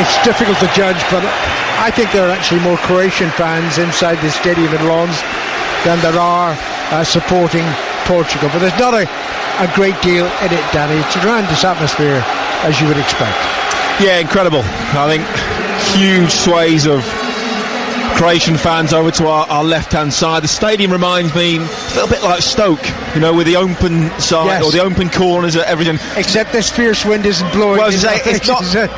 It's difficult to judge, but I think there are actually more Croatian fans inside the stadium in Lons than there are supporting Portugal. But there's not a great deal in it, Danny. It's around this atmosphere, as you would expect. Yeah, incredible. I think huge sways of Croatian fans over to our left-hand side. The stadium reminds me a little bit like Stoke, with the open side, yes, or the open corners and everything. Except this fierce wind isn't blowing. Well, it's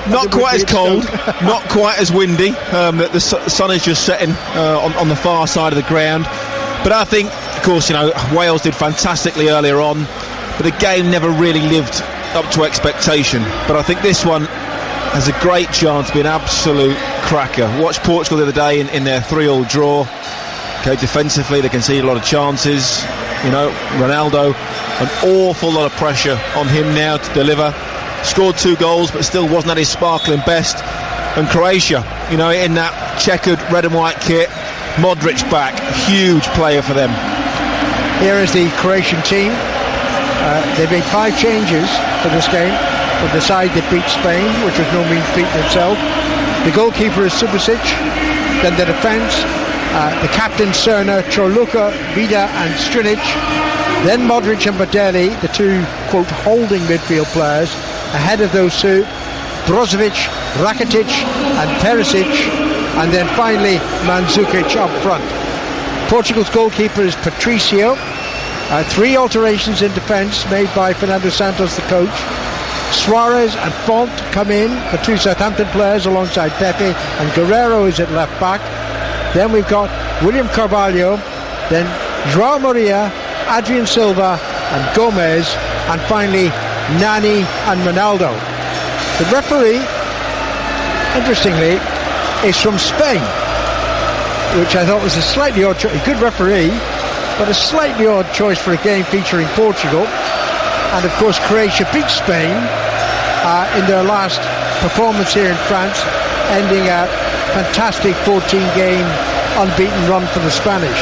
not quite as cold, not quite as windy. The sun is just setting on the far side of the ground. But I think, of course, Wales did fantastically earlier on, but the game never really lived up to expectation. But I think this one has a great chance to be an absolute cracker. Watched Portugal the other day in their 3-3 draw. Okay, defensively they conceded a lot of chances. Ronaldo, an awful lot of pressure on him now to deliver. Scored 2 goals, but still wasn't at his sparkling best. And Croatia, in that checkered red and white kit, Modric back, huge player for them. Here is the Croatian team. They've made 5 changes for this game. From the side that beat Spain, which was no mean feat in itself. The goalkeeper is Subasic. Then the defence, the captain Cerna, Chorluka, Vida and Strinic. Then Modric and Badeli, the 2 quote holding midfield players. Ahead of those 2, Brozovic, Rakitic and Perisic. And then finally Mandzukic up front. Portugal's goalkeeper is Patricio. 3 alterations in defence made by Fernando Santos, the coach. Suarez and Font come in, the 2 Southampton players alongside Pepe, and Guerrero is at left back. Then we've got William Carvalho, then João Maria, Adrian Silva and Gomez, and finally Nani and Ronaldo. The referee, interestingly, is from Spain, which I thought was a slightly odd choice. A good referee, but a slightly odd choice for a game featuring Portugal. And of course Croatia beat Spain in their last performance here in France, ending a fantastic 14-game unbeaten run for the Spanish.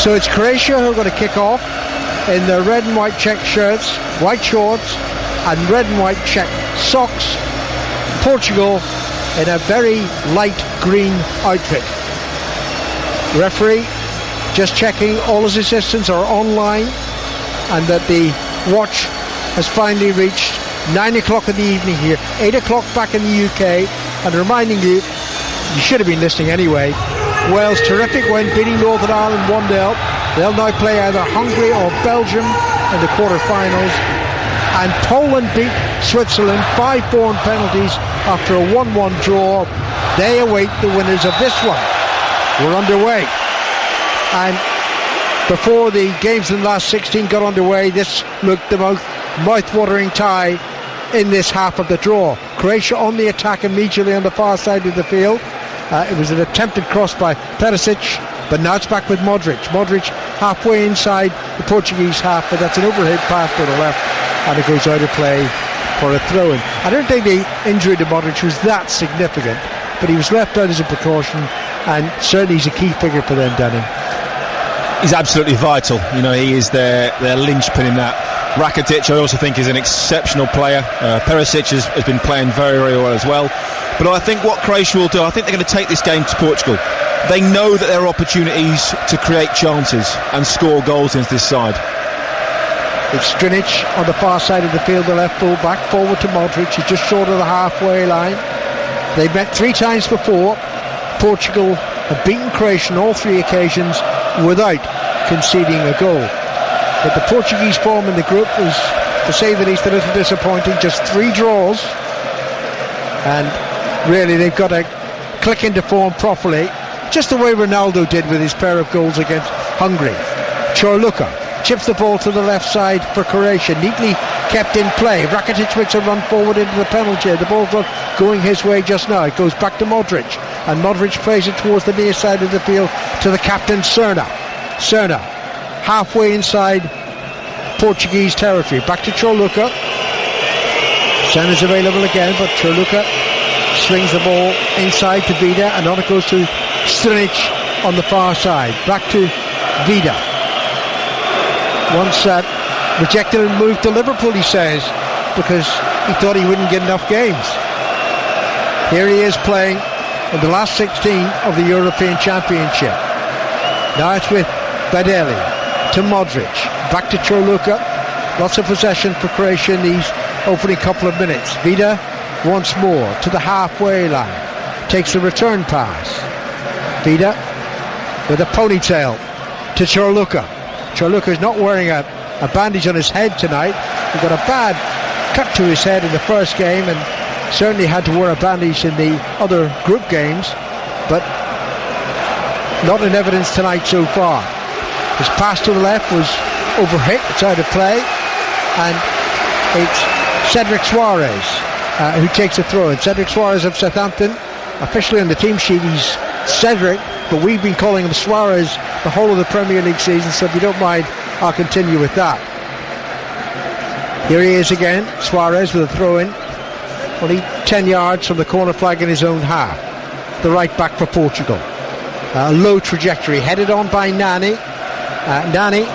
So it's Croatia who are going to kick off in their red and white check shirts, white shorts and red and white check socks. Portugal in a very light green outfit. Referee just checking all his assistants are online and that the watch has finally reached 9 o'clock in the evening here, 8 o'clock back in the UK, and reminding you should have been listening anyway, Wales terrific win beating Northern Ireland 1-0. They'll now play either Hungary or Belgium in the quarter-finals, and Poland beat Switzerland 5-4 in penalties after a 1-1 draw. They await the winners of this one. We're underway, and before the games in the last 16 got underway, this looked the most mouth-watering tie in this half of the draw. Croatia on the attack immediately on the far side of the field. It was an attempted cross by Perisic, but now it's back with Modric. Modric halfway inside the Portuguese half, but that's an overhead pass to the left, and it goes out of play for a throw-in. I don't think the injury to Modric was that significant, but he was left out as a precaution, and certainly he's a key figure for them, Danny. He's absolutely vital. He is their linchpin in that. Rakitic, I also think, is an exceptional player. Perisic has been playing very, very well as well. But I think what Croatia will do, I think they're going to take this game to Portugal. They know that there are opportunities to create chances and score goals against this side. It's Strinic on the far side of the field, the left full back, forward to Modric. He's just short of the halfway line. They've met 3 times before. Portugal have beaten Croatia on all 3 occasions without conceding a goal. But the Portuguese form in the group is, to say the least, a little disappointing. Just 3 draws, and really they've got to click into form properly, just the way Ronaldo did with his pair of goals against Hungary. Chorluka chips the ball to the left side for Croatia, neatly kept in play. Rakitic makes a run forward into the penalty area. The ball's not going his way just now. It goes back to Modric, and Modric plays it towards the near side of the field to the captain Cerna. Cerna halfway inside Portuguese territory, back to Chorluka. Cerna's available again, but Chorluka swings the ball inside to Vida, and on it goes to Strinic on the far side. Back to Vida. Once rejected and moved to Liverpool, he says, because he thought he wouldn't get enough games. Here he is playing in the last 16 of the European Championship. Now it's with Badeli to Modric, back to Chorluka. Lots of possession for Croatia in these opening couple of minutes. Vida once more to the halfway line, takes the return pass. Vida with a ponytail to Chorluka. Chorluka is not wearing a bandage on his head tonight. He got a bad cut to his head in the first game and certainly had to wear a bandage in the other group games, but not in evidence tonight so far. His pass to the left was overhit, it's out of play, and it's Cedric Suarez who takes the throw in. Cedric Suarez of Southampton, officially on the team sheet he's Cedric, but we've been calling him Suarez the whole of the Premier League season, so if you don't mind, I'll continue with that. Here he is again, Suarez with a throw in, only 10 yards from the corner flag in his own half. The right back for Portugal. Low trajectory, headed on by Nani. Nani,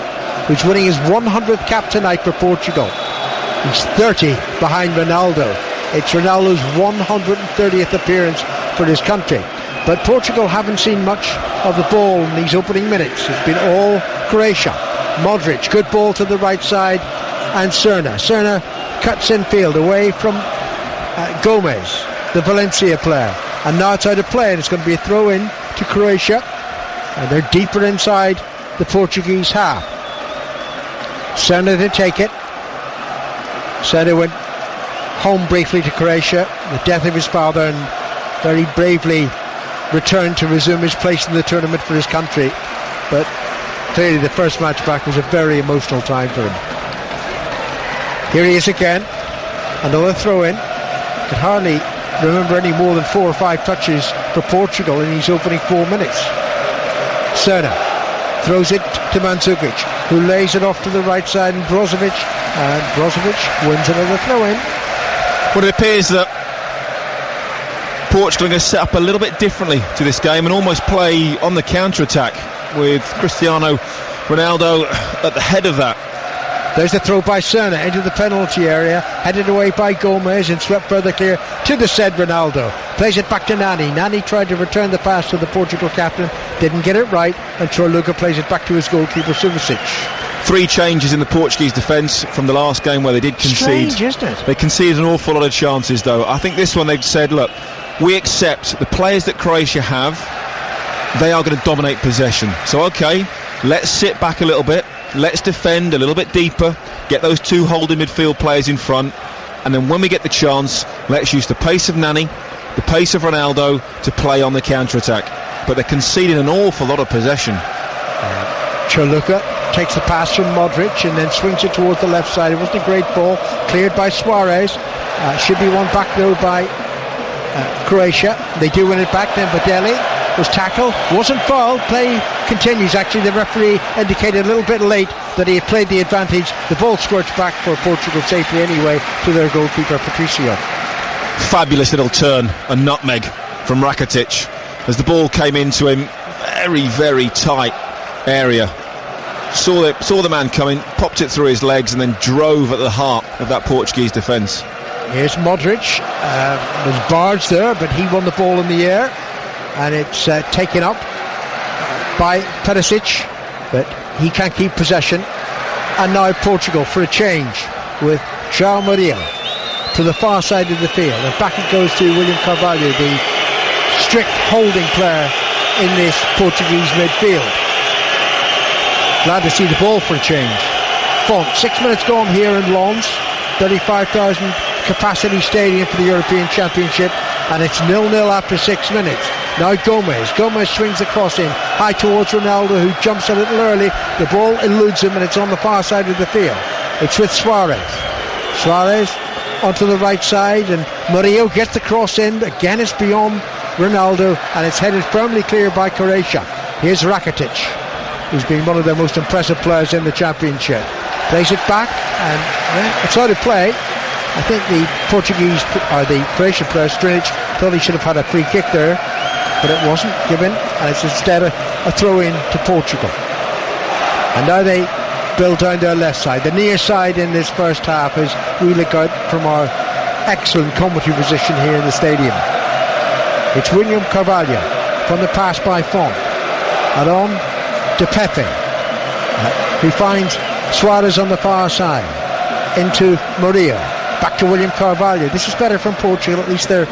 who's winning his 100th cap tonight for Portugal. He's 30 behind Ronaldo. It's Ronaldo's 130th appearance for his country. But Portugal haven't seen much of the ball in these opening minutes. It's been all Croatia. Modric, good ball to the right side, and Serna. Serna cuts infield away from Gomez, the Valencia player. And now it's out of play, and it's going to be a throw in to Croatia. And they're deeper inside the Portuguese half. Serna to take it. Serna went home briefly to Croatia, the death of his father, and very bravely returned to resume his place in the tournament for his country. But clearly the first match back was a very emotional time for him. Here he is again, another throw in. Could hardly remember any more than 4 or 5 touches for Portugal in these opening 4 minutes. Serna throws it to Mandzukic, who lays it off to the right side, and Brozovic wins another throw in. Well, it appears that Portugal are going to set up a little bit differently to this game and almost play on the counter-attack with Cristiano Ronaldo at the head of that. There's the throw by Serna into the penalty area, headed away by Gomez and swept further clear to the said Ronaldo. Plays it back to Nani. Nani tried to return the pass to the Portugal captain, didn't get it right, and Chorluka plays it back to his goalkeeper Subasic. 3 changes in the Portuguese defence from the last game where they did concede. Strange, isn't it? They conceded an awful lot of chances, though. I think this one they've said, look, we accept the players that Croatia have, they are going to dominate possession. So, okay, let's sit back a little bit. Let's defend a little bit deeper, get those 2 holding midfield players in front, and then when we get the chance, let's use the pace of Nani, the pace of Ronaldo to play on the counter-attack. But they're conceding an awful lot of possession. Chorluka takes the pass from Modric and then swings it towards the left side. It wasn't a great ball, cleared by Suarez. Should be won back though by Croatia. They do win it back, then Badeli was tackled, wasn't fouled, play continues. Actually the referee indicated a little bit late that he had played the advantage. The ball squirts back for Portugal safely anyway to their goalkeeper Patricio. Fabulous little turn, a nutmeg from Rakitic as the ball came into him, very, very tight area. Saw the man coming, popped it through his legs and then drove at the heart of that Portuguese defence. Here's Modric, was barged there, but he won the ball in the air, and it's taken up by Perisic, but he can't keep possession. And now Portugal for a change with João Maria to the far side of the field, and back it goes to William Carvalho, the strict holding player in this Portuguese midfield. Glad to see the ball for a change. Font, 6 minutes gone here in Lens, 35,000 capacity stadium for the European Championship, and it's 0-0 after 6 minutes. Now Gomez swings the cross in high towards Ronaldo, who jumps a little early. The ball eludes him and it's on the far side of the field. It's with Suarez onto the right side, and Murillo gets the cross in. Again it's beyond Ronaldo and it's headed firmly clear by Croatia. Here's Rakitic, who's been one of their most impressive players in the championship. Plays it back and it's out of play. I think the Croatian player Strinic thought he should have had a free kick there, but it wasn't given, and it's instead a throw in to Portugal. And now they build down their left side. The near side in this first half, as we look out from our excellent commentary position here in the stadium. It's William Carvalho from the pass by Font. And on to Pepe. He finds Suarez on the far side. Into Murillo. Back to William Carvalho. This is better from Portugal. At least they're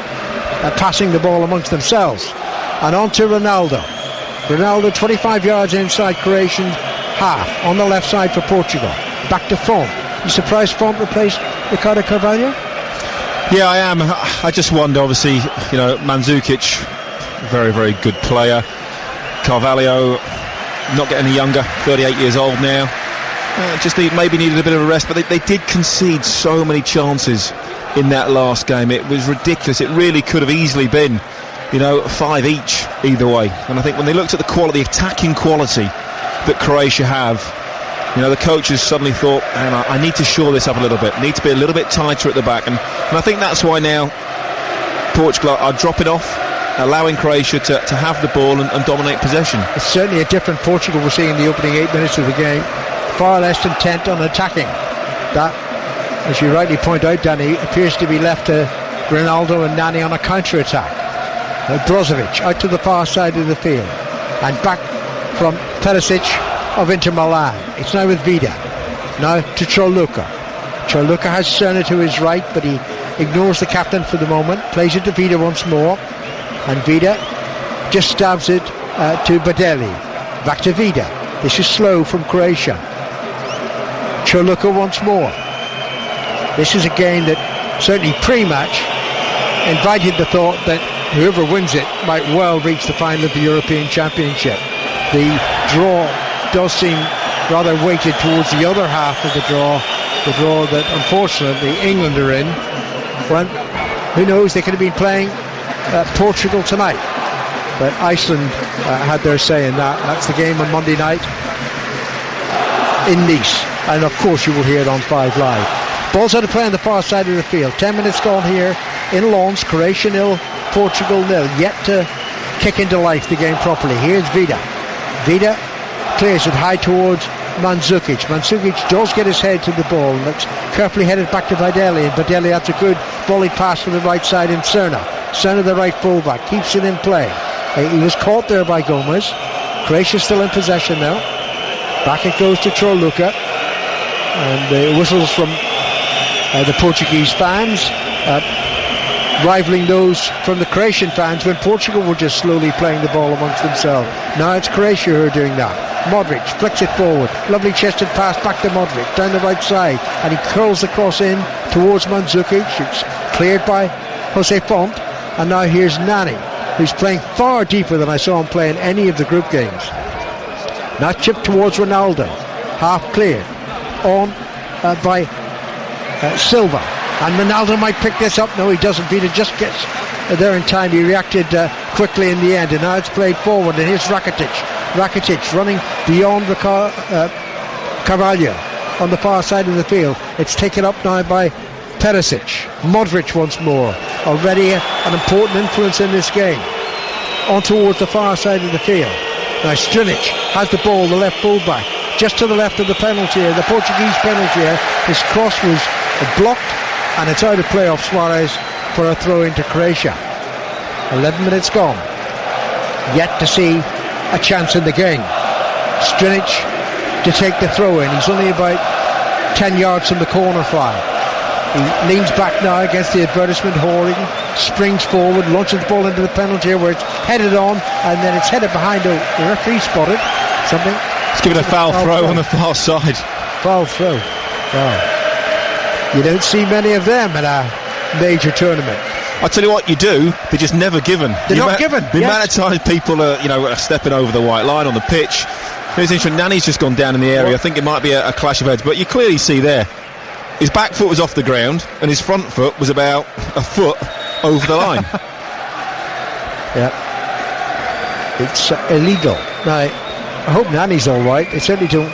passing the ball amongst themselves. And on to Ronaldo. Ronaldo 25 yards inside Croatian half. On the left side for Portugal. Back to Font. You surprised Font replaced Ricardo Carvalho? Yeah, I am. I just wonder, obviously, Mandzukic, very, very good player. Carvalho, not getting any younger, 38 years old now. Maybe needed a bit of a rest, but they did concede so many chances in that last game. It was ridiculous. It really could have easily been, 5 each either way. And I think when they looked at the attacking quality that Croatia have, the coaches suddenly thought, hang on, I need to shore this up a little bit. Need to be a little bit tighter at the back. And I think that's why now Portugal are dropping off, allowing Croatia to have the ball and dominate possession. It's certainly a different Portugal we're seeing in the opening 8 minutes of the game. Far less intent on attacking. That, as you rightly point out, Danny, appears to be left to Ronaldo and Nani on a counter-attack. Brozovic out to the far side of the field. And back from Perisic of Inter Milan. It's now with Vida. Now to Chorluka. Chorluka has Cerna to his right, but he ignores the captain for the moment. Plays it to Vida once more. And Vida just stabs it to Badeli. Back to Vida. This is slow from Croatia. Chorluka once more. This is a game that certainly pre-match invited the thought that whoever wins it might well reach the final of the European Championship. The draw does seem rather weighted towards the other half of the draw that unfortunately England are in. Well, who knows, they could have been playing Portugal tonight, but Iceland had their say in that. That's the game on Monday night in Nice, and of course you will hear it on 5 Live. Ball's out of play on the far side of the field. 10 minutes gone here in Lens. Croatia 0, Portugal 0. Yet to kick into life the game properly. Here's Vida. Vida clears it high towards Mandzukic. Mandzukic does get his head to the ball, and it's carefully headed back to Badeli, and Badeli, that's a good volley pass from the right side in Cerna. Cerna, the right fullback, keeps it in play. He was caught there by Gomez. Croatia still in possession now. Back it goes to Chorluka, and the whistles from the Portuguese fans rivaling those from the Croatian fans when Portugal were just slowly playing the ball amongst themselves. Now it's Croatia who are doing that. Modric flicks it forward. Lovely chested pass back to Modric down the right side, and he curls the cross in towards Mandzukic. It's cleared by Jose Font, and now here's Nani, who's playing far deeper than I saw him play in any of the group games. Now chipped towards Ronaldo, half cleared on by Silva, and Ronaldo might pick this up. No, he doesn't. Vida just gets there in time. He reacted quickly in the end, and now it's played forward, and here's Rakitic running beyond Carvalho on the far side of the field. It's taken up now by Perisic. Modric once more, already an important influence in this game. On towards the far side of the field. Now Strinic has the ball, the left fullback, just to the left of the penalty area, the Portuguese penalty area. His cross was blocked, and it's out of play off Suarez for a throw into Croatia. 11 minutes gone. Yet to see a chance in the game. Strinic to take the throw in. He's only about 10 yards from the corner flag. He leans back now against the advertisement hoarding, springs forward, launches the ball into the penalty area where it's headed on, and then it's headed behind. The referee spotted something. It's given a foul throw on the far side. Foul throw. Wow. You don't see many of them at a major tournament. I tell you what, you do. They're just never given. They're not given. The amount of times people are stepping over the white line on the pitch. It's interesting. Nani's just gone down in the area. I think it might be a clash of heads, but you clearly see there his back foot was off the ground and his front foot was about a foot over the line. Yeah, it's illegal. Now, I hope Nani's all right. They certainly don't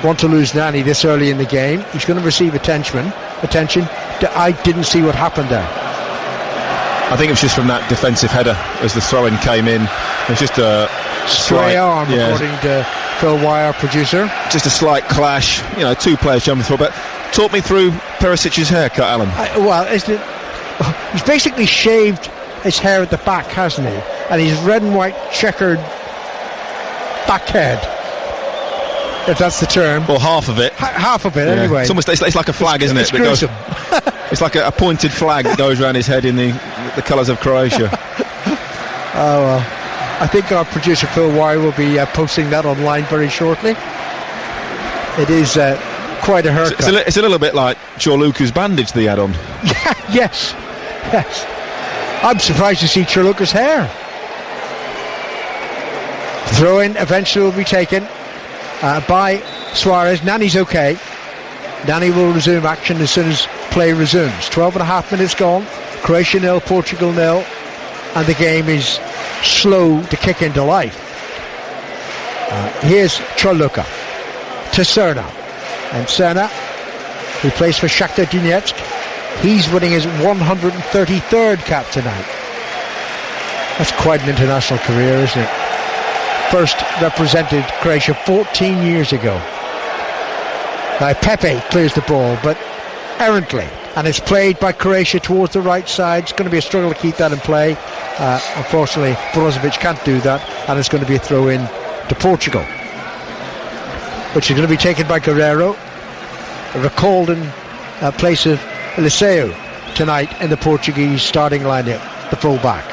want to lose Nani this early in the game. He's going to receive attention. I didn't see what happened there. I think it was just from that defensive header as the throw-in came in. It was just a stray arm, according to Phil Wire, producer. Just a slight clash. Two players jumping through. But talk me through Perisic's haircut, Alan. He's basically shaved his hair at the back, hasn't he? And his red and white checkered back head, if that's the term. Well, half of it. Half of it, anyway. It's almost, it's like a flag, isn't it? It's gruesome. It's like a pointed flag that goes around his head in the colours of Croatia. Oh, well. I think our producer Phil Wire will be posting that online very shortly. It is quite a haircut. It's a little bit like Chorluka's bandage that he had on. Yes. I'm surprised to see Chorluka's hair. Throw in eventually will be taken by Suarez. Nani's okay. Nani will resume action as soon as play resumes. 12.5 minutes gone. Croatia 0, Portugal 0, and the game is slow to kick into life. Here's Chorluka to Cerna, and Cerna, who plays for Shakhtar Donetsk, he's winning his 133rd cap tonight. That's quite an international career, isn't it? First represented Croatia 14 years ago. Now Pepe clears the ball, but errantly, and it's played by Croatia towards the right side. It's going to be a struggle to keep that in play. Unfortunately, Brozovic can't do that, and it's going to be a throw in to Portugal, which is going to be taken by Guerreiro, recalled in place of Eliseu tonight in the Portuguese starting lineup, the full-back.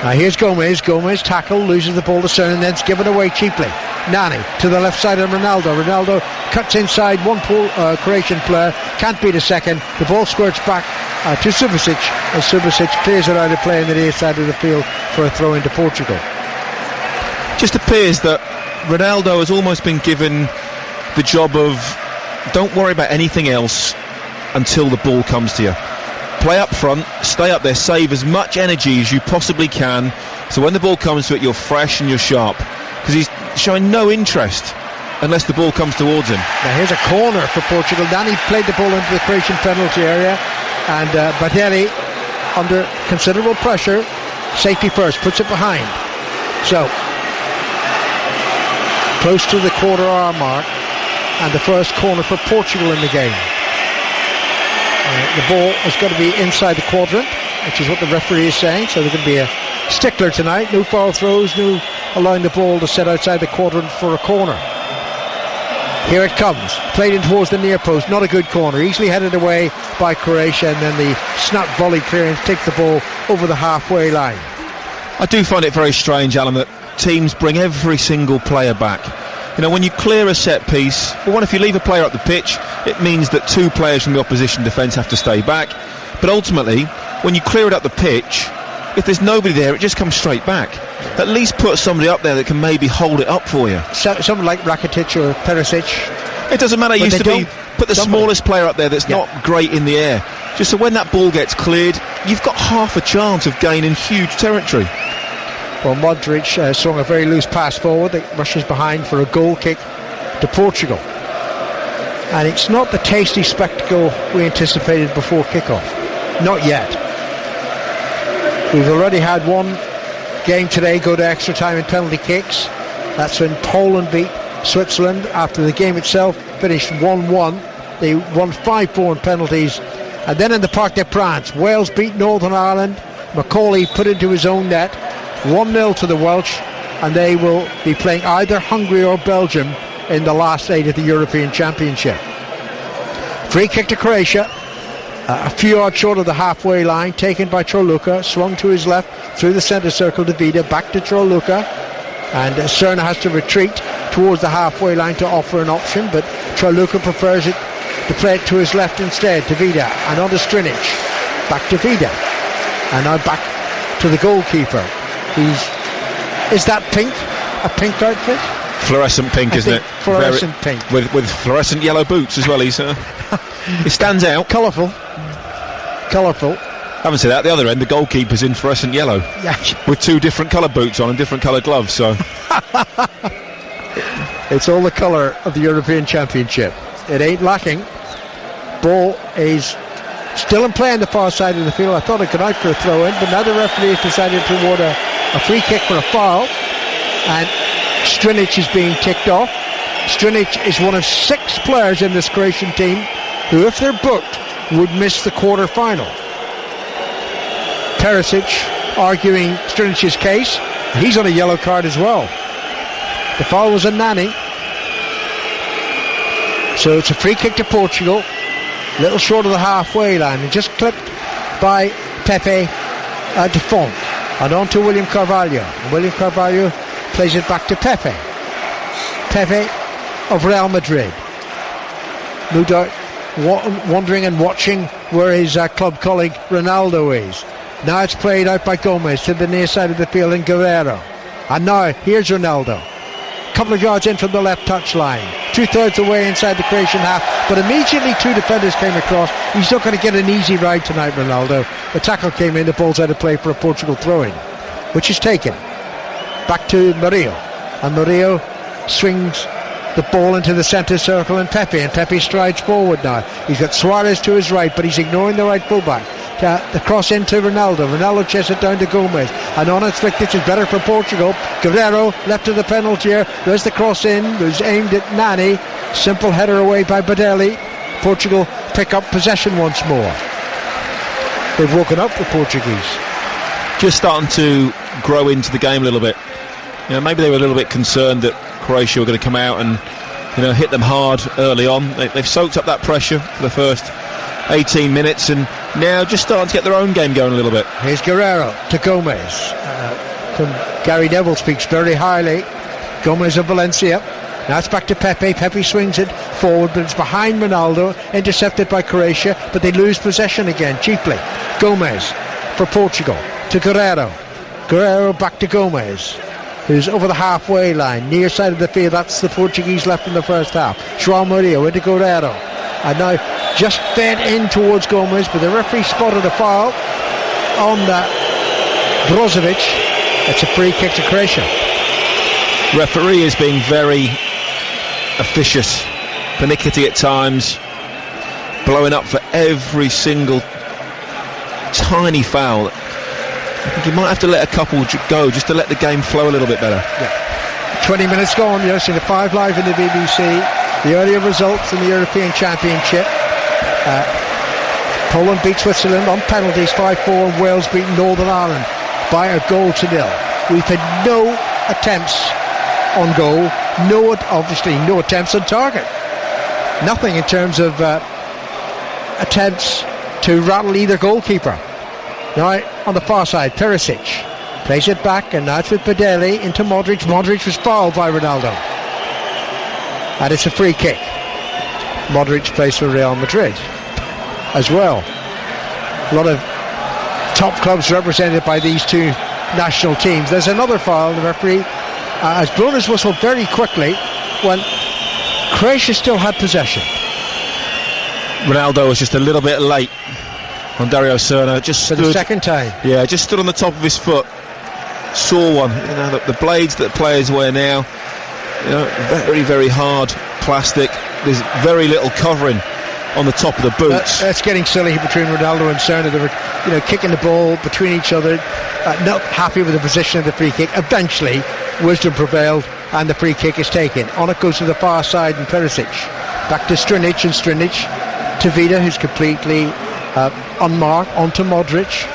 Now here's Gomez tackle, loses the ball to Cerna, and then it's given away cheaply. Nani to the left side of Ronaldo cuts inside one Croatian player, can't beat a second, the ball squirts back to Subasic, and Subasic clears it out of play on the near side of the field for a throw into Portugal. Just appears that Ronaldo has almost been given the job of don't worry about anything else until the ball comes to you. Play up front, stay up there, save as much energy as you possibly can, so when the ball comes to it you're fresh and you're sharp, because he's showing no interest unless the ball comes towards him. Now here's a corner for Portugal. Nani played the ball into the Croatian penalty area, and Batelli, under considerable pressure, safety first, puts it behind. So close to the quarter hour mark, and the first corner for Portugal in the game. The ball has got to be inside the quadrant, which is what the referee is saying, so there's going to be a stickler tonight. No foul throws, no allowing the ball to set outside the quadrant for a corner. Here it comes, played in towards the near post, not a good corner, easily headed away by Croatia, and then the snap volley clearance takes the ball over the halfway line. I do find it very strange, Alan, that teams bring every single player back. You know, when you clear a set piece, well, if you leave a player up the pitch, it means that two players from the opposition defence have to stay back. But ultimately, when you clear it up the pitch, if there's nobody there, it just comes straight back. At least put somebody up there that can maybe hold it up for you. Someone like Rakitic or Perisic. It doesn't matter. It used to be put the smallest player up there that's not great in the air. Just so when that ball gets cleared, you've got half a chance of gaining huge territory. Well, Modric swung a very loose pass forward that rushes behind for a goal kick to Portugal. And it's not the tasty spectacle we anticipated before kickoff. Not yet. We've already had one game today go to extra time and penalty kicks. That's when Poland beat Switzerland after the game itself finished 1-1. They won 5-4 in penalties. And then in the Parc des Princes, Wales beat Northern Ireland. Macaulay put into his own net. 1-0 to the Welsh, and they will be playing either Hungary or Belgium in the last 8 of the European Championship. Free kick to Croatia, a few yards short of the halfway line, taken by Chorluka, swung to his left through the centre circle to Vida, back to Chorluka, and Cerna has to retreat towards the halfway line to offer an option, but Chorluka prefers it to play it to his left instead, to Vida, and on to Strinic, back to Vida, and now back to the goalkeeper. Is that pink? A pink outfit? Fluorescent pink, isn't it? Fluorescent pink. With fluorescent yellow boots as well. It stands out. Colourful. Haven't seen that. At the other end, the goalkeeper's in fluorescent yellow. Yeah. With two different colour boots on and different colour gloves, so. It's all the colour of the European Championship. It ain't lacking. Ball is still in play on the far side of the field. I thought it could out for a throw in, but now the referee has decided to award a free kick for a foul, and Strinic is being ticked off. Strinic is one of 6 players in this Croatian team who, if they're booked, would miss the quarter final. Perisic arguing Strinic's case. He's on a yellow card as well. The foul was on Nani. So it's a free kick to Portugal, little short of the halfway line, and just clipped by Pepe de Font and on to William Carvalho. And William Carvalho plays it back to Pepe. Pepe of Real Madrid, no doubt wondering and watching where his club colleague Ronaldo is. Now it's played out by Gomez to the near side of the field in Guerrero, and now here's Ronaldo, couple of yards in from the left touch line, 2/3 away inside the Croatian half, but immediately two defenders came across. He's not going to get an easy ride tonight, Ronaldo. The tackle came in, the ball's out of play for a Portugal throw-in, which is taken back to Murillo, and Murillo swings the ball into the centre circle, and Pepe strides forward now. He's got Suarez to his right, but he's ignoring the right fullback. The cross into Ronaldo chests it down to Gomez, and on its flick, which is better for Portugal. Guerrero left of the penalty area. There's the cross in, it was aimed at Nani, simple header away by Badelli. Portugal pick up possession once more. They've woken up, the Portuguese, just starting to grow into the game a little bit. You know, maybe they were a little bit concerned that Croatia were going to come out and, you know, hit them hard early on. They've soaked up that pressure for the first 18 minutes, and now just starting to get their own game going a little bit. Here's Guerrero to Gomez. Gary Neville speaks very highly. Gomez of Valencia. Now it's back to Pepe. Pepe swings it forward, but it's behind Ronaldo, intercepted by Croatia, but they lose possession again, cheaply. Gomez for Portugal to Guerrero. Guerrero back to Gomez, who's over the halfway line, near side of the field. That's the Portuguese left in the first half. João Murillo into Guerrero, and now just fed in towards Gomez, but the referee spotted a foul on Brozovic. It's a free kick to Croatia. Referee is being very officious, pernickety at times, blowing up for every single tiny foul. I think you might have to let a couple go just to let the game flow a little bit better. Yeah. 20 minutes gone. You're seeing the 5 Live in the BBC. The earlier results in the European Championship. Poland beat Switzerland on penalties 5-4, and Wales beat Northern Ireland by a goal to nil. We've had no attempts on goal, obviously no attempts on target. Nothing in terms of attempts to rattle either goalkeeper. Now on the far side, Perisic plays it back, and now it's with Badelli into Modric. Modric was fouled by Ronaldo, and it's a free kick. Modric plays for Real Madrid as well. A lot of top clubs represented by these two national teams. There's another foul. The referee has blown his whistle very quickly when Croatia still had possession. Ronaldo was just a little bit late on Dario Serna. Just stood, for the second time. Yeah, just stood on the top of his foot. Saw one. You know, the blades that players wear now, you know, very, very hard plastic. There's very little covering on the top of the boots. That's getting silly between Ronaldo and Serna. They were, you know, kicking the ball between each other, not happy with the position of the free kick. Eventually, wisdom prevailed, and the free kick is taken. On it goes to the far side, and Perisic back to Strinic, and Strinic to Vida, who's completely unmarked, onto Modric.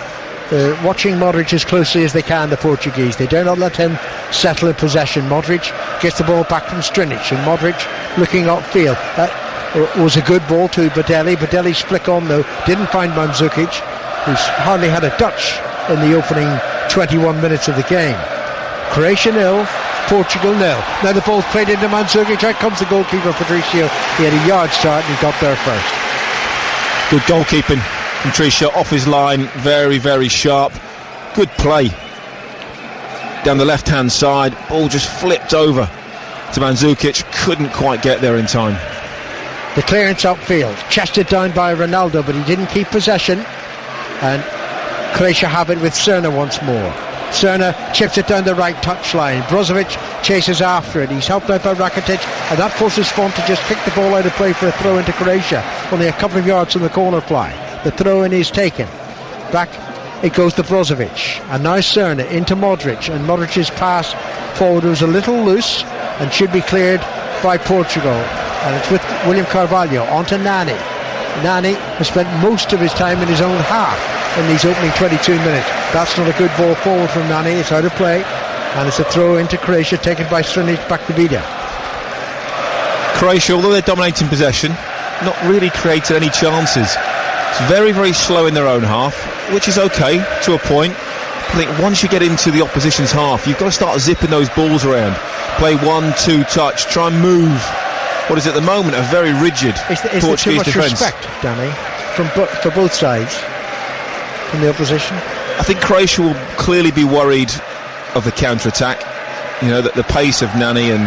Watching Modric as closely as they can, the Portuguese. They do not let him settle in possession. Modric gets the ball back from Strinic, and Modric looking upfield. Was a good ball to Badelli. Badelli's flick on, though, didn't find Mandzukic, who's hardly had a touch in the opening 21 minutes of the game. Croatia 0, Portugal 0. Now the ball's played into Mandzukic. Out comes the goalkeeper, Patricio. He had a yard start, and he got there first. Good goalkeeping. Patricio off his line, very, very sharp. Good play down the left-hand side. Ball just flipped over to Mandzukic. Couldn't quite get there in time. The clearance upfield, chested down by Ronaldo, but he didn't keep possession, and Croatia have it with Serna once more. Serna chips it down the right touchline. Brozovic chases after it. He's helped out by Rakitic, and that forces Font to just kick the ball out of play for a throw into Croatia, only a couple of yards from the corner fly. The throw-in is taken. Back it goes to Brozovic, and now Serna into Modric, and Modric's pass forward was a little loose and should be cleared by Portugal. And it's with William Carvalho onto Nani. Nani has spent most of his time in his own half. in these opening 22 minutes. That's not a good ball forward from Nani. It's out of play, and it's a throw into Croatia taken by Strinic back to Vida. Croatia, although they're dominating possession, not really created any chances. It's very, very slow in their own half, which is okay to a point. I think once you get into the opposition's half, you've got to start zipping those balls around. Play 1-2 touch, try and move what is at the moment a very rigid Portuguese Portuguese too much defence. respect, Danny, for both sides, from the opposition? I think Croatia will clearly be worried of the counter-attack. You know, that the pace of Nani and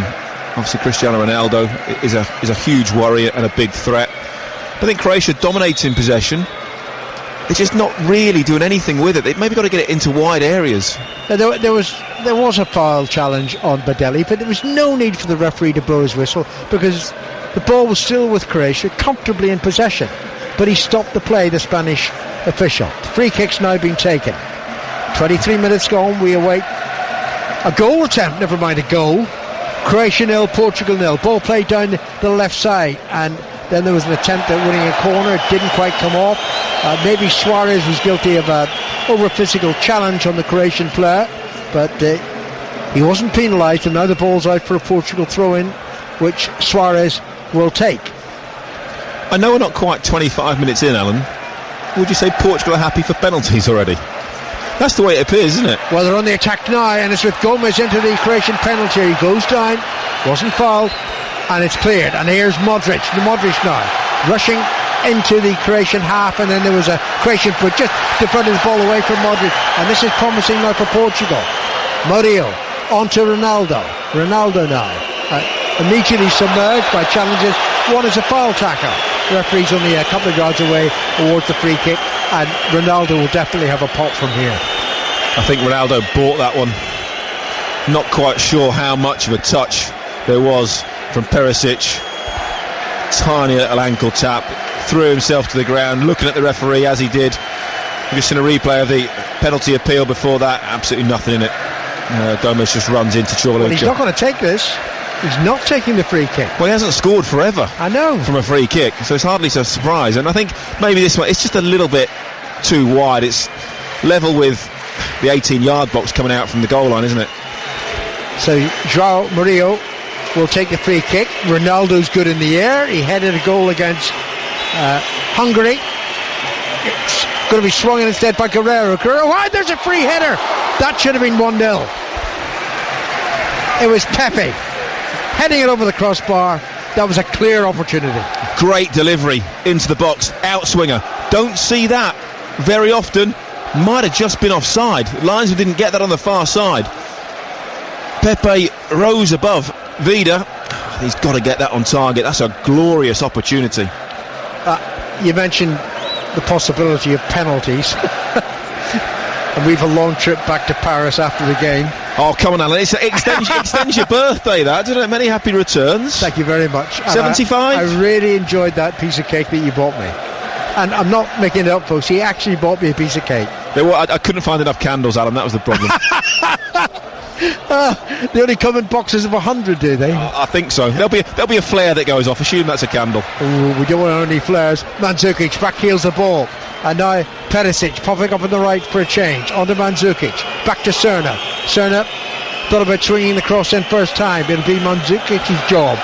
obviously Cristiano Ronaldo is a huge worry and a big threat. I think Croatia dominates in possession. They're just not really doing anything with it. They've maybe got to get it into wide areas. There was a foul challenge on Badelli, but there was no need for the referee to blow his whistle because the ball was still with Croatia, comfortably in possession. But he stopped the play, the Spanish official. The free kick's now been taken. 23 minutes gone, we await a goal attempt, never mind a goal. Croatia 0, Portugal 0. Ball played down the left side, and then there was an attempt at winning a corner. It didn't quite come off. Maybe Suarez was guilty of an over-physical challenge on the Croatian player, but he wasn't penalised, and now the ball's out for a Portugal throw-in, which Suarez will take. I know we're not quite 25 minutes in, Alan. Would you say Portugal are happy for penalties already? That's the way it appears, isn't it? Well, they're on the attack now, and it's with Gomez into the Croatian penalty. He goes down, wasn't fouled, and it's cleared. And here's Modric now, rushing into the Croatian half, and then there was a Croatian foot just deflected the ball away from Modric, and this is promising now for Portugal. Murillo onto Ronaldo now, immediately submerged by challenges. One is a foul tackle. The referee's only a couple of yards away towards the free kick, and Ronaldo will definitely have a pop from here. I think Ronaldo bought that one. Not quite sure how much of a touch there was from Perisic. Tiny little ankle tap, threw himself to the ground, looking at the referee as he did. We've just seen a replay of the penalty appeal before that. Absolutely nothing in it. Gomez just runs into Chorlucha. Well, he's not going to take this. He's not taking the free kick. Well, he hasn't scored forever. I know. From a free kick, so it's hardly so surprise. And I think maybe this one, it's just a little bit too wide. It's level with the 18-yard box coming out from the goal line, isn't it? So João Murillo will take the free kick. Ronaldo's good in the air. He headed a goal against Hungary. It's going to be swung in instead by Guerrero. There's a free header. That should have been 1-0. It was Pepe heading it over the crossbar. That was a clear opportunity. Great delivery into the box, outswinger. Don't see that very often. Might have just been offside. Linesman didn't get that on the far side. Pepe rose above Vida. He's got to get that on target. That's a glorious opportunity. You mentioned the possibility of penalties. And we've a long trip back to Paris after the game. Oh, come on, Alan. It extends your birthday, that, doesn't it? Many happy returns. Thank you very much. 75? I really enjoyed that piece of cake that you bought me. And I'm not making it up, folks. He actually bought me a piece of cake. I couldn't find enough candles, Alan. That was the problem. They only come in boxes of 100, do they? I think so. There'll be a flare that goes off. Assume that's a candle. Ooh, we don't want any flares. Mandzukic backheels the ball. And now Perisic popping up on the right for a change. On to Mandzukic. Back to Serna. Serna thought about swinging the cross in first time. It'll be Mandzukic's job.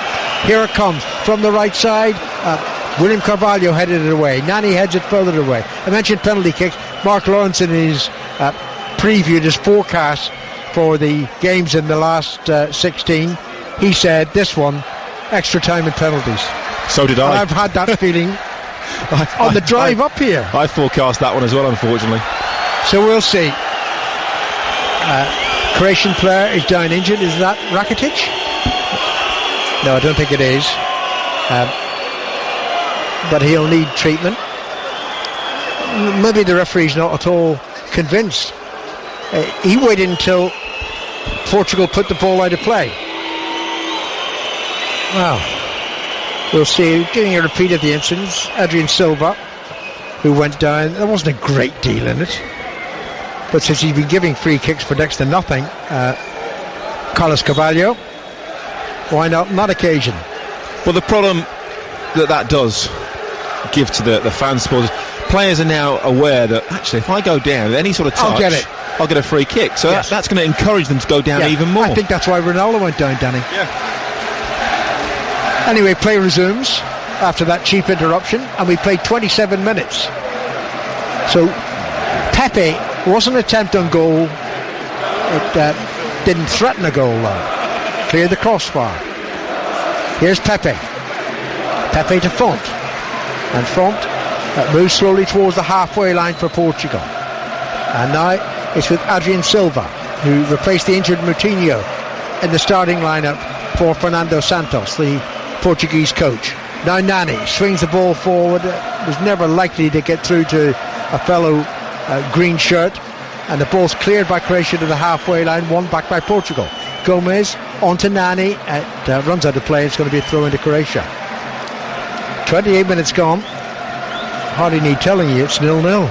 Here it comes from the right side. William Carvalho headed it away. Nani heads it further away. I mentioned penalty kicks. Mark Lawrence in his previewed his forecast for the games in the last 16. He said this one, extra time and penalties. So did I. And I've had that feeling on the drive up here. I forecast that one as well, unfortunately. So we'll see. Croatian player is down injured. Is that Rakitic? No, I don't think it is. But he'll need treatment. Maybe the referee's not at all convinced. He waited until Portugal put the ball out of play. Well, we'll see. Getting a repeat of the incidents. Adrian Silva, who went down. There wasn't a great deal in it. But since he's been giving free kicks for next to nothing, Carlos Carvalho, why not on that occasion? Well, the problem that does give to the fan supporters, players are now aware that actually if I go down with any sort of touch, I'll get a free kick. So that's going to encourage them to go down even more. I think that's why Ronaldo went down, Danny. Yeah. Anyway, play resumes after that cheap interruption, and we played 27 minutes. So Pepe was an attempt on goal. It didn't threaten a goal though. Cleared the crossbar. Here's Pepe. Pepe to Font. And Font moves slowly towards the halfway line for Portugal. And now it's with Adrian Silva, who replaced the injured Moutinho in the starting lineup for Fernando Santos, the Portuguese coach. Now Nani swings the ball forward. Was never likely to get through to a fellow green shirt. And the ball's cleared by Croatia to the halfway line, won back by Portugal. Gomez on to Nani. Runs out of play. It's going to be a throw into Croatia. 28 minutes gone. Hardly need telling you it's 0-0.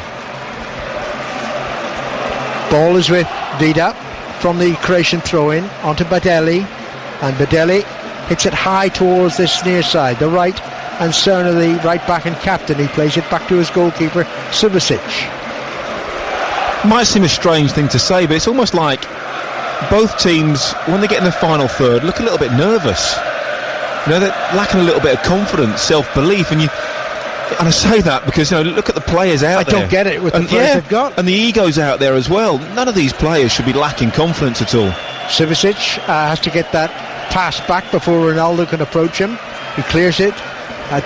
Ball is with Vida from the Croatian throw-in onto Badeli, and Badeli hits it high towards this near side, the right, and Cerna, the right back and captain, he plays it back to his goalkeeper Subasic. Might seem a strange thing to say, but it's almost like both teams, when they get in the final third, look a little bit nervous. You know, they're lacking a little bit of confidence, self-belief, and I say that because, you know, look at the players out there. I don't get it with the players they've got. And the egos out there as well. None of these players should be lacking confidence at all. Subasic has to get that pass back before Ronaldo can approach him. He clears it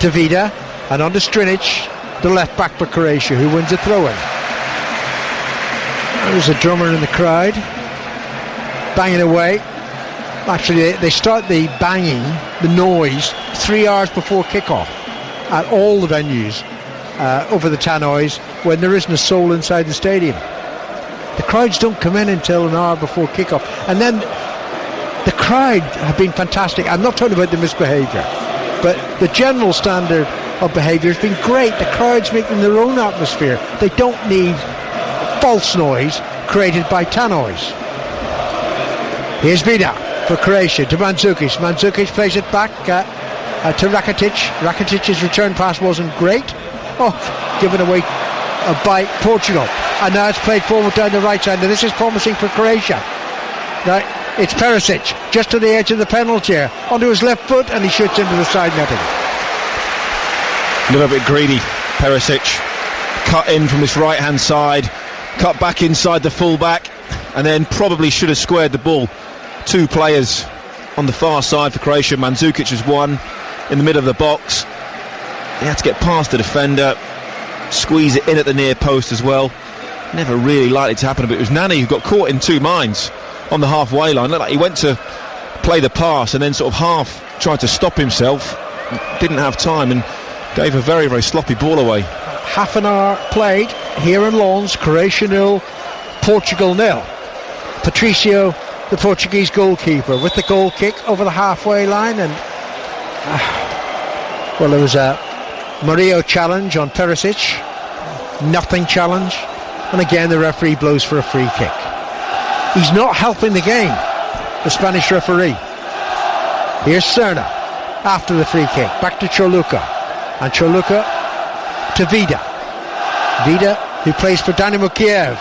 to Vida, and on to Strinic, the left back for Croatia, who wins a throw-in. There's a drummer in the crowd banging away. Actually, they start the banging, the noise, 3 hours before kickoff at all the venues over the tannoys when there isn't a soul inside the stadium. The crowds don't come in until an hour before kickoff, and then the crowd have been fantastic. I'm not talking about the misbehaviour, but the general standard of behaviour has been great. The crowd's making their own atmosphere. They don't need false noise created by tannoys. Here's Vida for Croatia to Mandzukic. Mandzukic plays it back to Rakitic. Rakitic's return pass wasn't great. Given away by Portugal. And now it's played forward down the right side. And this is promising for Croatia. Now it's Perisic just to the edge of the penalty area, onto his left foot, and he shoots into the side netting. A little bit greedy, Perisic. Cut in from his right hand side, cut back inside the full-back, and then probably should have squared the ball. 2 players on the far side for Croatia. Mandzukic is one in the middle of the box. He had to get past the defender, squeeze it in at the near post as well. Never really likely to happen, but it was Nani who got caught in 2 minds on the halfway line. Looked like he went to play the pass and then sort of half tried to stop himself, didn't have time, and gave a very, very sloppy ball away. Half an hour played here in Lens. Croatia 0, Portugal 0. Patricio, the Portuguese goalkeeper, with the goal kick over the halfway line, and well, there was a Murillo challenge on Perisic, nothing challenge, and again the referee blows for a free kick. He's not helping the game, the Spanish referee. Here's Cerna after the free kick, back to Choluka, and Choluka to Vida. Vida, who plays for Dynamo Kiev,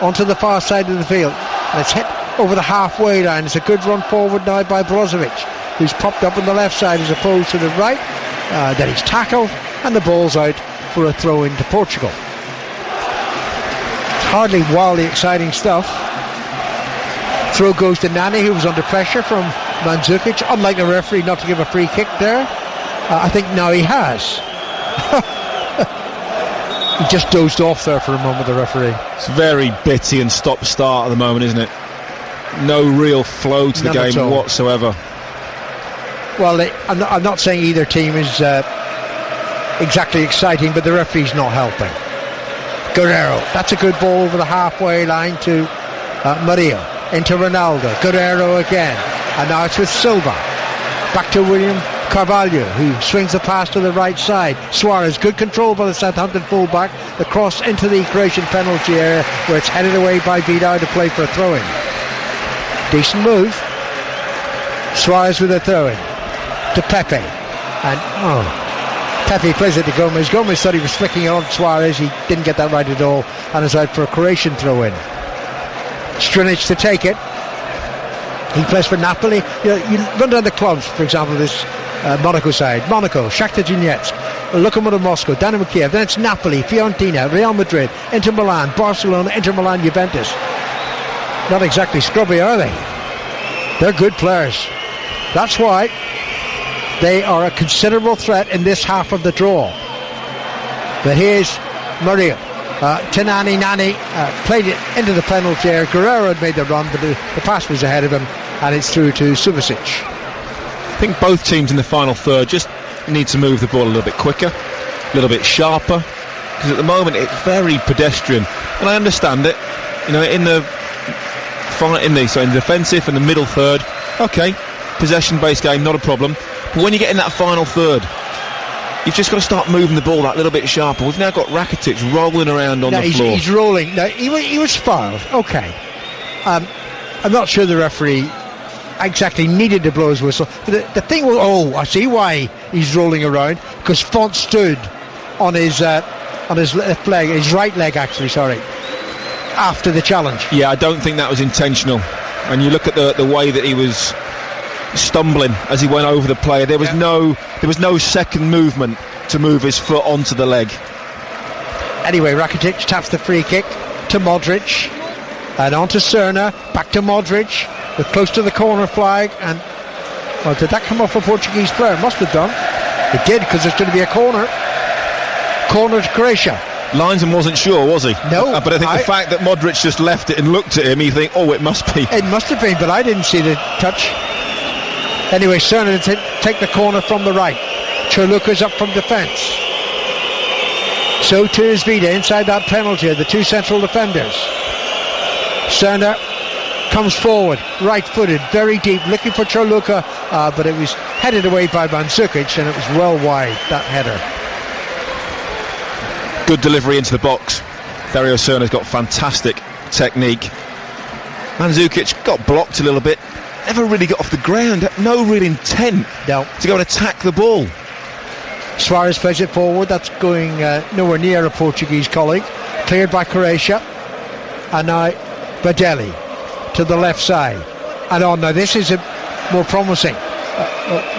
onto the far side of the field, and it's hit over the halfway line. It's a good run forward now by Brozovic, who's popped up on the left side as opposed to the right. Then he's tackled, and the ball's out for a throw into Portugal. It's hardly wildly exciting stuff. Throw goes to Nani, who was under pressure from Mandzukic. Unlike the referee not to give a free kick there, I think now he has. He just dozed off there for a moment, the referee. It's very bitty and stop-start at the moment, isn't it? No real flow to the game whatsoever. Well, I'm not saying either team is exactly exciting, but the referee's not helping. Guerrero, that's a good ball over the halfway line to Murillo, into Ronaldo. Guerrero again, and now it's with Silva. Back to William Carvalho, who swings the pass to the right side. Suarez, good control by the Southampton fullback. The cross into the Croatian penalty area, where it's headed away by Vida to play for a throw-in. Decent move. Suarez with a throw-in to Pepe, and Pepe plays it to Gomez. Gomez thought he was flicking it on Suarez. He didn't get that right at all, and is out for a Croatian throw-in. Strinic to take it. He plays for Napoli. You run down the clubs, for example, this Monaco side. Monaco, Shakhtar Donetsk, Lokomotiv Moscow, Dynamo Kiev. Then it's Napoli, Fiorentina, Real Madrid, Inter Milan, Barcelona, Inter Milan, Juventus. Not exactly scrubby, are they? They're good players. That's why they are a considerable threat in this half of the draw. But here's Murillo to Nani. Nani played it into the penalty area. Guerrero had made the run, but the pass was ahead of him, and it's through to Subasic. I think both teams in the final third just need to move the ball a little bit quicker, a little bit sharper, because at the moment it's very pedestrian, and I understand it. In the defensive and the middle third, okay, possession-based game, not a problem. But when you get in that final third, you've just got to start moving the ball that little bit sharper. We've now got Rakitic rolling around on the floor. He's rolling. Now, he was fouled. Okay. I'm not sure the referee exactly needed to blow his whistle. But the thing was, I see why he's rolling around, because Font stood on his left leg, his right leg actually, after the challenge. Yeah, I don't think that was intentional. And you look at the way that he was stumbling as he went over the player. There was no second movement to move his foot onto the leg. Anyway, Rakitic taps the free kick to Modric, and on to Serna, back to Modric. We're close to the corner flag, and did that come off a Portuguese player? It must have done. It did, because there's going to be a corner to Croatia. Linesman wasn't sure, was he? No. But I think the fact that Modric just left it and looked at him, you think, it must be. It must have been, but I didn't see the touch. Anyway, Serna to take the corner from the right. Chorluka's up from defence. So too is Vida inside that penalty, the two central defenders. Serna comes forward, right-footed, very deep, looking for Chorluka, but it was headed away by Mandzukic, and it was well wide, that header. Good delivery into the box. Dario Serna's got fantastic technique. Mandzukic got blocked a little bit, never really got off the ground, no real intent to go and attack the ball. Suarez plays it forward, that's going nowhere near a Portuguese colleague. Cleared by Croatia, and now Badelli to the left side. And now this is more promising.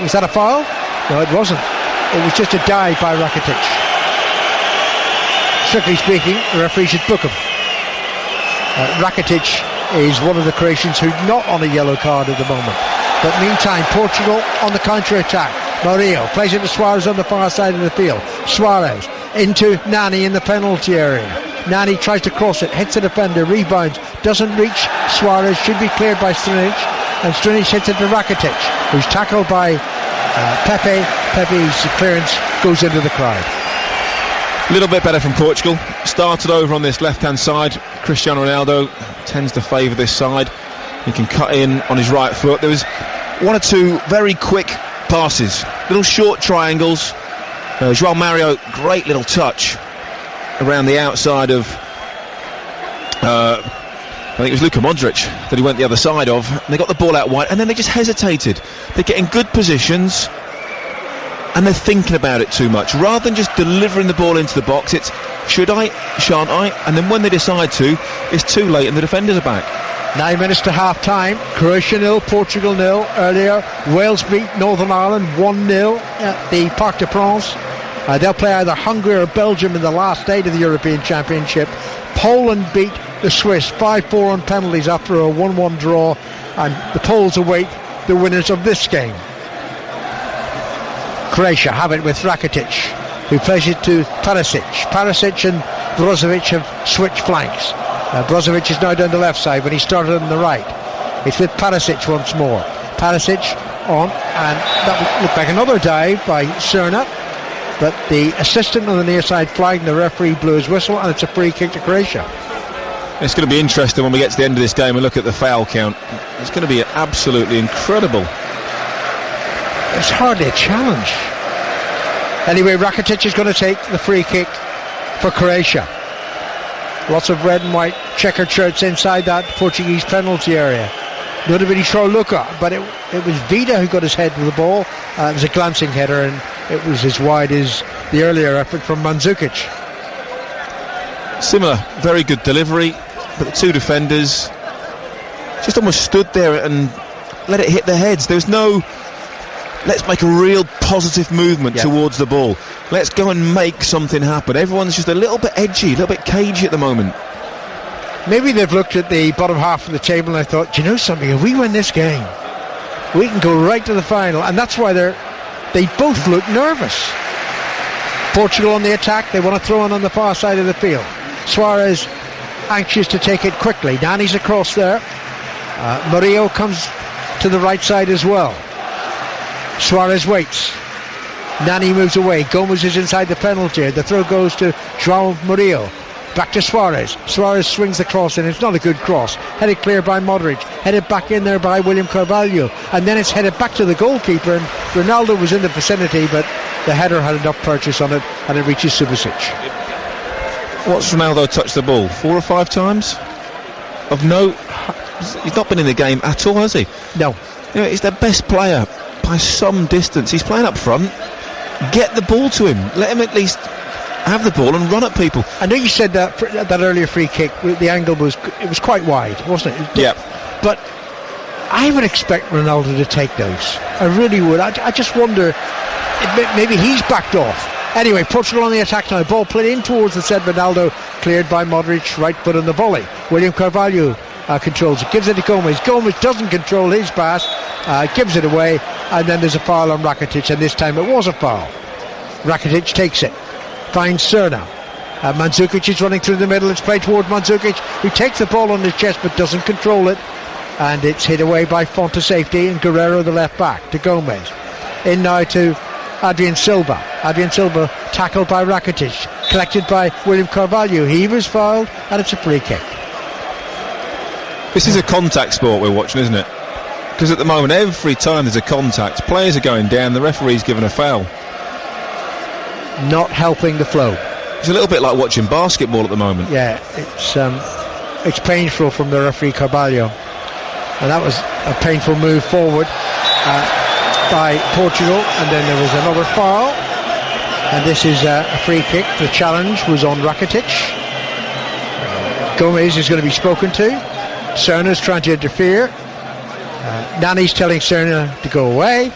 Was that a foul? No, it wasn't. It was just a dive by Rakitic. Strictly speaking, the referee should book him. Rakitic is one of the Croatians who's not on a yellow card at the moment. But meantime, Portugal on the counter-attack. Murillo plays it to Suarez on the far side of the field. Suarez into Nani in the penalty area. Nani tries to cross it, hits the defender, rebounds, doesn't reach Suarez, should be cleared by Strinic, and Strinic hits it to Rakitic, who's tackled by Pepe. Pepe's clearance goes into the crowd. A little bit better from Portugal. Started over on this left-hand side. Cristiano Ronaldo tends to favour this side. He can cut in on his right foot. There was one or two very quick passes, little short triangles. João Mario, great little touch around the outside of I think it was Luka Modric that he went the other side of, and they got the ball out wide, and then they just hesitated. They're getting good positions and they're thinking about it too much rather than just delivering the ball into the box. It's should I, shan't I, and then when they decide to, it's too late and the defenders are back. 9 minutes to half time. Croatia 0, Portugal 0. Earlier, Wales beat Northern Ireland 1-0 at the Parc des Princes. They'll play either Hungary or Belgium in the last day of the European Championship. Poland beat the Swiss 5-4 on penalties after a 1-1 draw, and the Poles await the winners of this game. Croatia have it with Rakitic, who plays it to Perisic. Perisic and Brozovic have switched flanks. Brozovic is now down the left side when he started on the right. It's with Perisic once more. Perisic on, and that looked like another dive by Serna, but the assistant on the near side flagged and the referee blew his whistle, and it's a free kick to Croatia. It's going to be interesting when we get to the end of this game and look at the foul count. It's going to be absolutely incredible. It's hardly a challenge. Anyway, Rakitic is going to take the free kick for Croatia. Lots of red and white checkered shirts inside that Portuguese penalty area. Nobody Chorluka, but it was Vida who got his head to the ball. It was a glancing header, and it was as wide as the earlier effort from Mandzukic. Similar, very good delivery, but the two defenders just almost stood there and let it hit their heads. There was no, let's make a real positive movement towards the ball. Let's go and make something happen. Everyone's just a little bit edgy, a little bit cagey at the moment. Maybe they've looked at the bottom half of the table and they thought, do you know something, if we win this game, we can go right to the final. And that's why they both look nervous. Portugal on the attack, they want to throw in on the far side of the field. Suarez anxious to take it quickly. Nani's across there. Murillo comes to the right side as well. Suarez waits. Nani moves away. Gomez is inside the penalty area. The throw goes to João Murillo. Back to Suarez. Suarez swings the cross and it's not a good cross. Headed clear by Modric. Headed back in there by William Carvalho. And then it's headed back to the goalkeeper, and Ronaldo was in the vicinity, but the header had enough purchase on it and it reaches Subasic. What's Ronaldo touched the ball? 4 or 5 times? Of note, he's not been in the game at all, has he? No. You know, he's their best player by some distance. He's playing up front. Get the ball to him. Let him at least have the ball and run at people. I know you said that earlier free kick, the angle was quite wide, wasn't it? Yeah. But I would expect Ronaldo to take those. I really would. I just wonder, maybe he's backed off. Anyway, Portugal on the attack now. Ball played in towards the said Ronaldo, cleared by Modric, right foot on the volley. William Carvalho controls it, gives it to Gomez. Gomez doesn't control his pass, gives it away, and then there's a foul on Rakitic, and this time it was a foul. Rakitic takes it, finds Serna. Mandzukic is running through the middle. It's played towards Mandzukic, who takes the ball on his chest but doesn't control it, and it's hit away by Font to safety, and Guerrero, the left back, to Gomez. In now to Adrian Silva. Adrian Silva tackled by Rakitic, collected by William Carvalho. He was fouled, and it's a free kick. This is a contact sport we're watching, isn't it? Because at the moment, every time there's a contact, players are going down, the referee's given a foul. Not helping the flow. It's a little bit like watching basketball at the moment. Yeah, it's painful from the referee Carvalho, and that was a painful move forward by Portugal, and then there was another foul, and this is a free kick. The challenge was on Rakitic. Gomez is going to be spoken to. Serna's trying to interfere. Nani's telling Serna to go away.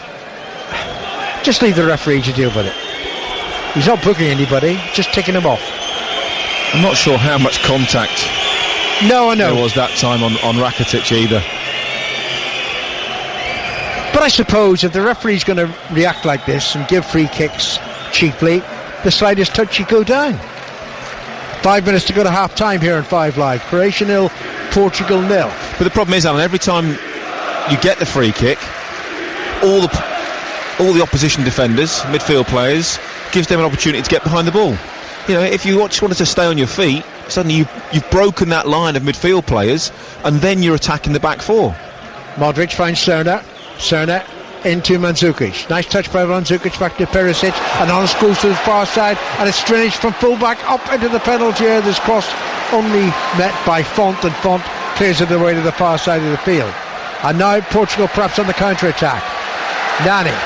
Just leave the referee to deal with it. He's not booking anybody, just ticking him off. I'm not sure how much contact there was that time on Rakitic either. But I suppose if the referee's going to react like this and give free kicks cheaply, the slightest touch you go down. 5 minutes to go to half time here on 5 Live. Croatia 0, Portugal 0. But the problem is, Alan, every time you get the free kick, all the opposition defenders, midfield players, gives them an opportunity to get behind the ball. You know, if you just wanted to stay on your feet, suddenly you've broken that line of midfield players, and then you're attacking the back four. Modric finds Serna into Mandzukic. Nice touch by Mandzukic, back to Perisic, and Honest goes to the far side, and it's Strinic from full-back up into the penalty area. This cross only met by Font, and Font clears it away to the far side of the field. And now Portugal perhaps on the counter-attack. Nani,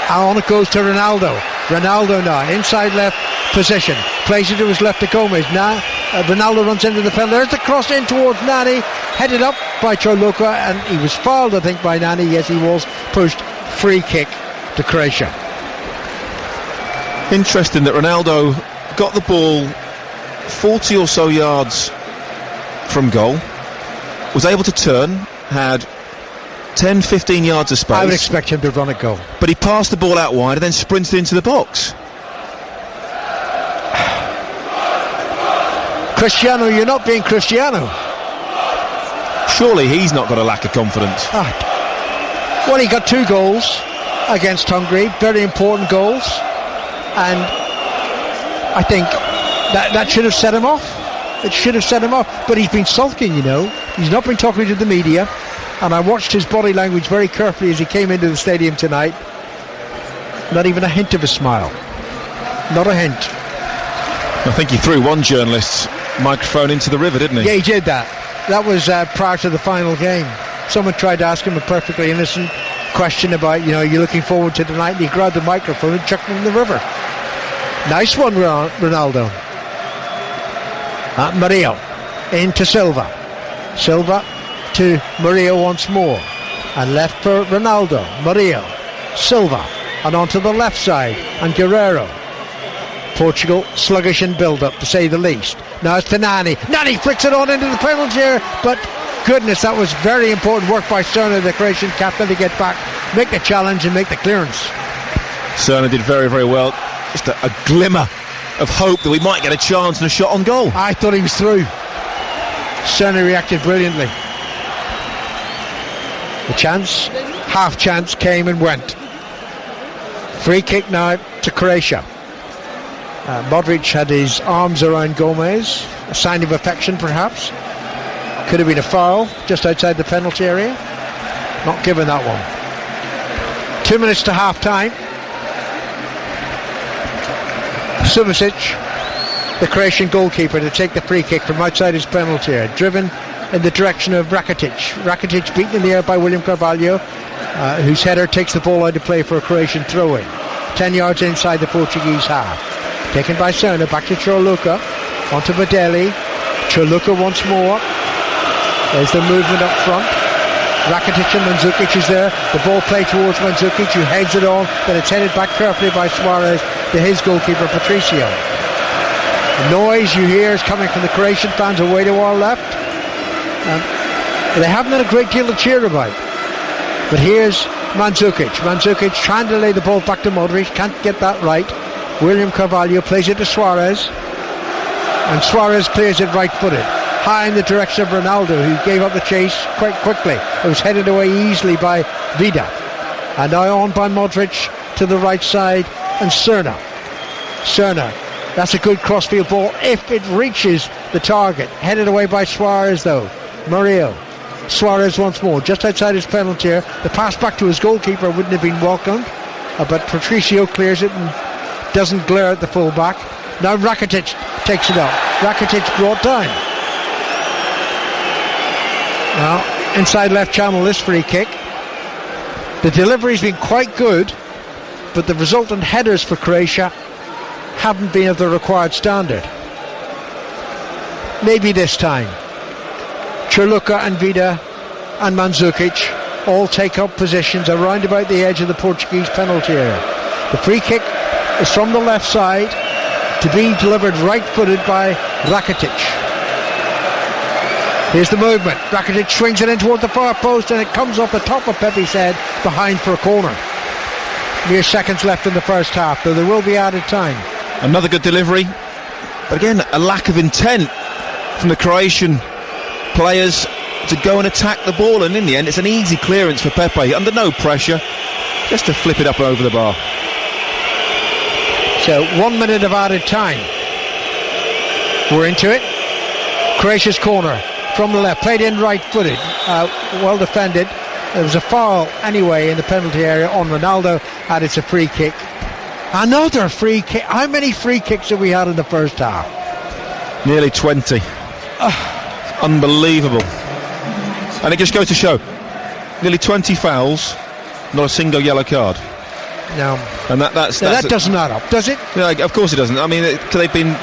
on it goes to Ronaldo. Ronaldo now, inside left position, plays it to his left to Gomez. Now Ronaldo runs into the penalty. There's the cross in towards Nani, headed up by Choluka, and he was fouled, I think, by Nani. Yes, he was pushed. Free kick to Croatia. Interesting that Ronaldo got the ball 40 or so yards from goal, was able to turn, had 10-15 yards of space. I would expect him to run a goal, but he passed the ball out wide and then sprinted into the box. Cristiano, you're not being Cristiano. Surely he's not got a lack of confidence. Well, he got 2 goals against Hungary, very important goals, and I think that should have set him off. It should have set him off, but he's been sulking, you know. He's not been talking to the media, and I watched his body language very carefully as he came into the stadium tonight. Not even a hint of a smile. Not a hint. I think he threw one journalist's microphone into the river, didn't he? Yeah, he did that. That was prior to the final game. Someone tried to ask him a perfectly innocent question about, you know, are you looking forward to tonight? And he grabbed the microphone and chucked it in the river. Nice one, Ronaldo. Murillo into Silva. Silva to Murillo once more. And left for Ronaldo. Murillo. Silva. And onto the left side. And Guerrero. Portugal sluggish in build-up, to say the least. Now it's to Nani. Nani flicks it on into the penalty area, but goodness, that was very important work by Serna, the Croatian captain, to get back, make the challenge and make the clearance. Serna did very, very well. Just a glimmer of hope that we might get a chance and a shot on goal. I thought he was through. Serna reacted brilliantly. The chance, half chance, came and went. Free kick now to Croatia. Modric had his arms around Gomez, a sign of affection perhaps. Could have been a foul just outside the penalty area. Not given that one. 2 minutes to half time. Subasic, the Croatian goalkeeper, to take the free kick from outside his penalty area, driven in the direction of Rakitic. Rakitic beaten in the air by William Carvalho, whose header takes the ball out of play for a Croatian throw-in. 10 yards inside the Portuguese half. Taken by Serna, back to Chorluka, onto Badeli. Chorluka once more. There's the movement up front. Rakitic and Mandzukic is there. The ball played towards Mandzukic, who heads it on, but it's headed back carefully by Suarez to his goalkeeper Patricio. The noise you hear is coming from the Croatian fans away to our left. They haven't had a great deal to cheer about. But here's Mandzukic. Mandzukic trying to lay the ball back to Modric, can't get that right. William Carvalho plays it to Suarez, and Suarez clears it right-footed, high in the direction of Ronaldo, who gave up the chase quite quickly. It was headed away easily by Vida, and now on by Modric to the right side, and Serna, that's a good crossfield ball if it reaches the target. Headed away by Suarez though. Murillo. Suarez once more, just outside his penalty area. The pass back to his goalkeeper wouldn't have been welcomed, but Patricio clears it and doesn't glare at the full-back. Now Rakitic takes it up. Rakitic brought down. Now, inside left channel, this free kick. The delivery's been quite good, but the resultant headers for Croatia haven't been of the required standard. Maybe this time. Chorluka and Vida and Mandzukic all take up positions around about the edge of the Portuguese penalty area. The free kick is from the left side, to be delivered right-footed by Rakitic. Here's the movement. Rakitic swings it in towards the far post, and it comes off the top of Pepe's head behind for a corner. Mere seconds left in the first half, though there will be added time. Another good delivery, but again a lack of intent from the Croatian players to go and attack the ball, and in the end it's an easy clearance for Pepe under no pressure, just to flip it up over the bar. So 1 minute of added time. We're into it. Croatia's corner from the left, played in right-footed, well defended. There was a foul anyway in the penalty area on Ronaldo, and it's a free kick. Another free kick. How many free kicks have we had in the first half? Nearly 20. Unbelievable. And it just goes to show, nearly 20 fouls, not a single yellow card. No. And that doesn't add up, does it? Yeah, of course it doesn't. I mean, they've been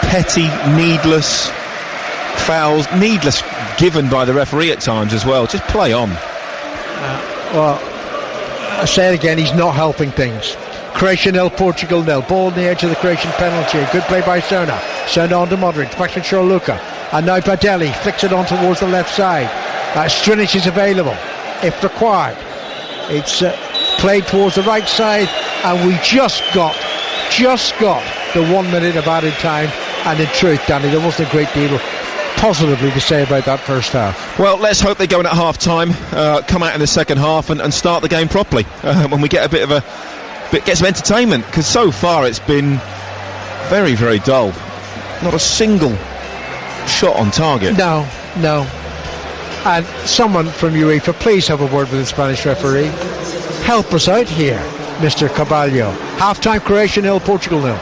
petty, needless fouls, needless given by the referee at times as well. Just play on. Well, I say it again, he's not helping things. Croatia 0, Portugal 0. Ball on the edge of the Croatian penalty. Good play by Serna. Serna on to Modric. Back to Chorluka. And now Badeli flicks it on towards the left side. Strinic is available if required. It's played towards the right side, and we just got the 1 minute of added time. And in truth, Danny, there wasn't a great deal positively to say about that first half. Well, let's hope they go in at half time, come out in the second half and start the game properly when we get get some entertainment, because so far it's been very, very dull. Not a single shot on target. No. And someone from UEFA, please have a word with the Spanish referee. Help us out here, Mr. Carvalho. Half-time, Croatia 0, Portugal 0.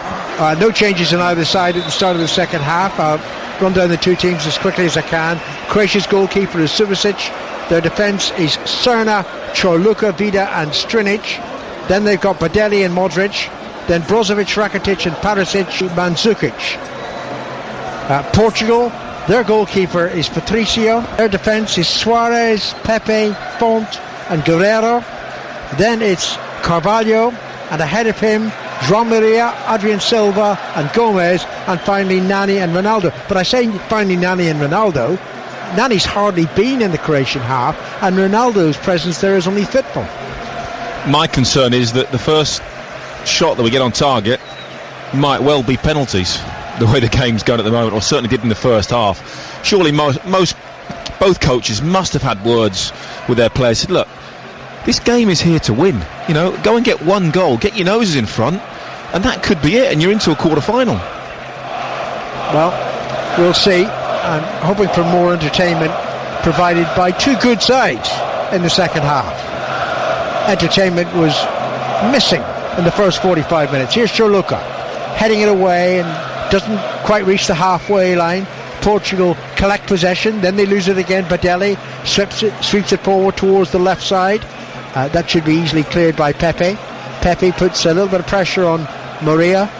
No changes on either side at the start of the second half. I'll run down the two teams as quickly as I can. Croatia's goalkeeper is Subasic. Their defence is Serna, Chorluka, Vida and Strinic. Then they've got Badeli and Modric. then Brozovic, Rakitic and Perisic, Mandzukic. Portugal, their goalkeeper is Patricio. Their defence is Suarez, Pepe, Font and Guerrero. Then it's Carvalho, and ahead of him João Maria, Adrian Silva and Gomez, and finally Nani and Ronaldo. But I say finally Nani and Ronaldo, Nani's hardly been in the Croatian half, and Ronaldo's presence there is only fitful. My concern is that the first shot that we get on target might well be penalties, the way the game's going at the moment, or certainly did in the first half. Surely both coaches must have had words with their players. Said, look, this game is here to win. You know, go and get one goal, get your noses in front, and that could be it, and you're into a quarter-final. Well, we'll see. I'm hoping for more entertainment provided by two good sides in the second half. Entertainment was missing in the first 45 minutes. Here's Chorluka heading it away and doesn't quite reach the halfway line. Portugal collect possession, then they lose it again. Badelli sweeps it forward towards the left side. That should be easily cleared by Pepe. Pepe puts a little bit of pressure on Maria,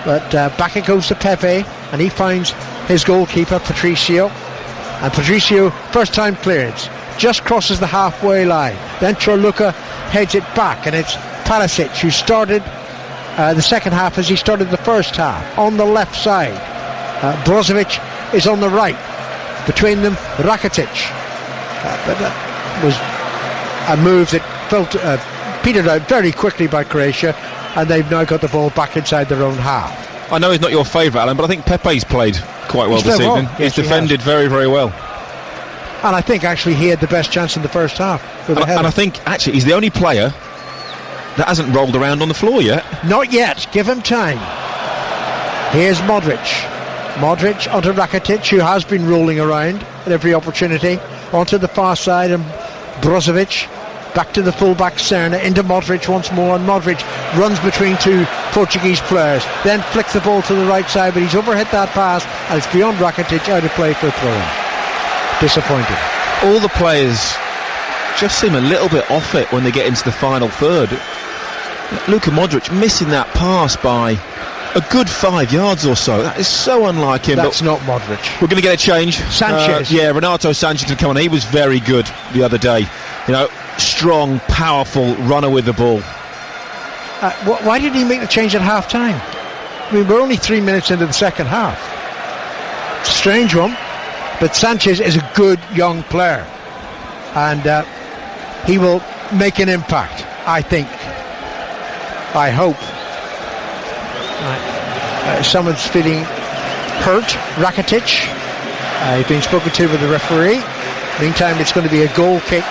but back it goes to Pepe, and he finds his goalkeeper Patricio, and Patricio first time clearance just crosses the halfway line. Then Chorluka heads it back, and it's Perisic who started the second half as he started the first half on the left side. Brozovic is on the right, between them Rakitic, but that was a move that petered out very quickly by Croatia, and they've now got the ball back inside their own half. I know he's not your favourite, Alan, but I think Pepe's played quite well this evening. He's defended very, very well. And I think actually he had the best chance in the first half. And I think actually he's the only player that hasn't rolled around on the floor yet. Not yet. Give him time. Here's Modric. Modric onto Rakitic, who has been rolling around at every opportunity. Onto the far side, and Brozovic back to the full-back Serna, into Modric once more, and Modric runs between two Portuguese players, then flicks the ball to the right side, but he's overhit that pass, and it's beyond Rakitic, out of play for a throw-in. Disappointing. All the players just seem a little bit off it when they get into the final third. Luka Modric missing that pass by a good 5 yards or so. That is so unlike him. That's not Modric. We're going to get a change. Sanchez. Renato Sanchez can come on. He was very good the other day. You know, strong, powerful runner with the ball. Why did he make the change at half time? I mean, we're only 3 minutes into the second half. Strange one, but Sanchez is a good young player, and he will make an impact, I think. I hope. Someone's feeling hurt. Rakitic. He's been spoken to with the referee. Meantime, it's going to be a goal kick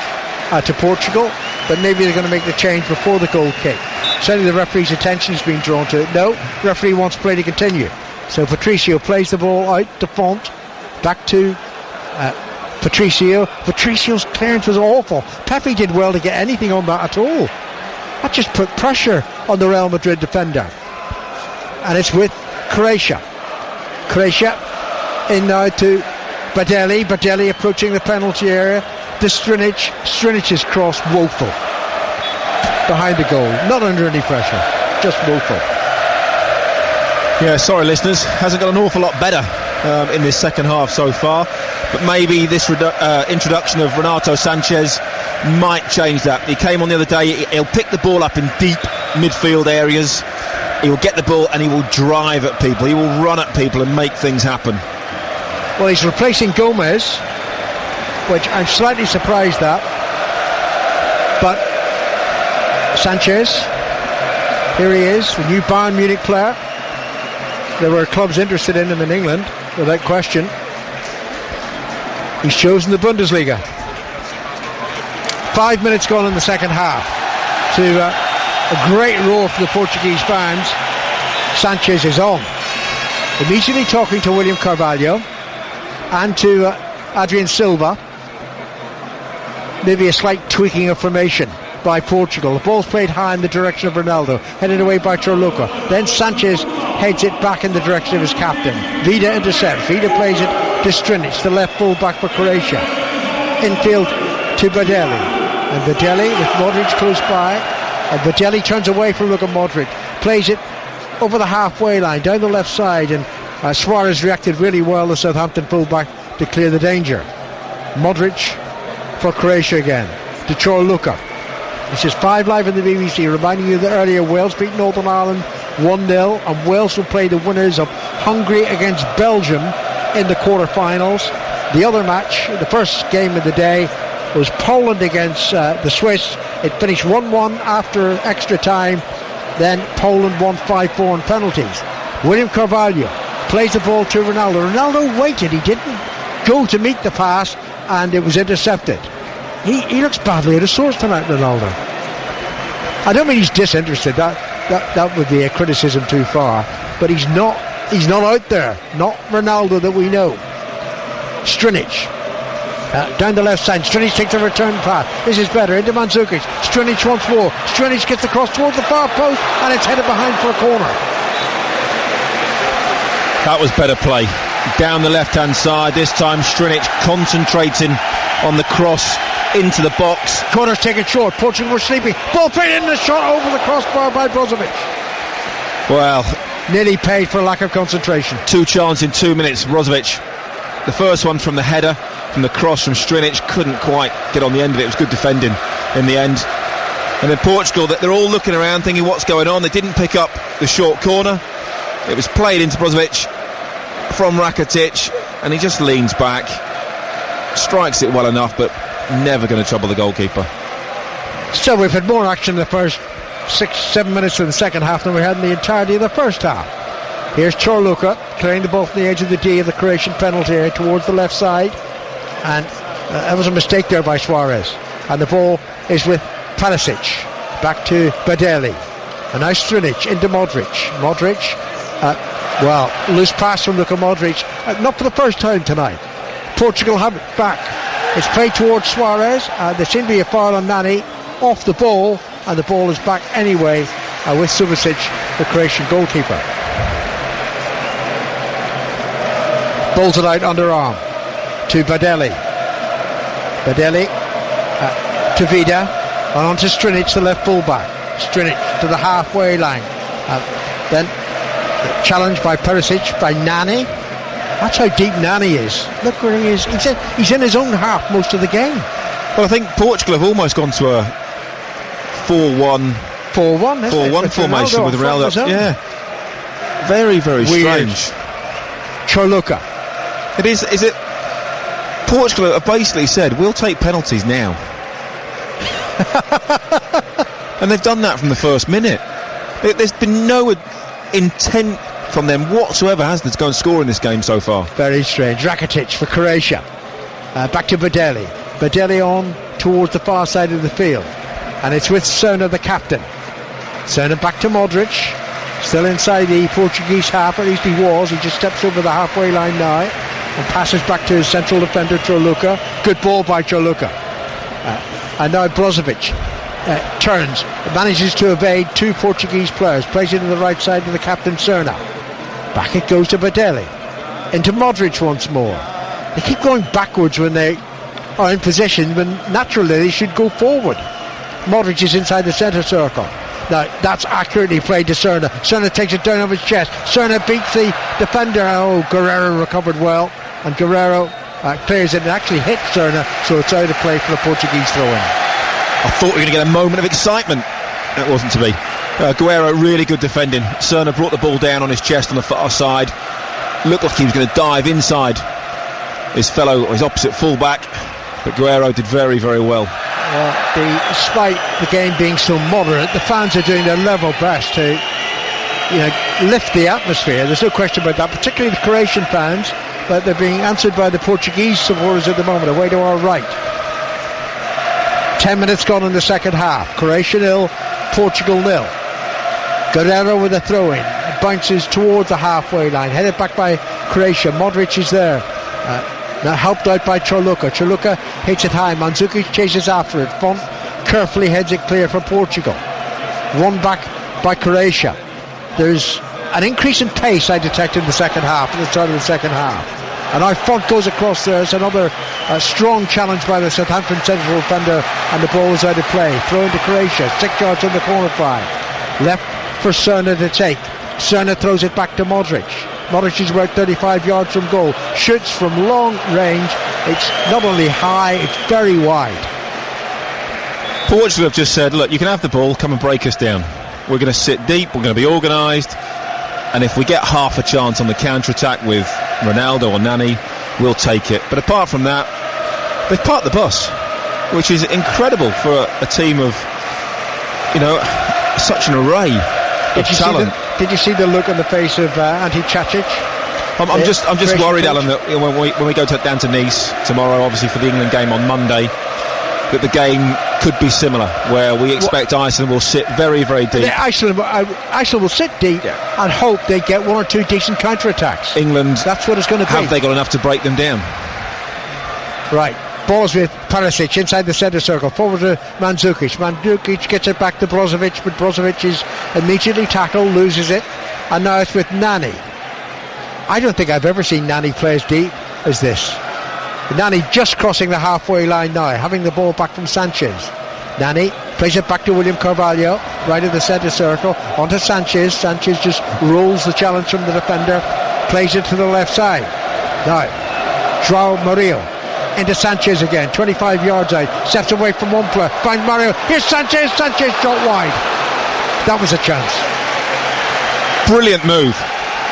to Portugal, but maybe they're going to make the change before the goal kick. Certainly the referee's attention has been drawn to it. No, referee wants play to continue. So Patricio plays the ball out to Font, back to Patricio. Patricio's clearance was awful. Pepe did well to get anything on that at all. That just put pressure on the Real Madrid defender. And it's with Croatia. Croatia in now to Badelli. Badelli approaching the penalty area. To Strinic's cross, woeful. Behind the goal. Not under any pressure. Just woeful. Yeah, sorry listeners. Hasn't got an awful lot better in this second half so far. But maybe this introduction of Renato Sanchez might change that. He came on the other day. He'll pick the ball up in deep midfield areas. He will get the ball and he will drive at people. He will run at people and make things happen. Well, he's replacing Gomez, which I'm slightly surprised at. But Sanchez, here he is, the new Bayern Munich player. There were clubs interested in him in England, without question. He's chosen the Bundesliga. 5 minutes gone in the second half. To a great roar for the Portuguese fans. Sanchez is on, immediately talking to William Carvalho and to Adrian Silva. Maybe a slight tweaking of formation by Portugal. The ball's played high in the direction of Ronaldo, headed away by Chorluka. Then Sanchez heads it back in the direction of his captain. Vida intercepts. Vida plays it to Strinic, the left full back for Croatia. Infield to Badelli, and Badelli with Modric close by Vitelli turns away from Luka Modric, plays it over the halfway line, down the left side, and Suarez reacted really well, the Southampton fullback, to clear the danger. Modric for Croatia again, to Chorluka. This is 5 Live in the BBC, reminding you that earlier Wales beat Northern Ireland 1-0, and Wales will play the winners of Hungary against Belgium in the quarter-finals. The other match, the first game of the day, was Poland against the Swiss. It finished 1-1 after extra time. Then Poland won 5-4 in penalties. William Carvalho plays the ball to Ronaldo. Ronaldo waited. He didn't go to meet the pass, and it was intercepted. He looks badly out of sorts tonight, Ronaldo. I don't mean he's disinterested. That would be a criticism too far. But he's not out there. Not Ronaldo that we know. Strinic. Down the left side, Strinic takes a return pass. This is better, into Mandzukic. Strinic once more. Strinic gets across towards the far post, and it's headed behind for a corner. That was better play. Down the left-hand side, this time Strinic concentrating on the cross into the box. Corner's taken short, Portugal were sleeping. Ball played in the shot over the crossbar by Brozovic. Well, nearly paid for lack of concentration. 2 chances in 2 minutes, Brozovic. The first one from the header, from the cross from Strinic, couldn't quite get on the end of it. It was good defending in the end. And then Portugal, they're all looking around thinking what's going on. They didn't pick up the short corner. It was played into Brozovic from Rakitic, and he just leans back, strikes it well enough, but never going to trouble the goalkeeper. So we've had more action in the first 6-7 minutes of the second half than we had in the entirety of the first half. Here's Chorluka clearing the ball from the edge of the D of the Croatian penalty area towards the left side, and that was a mistake there by Suarez, and the ball is with Perisic back to Badeli, and now Strinic into Modric. Loose pass from Luka Modric, not for the first time tonight. Portugal have it back. It's played towards Suarez. There seemed to be a foul on Nani off the ball, and the ball is back anyway with Subasic, the Croatian goalkeeper. Bolts it out underarm to Badeli. To Vida, and on to Strinic, the left fullback. Strinic to the halfway line. Then challenged by Perisic, by Nani. That's how deep Nani is. Look where he is. He's in his own half most of the game. Well, I think Portugal have almost gone to a 4-1 formation with Ronaldo. Yeah. Very, very weird. Strange. Chorluka. It is it? Portugal have basically said, we'll take penalties now. And they've done that from the first minute. There's been no intent from them whatsoever, has there, to go and score in this game so far. Very strange. Rakitic for Croatia. Back to Badeli. Badeli on towards the far side of the field. And it's with Serna, the captain. Serna back to Modric. Still inside the Portuguese half, at least he was. He just steps over the halfway line now and passes back to his central defender, Chorluka. Good ball by Chorluka. And now Brozovic turns, manages to evade 2 Portuguese players, plays it to the right side to the captain, Serna. Back it goes to Badeli. Into Modric once more. They keep going backwards when they are in position, when naturally they should go forward. Modric is inside the centre circle. Now, that's accurately played to Serna. Serna takes it down off his chest. Serna beats the defender. Oh, Guerrero recovered well. And Guerrero clears it and actually hits Serna, so it's out of play for the Portuguese throw-in. I thought we were going to get a moment of excitement. That wasn't to be. Guerrero, really good defending. Serna brought the ball down on his chest on the far side. Looked like he was going to dive inside his opposite full-back. But Guerrero did very, very well. Despite the game being so moderate, the fans are doing their level best to lift the atmosphere. There's no question about that, particularly the Croatian fans, but they're being answered by the Portuguese supporters at the moment, away to our right. 10 minutes gone in the second half. Croatia 0, Portugal 0. Guerrero with a throw-in. It bounces towards the halfway line, headed back by Croatia. Modric is there. Now helped out by Chorluka. Chorluka hits it high. Mandzukic chases after it. Font carefully heads it clear for Portugal. Won back by Croatia. There's an increase in pace I detect in the second half, at the start of the second half. And now Font goes across there. It's another strong challenge by the Southampton central defender, and the ball is out of play. Throw into Croatia, 6 yards on the corner flag. Left for Cerna to take. Cerna throws it back to Modric. Modric is about 35 yards from goal. Shoots from long range. It's not only high, it's very wide. Portugal have just said, look, you can have the ball, come and break us down. We're going to sit deep, we're going to be organised, and if we get half a chance on the counter-attack with Ronaldo or Nani, we'll take it. But apart from that, they've parked the bus, which is incredible for a team of, such an array of talent. Did you see the look on the face of Ante Čačić? I'm just worried, Alan, that when we go down to Nice tomorrow, obviously for the England game on Monday, that the game could be similar, where we expect Iceland will sit very, very deep. Iceland will sit deep and hope they get 1 or 2 decent counter-attacks. England, that's what it's going to be. Have they got enough to break them down? Right. Ball's with Perisic inside the centre circle. Forward to Mandzukic. Mandzukic gets it back to Brozovic, but Brozovic is immediately tackled, loses it. And now it's with Nani. I don't think I've ever seen Nani play as deep as this. Nani just crossing the halfway line now, having the ball back from Sanchez. Nani plays it back to William Carvalho, right of the centre circle, onto Sanchez. Sanchez just rolls the challenge from the defender, plays it to the left side. Now, João Murillo into Sanchez again, 25 yards out, steps away from one player, finds Mario, here's Sanchez shot wide. That was a chance. Brilliant move.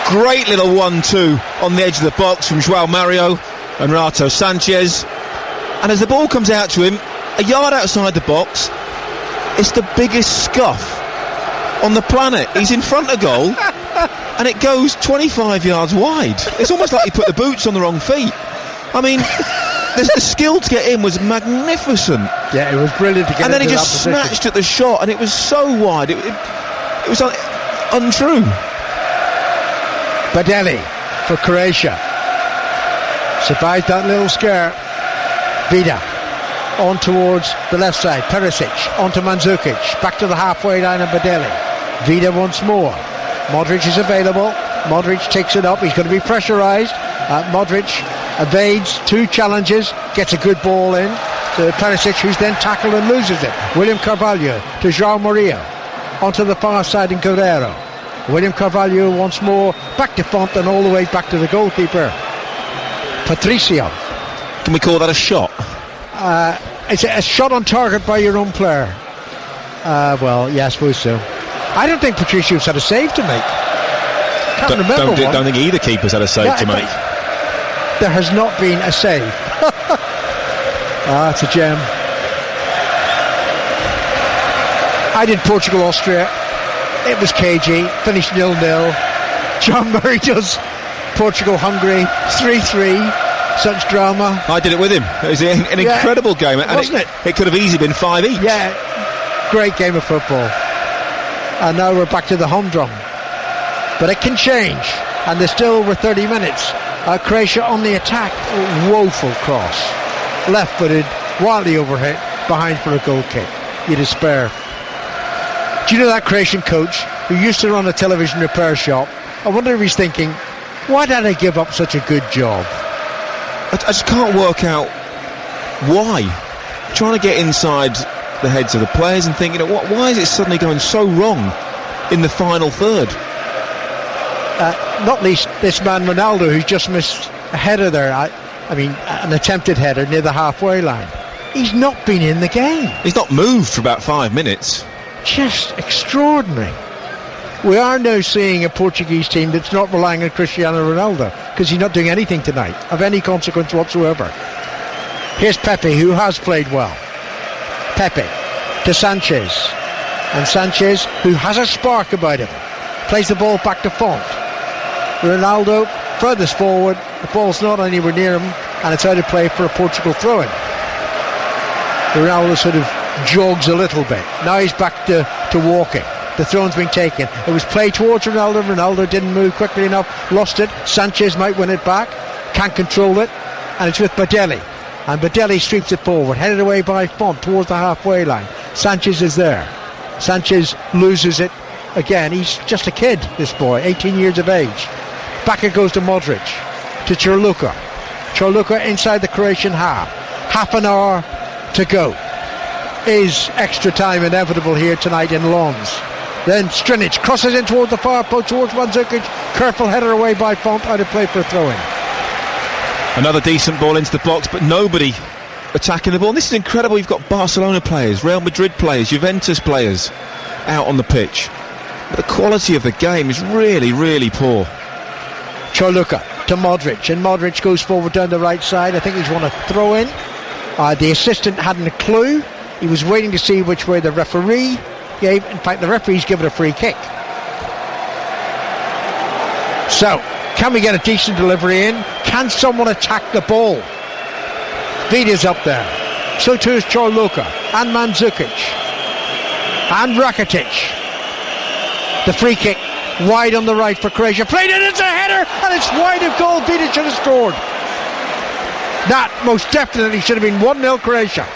Great little 1-2 on the edge of the box from João Mario and Renato Sanchez, and as the ball comes out to him a yard outside the box, it's the biggest scuff on the planet. He's in front of goal and it goes 25 yards wide. It's almost like he put the boots on the wrong feet. I mean, the skill to get in was magnificent. Yeah, it was brilliant to get and then he into just snatched at the shot, and it was so wide, it was untrue. Badeli for Croatia survived that little scare. Vida on towards the left side. Perisic onto Mandzukic, back to the halfway line of Badeli. Vida once more. Modric is available. Modric takes it up. He's going to be pressurised. Modric evades 2 challenges, gets a good ball in to Perisic, who's then tackled and loses it. William Carvalho to João Murillo onto the far side in Guerrero. William Carvalho once more back to Font and all the way back to the goalkeeper Patricio. Can we call that a shot? It's a shot on target by your own player. Well, yeah, I suppose so. I don't think Patricio's had a save to make. Don't think either keeper's had a save to make. There has not been a save. It's a gem. I did Portugal-Austria. It was cagey, finished 0-0. John Murray does Portugal-Hungary 3-3. Such drama. I did it with him. It was an incredible game, wasn't it? It could have easily been 5 each. Yeah, great game of football. And now we're back to the humdrum. But it can change, and there's still over 30 minutes. Croatia on the attack. Woeful cross, left-footed, wildly overhit, behind for a goal kick. You despair. Do you know that Croatian coach who used to run a television repair shop? I wonder if he's thinking, why did I give up such a good job? I just can't work out why. Trying to get inside the heads of the players and thinking, why is it suddenly going so wrong in the final third? Not least this man Ronaldo, who's just missed a header there. I mean, an attempted header near the halfway line. He's not been in the game. He's not moved for about 5 minutes. Just extraordinary. We are now seeing a Portuguese team that's not relying on Cristiano Ronaldo, because he's not doing anything tonight of any consequence whatsoever. Here's Pepe, who has played well. Pepe to Sanchez, and Sanchez, who has a spark about him, plays the ball back to Font. Ronaldo furthest forward, the ball's not anywhere near him, and it's out of play for a Portugal throw-in. Ronaldo sort of jogs a little bit. Now he's back to walking. The throw-in's been taken. It was played towards Ronaldo. Ronaldo didn't move quickly enough, lost it. Sanchez might win it back, can't control it, and it's with Badeli. And Badeli sweeps it forward, headed away by Font towards the halfway line. Sanchez is there. Sanchez loses it again. He's just a kid, this boy, 18 years of age. Back it goes to Modric, to Chirluka. Chorluka inside the Croatian half. Half an hour to go. Is extra time inevitable here tonight in Lons? Then Strinic crosses in towards the far post towards Mandzukic. Careful header away by Font, out of play for a throw-in. Another decent ball into the box, but nobody attacking the ball. And this is incredible. You've got Barcelona players, Real Madrid players, Juventus players out on the pitch. But the quality of the game is really, really poor. Chorluka to Modric, and Modric goes forward down the right side. I think he's won a throw-in. The assistant hadn't a clue. He was waiting to see which way the referee gave. In fact, the referee's given a free kick. So, can we get a decent delivery in? Can someone attack the ball? Vida's up there. So too is Chorluka and Mandzukic and Rakitic. The free kick wide on the right for Croatia. Played it, it's a header, and it's wide of goal. Vida should have scored. That most definitely should have been 1-0 Croatia.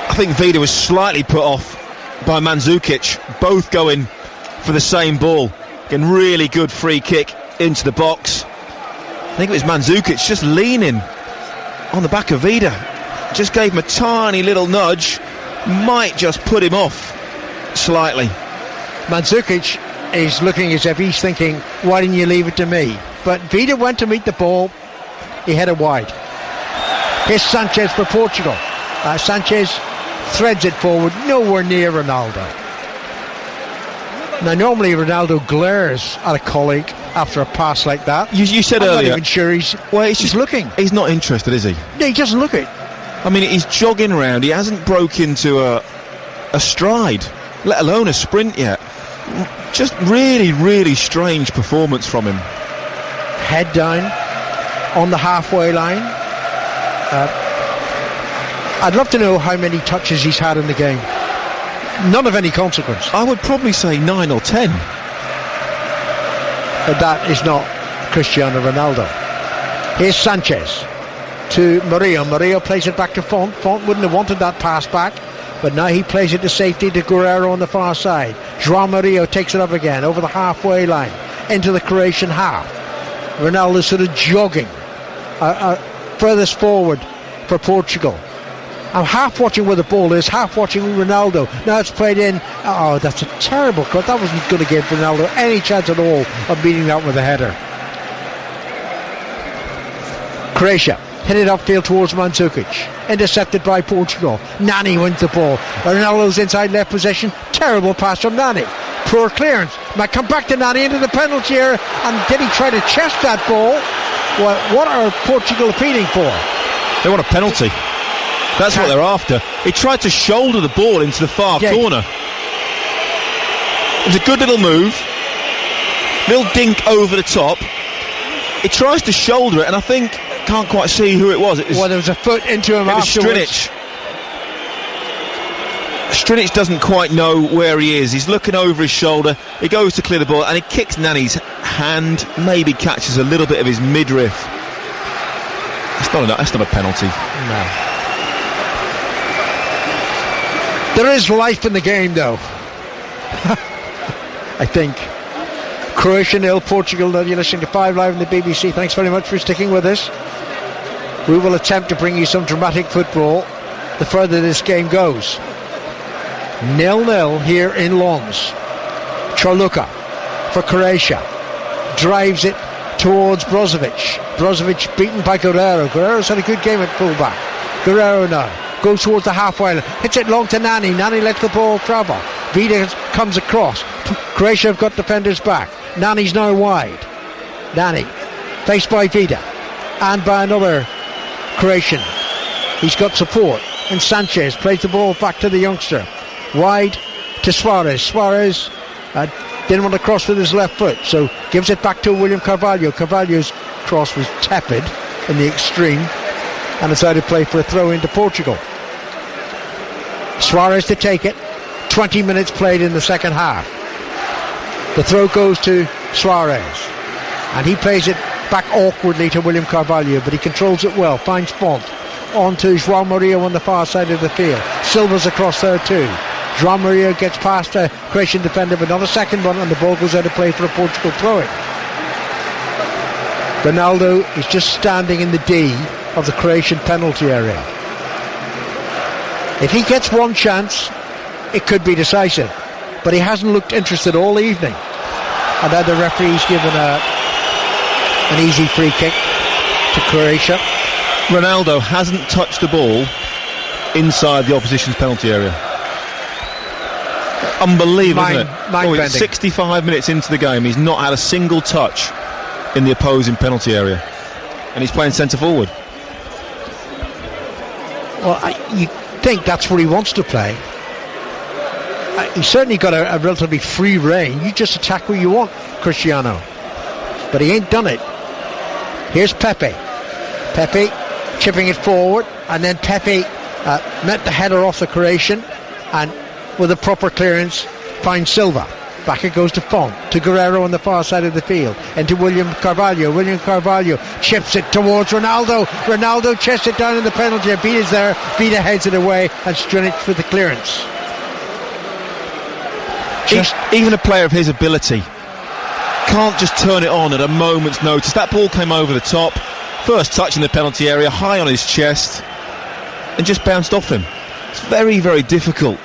I think Vida was slightly put off by Mandzukic, both going for the same ball. Again, really good free kick into the box. I think it was Mandzukic just leaning on the back of Vida. Just gave him a tiny little nudge. Might just put him off slightly. Mandzukic is looking as if he's thinking, why didn't you leave it to me? But Vida went to meet the ball. He headed wide. Here's Sanchez for Portugal. Sanchez threads it forward, nowhere near Ronaldo. Now normally Ronaldo glares at a colleague after a pass like that. You said I'm earlier. Not even sure he's just looking. He's not interested, is he? No, he doesn't look it. I mean, he's jogging around. He hasn't broke into a stride, let alone a sprint yet. Just really, really strange performance from him. Head down on the halfway line. I'd love to know how many touches he's had in the game. None of any consequence. I would probably say 9 or 10. But that is not Cristiano Ronaldo. Here's Sanchez to Murillo. Murillo plays it back to Font. Font wouldn't have wanted that pass back, but now he plays it to safety to Guerrero on the far side. João Murillo takes it up again over the halfway line into the Croatian half. Ronaldo sort of jogging furthest forward for Portugal. I'm half watching where the ball is, half watching Ronaldo. Now it's played in. Oh, that's a terrible cut. That wasn't going to give Ronaldo any chance at all of beating that with a header. Croatia hit it upfield towards Mandzukic. Intercepted by Portugal. Nani wins the ball. Ronaldo's inside left possession. Terrible pass from Nani. Poor clearance. Might come back to Nani into the penalty area. And did he try to chest that ball? Well, what are Portugal appealing for? They want a penalty. That's what they're after. He tried to shoulder the ball into the far corner. It was a good little move. Little dink over the top. He tries to shoulder it, and I think, can't quite see who it was. Well, there was a foot into him afterwards. Strinic doesn't quite know where he is. He's looking over his shoulder. He goes to clear the ball, and he kicks Nani's hand. Maybe catches a little bit of his midriff. That's not a penalty. No. There is life in the game, though. I think. Croatia 0, Portugal 0. You're listening to 5 Live on the BBC. Thanks very much for sticking with us. We will attempt to bring you some dramatic football the further this game goes. 0-0 here in Lons. Chorluka for Croatia. Drives it towards Brozovic. Brozovic beaten by Guerrero. Guerrero's had a good game at fullback. Guerrero now goes towards the halfway line, hits it long to Nani. Nani lets the ball travel. Vida comes across. Croatia have got defenders back. Nani's now wide. Nani faced by Vida and by another Croatian. He's got support, and Sanchez plays the ball back to the youngster. Wide to Suarez. Suarez didn't want to cross with his left foot, so gives it back to William Carvalho. Carvalho's cross was tepid in the extreme, and it's out of play for a throw into Portugal. Suarez to take it. 20 minutes played in the second half. The throw goes to Suarez, and he plays it back awkwardly to William Carvalho, but he controls it well. Finds Font on to João Murillo on the far side of the field. Silva's across there too. João Murillo gets past a Croatian defender, but not a second one, and the ball goes out of play for a Portugal throw-in. Ronaldo is just standing in the D of the Croatian penalty area. If he gets one chance, it could be decisive, but he hasn't looked interested all evening. And now the referee's given an easy free kick to Croatia. Ronaldo hasn't touched the ball inside the opposition's penalty area. Unbelievable, isn't it? Mind-bending. 65 minutes into the game, he's not had a single touch in the opposing penalty area, and he's playing centre forward. Well, you think that's where he wants to play. He's certainly got a relatively free rein. You just attack where you want, Cristiano. But he ain't done it. Here's Pepe. Pepe chipping it forward, and then Pepe met the header off the Croatian, and with a proper clearance finds Silva. Back it goes to Font, to Guerrero on the far side of the field, into William Carvalho. William Carvalho chips it towards Ronaldo. Ronaldo chests it down in the penalty. Vida's there. Vida heads it away, and Strinic with the clearance. Even a player of his ability can't just turn it on at a moment's notice. That ball came over the top, first touch in the penalty area, high on his chest, and just bounced off him. It's very, very difficult,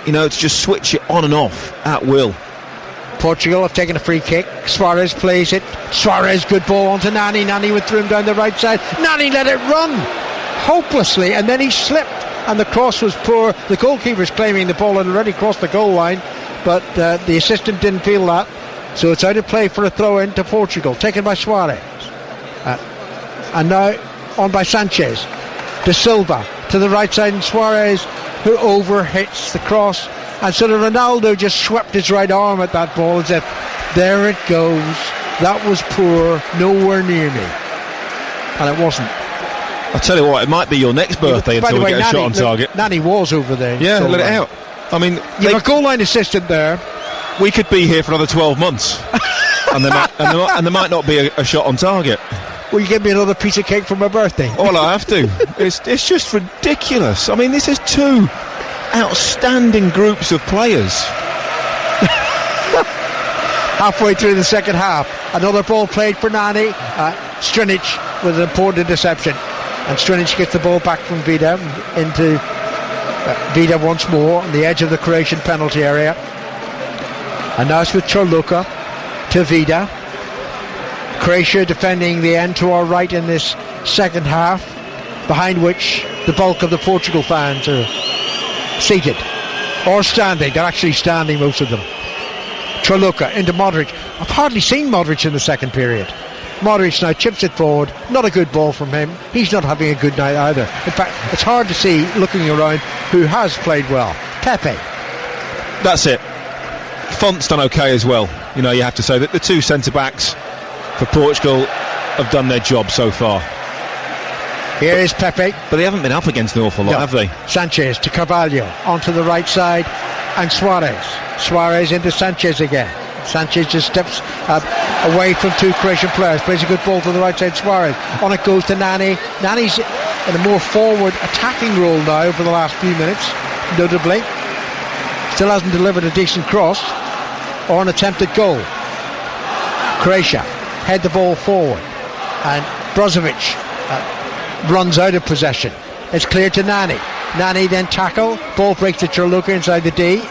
to just switch it on and off at will. Portugal have taken a free kick. Suarez plays it. Suarez, good ball onto Nani. Nani with room down the right side. Nani let it run hopelessly, and then he slipped, and the cross was poor. The goalkeeper's claiming the ball had already crossed the goal line, but the assistant didn't feel that, so it's out of play for a throw-in to Portugal, taken by Suarez. And now on by Sanchez. De Silva to the right side, and Suarez, who overhits the cross. And so Ronaldo just swept his right arm at that ball as if, there it goes. That was poor, nowhere near me. And it wasn't. I'll tell you what, it might be your next birthday until we get a shot on target. Nani was over there. Yeah, let it out. I mean, you have a goal line assistant there. We could be here for another 12 months. and there might not be a shot on target. Will you give me another piece of cake for my birthday? Well, I have to. It's just ridiculous. I mean, this is two outstanding groups of players. Halfway through the second half, another ball played for Nani. Strinic with an important interception, and Strinic gets the ball back from Vida into Vida once more on the edge of the Croatian penalty area. And now it's with Chorluka to Vida. Croatia defending the end to our right in this second half, behind which the bulk of the Portugal fans are seated or standing. They're actually standing, most of them. Chorluka into Modric. I've hardly seen Modric in the second period. Modric now chips it forward. Not a good ball from him. He's not having a good night either. In fact, it's hard to see, looking around, who has played well. Pepe. That's it. Font's done okay as well. You have to say that the two centre-backs for Portugal have done their job so far. Here is Pepe. But they haven't been up against an awful lot, have they? Sanchez to Carvalho, onto the right side, and Suarez. Suarez into Sanchez again. Sanchez just steps away from two Croatian players, plays a good ball to the right side. Suarez, on it goes to Nani. Nani's in a more forward attacking role now over the last few minutes, notably. Still hasn't delivered a decent cross or an attempted goal. Croatia head the ball forward, and Brozovic runs out of possession. It's cleared to Nani. Nani then tackle. Ball breaks to Chorluka inside the D.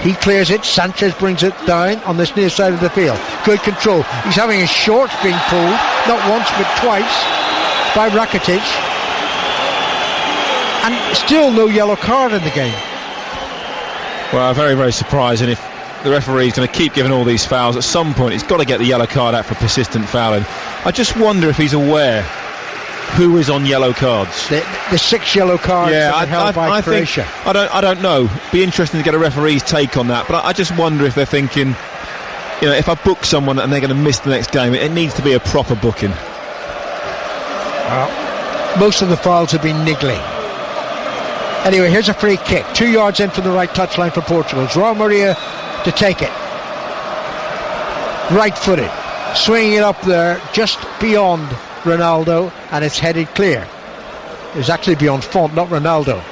He clears it. Sanchez brings it down on this near side of the field. Good control. He's having his shorts being pulled, not once but twice, by Rakitic. And still no yellow card in the game. Well, very, very surprising. If the referee's going to keep giving all these fouls, at some point he's got to get the yellow card out for persistent fouling. I just wonder if he's aware who is on yellow cards. The 6 yellow cards held by Croatia. I don't know. Be interesting to get a referee's take on that. But I just wonder if they're thinking, if I book someone and they're going to miss the next game, it needs to be a proper booking. Well, most of the fouls have been niggly. Anyway, here's a free kick, 2 yards in from the right touchline for Portugal. It's João Maria to take it. Right-footed, swinging it up there, just beyond Ronaldo, and it's headed clear. It was actually beyond Font, not Ronaldo.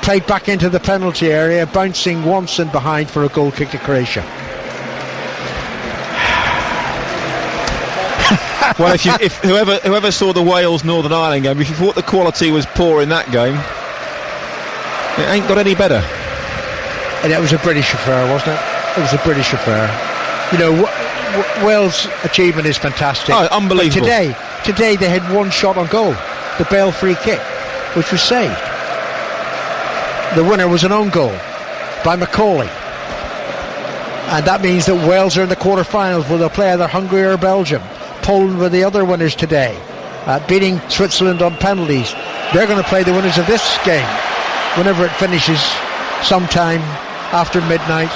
Played back into the penalty area, bouncing once and behind for a goal kick to Croatia. Well, if whoever saw the Wales Northern Ireland game, if you thought the quality was poor in that game, it ain't got any better. And it was a British affair, wasn't it? It was a British affair. You know, Wales' achievement is fantastic. Oh, unbelievable. But today they had one shot on goal, the Bale free kick, which was saved. The winner was an own goal by Macaulay. And that means that Wales are in the quarter-finals, where they'll play either Hungary or Belgium. Poland were the other winners today, beating Switzerland on penalties. They're going to play the winners of this game whenever it finishes sometime after midnight.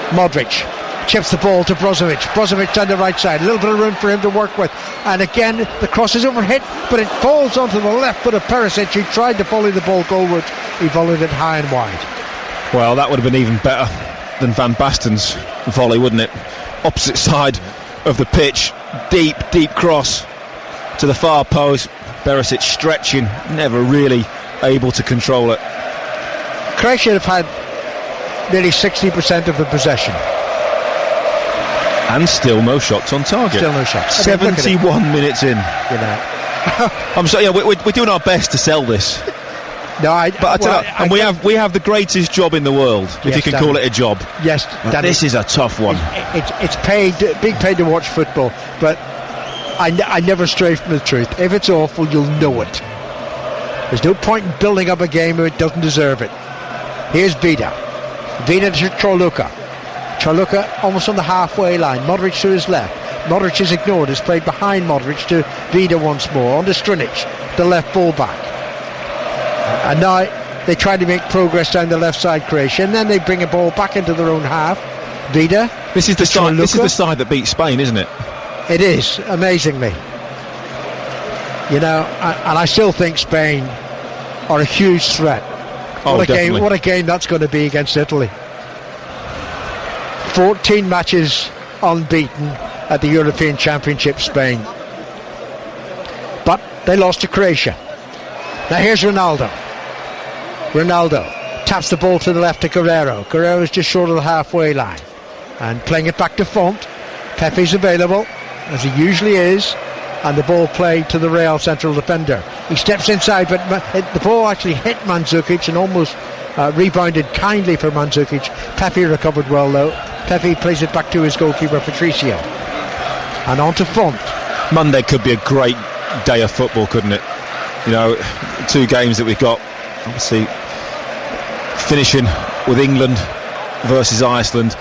Modric chips the ball to Brozovic. Brozovic down the right side, a little bit of room for him to work with, and again the cross is overhit, but it falls onto the left foot of Perisic, who tried to volley the ball goalwards. He volleyed it high and wide. Well, that would have been even better than Van Basten's volley, wouldn't it? Opposite side of the pitch, deep cross to the far post. Perisic stretching, never really able to control it. Croatia have had nearly 60% of the possession. And still no shots on target. Still no shots. 71 minutes in. You know. I'm sorry, yeah, we're doing our best to sell this. No, we have the greatest job in the world, if you can call it a job. Yes, this is a tough one. It's being paid to watch football, but I never stray from the truth. If it's awful, you'll know it. There's no point in building up a game if it doesn't deserve it. Here's Vida to Chorluka. Chorluka almost on the halfway line. Modric to his left. Modric is ignored. It's played behind Modric to Vida once more. On to Strinic, the left full-back. And now they try to make progress down the left side, Croatia, and then they bring a ball back into their own half. Vida. This is the side that beat Spain, isn't it? It is, amazingly. You know, and I still think Spain are a huge threat. What a game that's going to be against Italy. 14 matches unbeaten at the European Championship, Spain. But they lost to Croatia. Now here's Ronaldo. Ronaldo taps the ball to the left to Guerrero. Guerrero's just short of the halfway line. And playing it back to Font. Pepe's available, as he usually is. And the ball played to the Real central defender. He steps inside, but the ball actually hit Mandzukic and almost rebounded kindly for Mandzukic. Pepe recovered well, though. Pepe plays it back to his goalkeeper, Patricio. And on to Font. Monday could be a great day of football, couldn't it? You know, two games that we've got, obviously, finishing with England versus Iceland.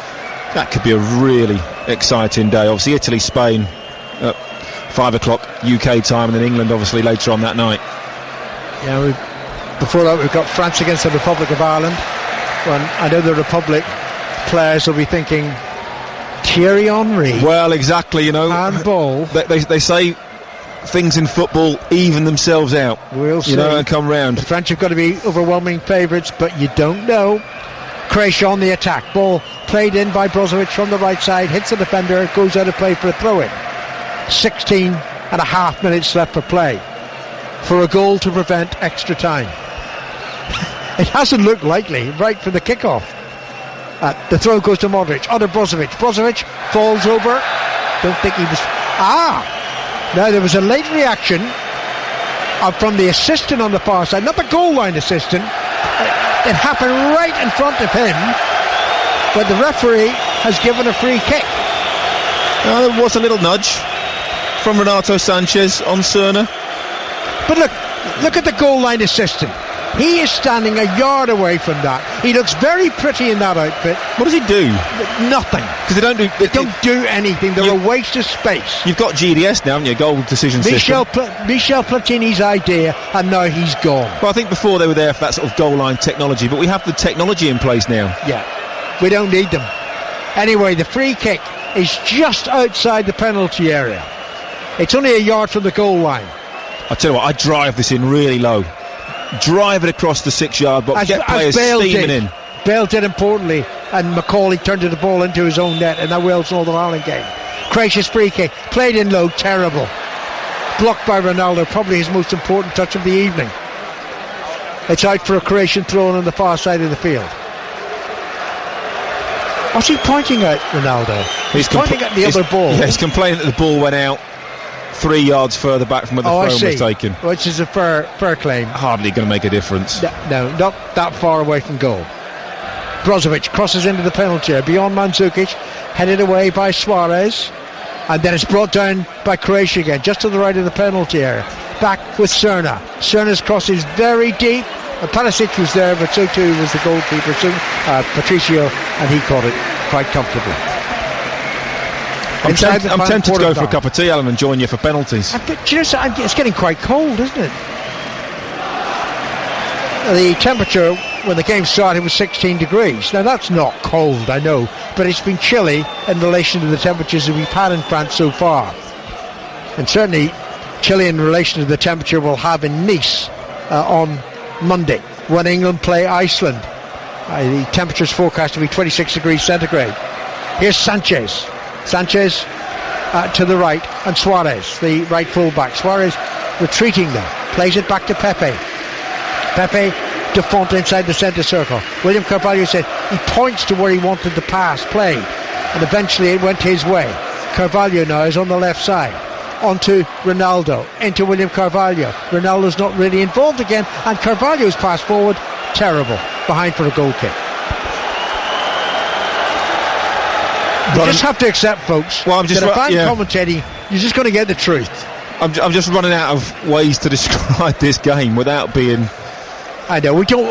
That could be a really exciting day. Obviously, Italy, Spain, 5 o'clock UK time, and then England obviously later on that night. Yeah, before that we've got France against the Republic of Ireland. When I know the Republic players will be thinking Thierry Henry. Well, exactly, you know. Handball. They say things in football even themselves out. We'll see. You know, and come round. The French have got to be overwhelming favourites, but you don't know. Croatia on the attack. Ball played in by Brozovic from the right side, hits the defender, goes out of play for a throw-in. 16 and a half minutes left for play for a goal to prevent extra time. It hasn't looked likely right from the kickoff. The throw goes to Modric, under Brozovic. Brozovic falls over. Don't think he was... Now there was a late reaction from the assistant on the far side, not the goal line assistant. It happened right in front of him, but the referee has given a free kick. There was a little nudge from Renato Sanchez on Cerna. But look at the goal line assistant. He is standing a yard away from that. He looks very pretty in that outfit. What does he do? Nothing. Because they don't do anything. They're a waste of space. You've got GDS now, haven't you? Goal decision system. Michel Platini's idea, and now he's gone. Well, I think before they were there for that sort of goal line technology, but we have the technology in place now. Yeah, we don't need them. Anyway, the free kick is just outside the penalty area. It's only a yard from the goal line. I tell you what, I drive this in really low. Drive it across the 6-yard box, get players steaming in. Bale did importantly, and Macaulay turned the ball into his own net in that Wales Northern Ireland game. Croatia's free kick, played in low, terrible. Blocked by Ronaldo, probably his most important touch of the evening. It's out for a Croatian throw on the far side of the field. What's he pointing at, Ronaldo? He's pointing at the other ball. Yeah, he's complaining that the ball went out 3 yards further back from where the throw was taken. Which is a fair claim. Hardly going to make a difference. No, not that far away from goal. Brozovic crosses into the penalty area beyond Mandzukic, headed away by Suarez, and then it's brought down by Croatia again, just to the right of the penalty area. Back with Cerna. Cerna's cross is very deep. Perisic was there, but so too was the goalkeeper, Patricio, and he caught it quite comfortably. I'm tempted to go for a cup of tea, Alan, and join you for penalties. It's getting quite cold, isn't it? The temperature when the game started was 16 degrees. Now that's not cold, I know, but it's been chilly in relation to the temperatures that we've had in France so far. And certainly chilly in relation to the temperature we'll have in Nice on Monday when England play Iceland. The temperature's forecast to be 26 degrees centigrade. Here's Sanchez to the right, and Suarez, the right full-back. Suarez retreating there, plays it back to Pepe Defonte inside the centre circle. William Carvalho said he points to where he wanted the pass played, and eventually it went his way. Carvalho now is on the left side, onto Ronaldo, into William Carvalho. Ronaldo's not really involved again, and Carvalho's pass forward, terrible, behind for a goal kick. You just have to accept, folks, that if I'm commentating, you're just going to get the truth. I'm just running out of ways to describe this game without being... I know, we don't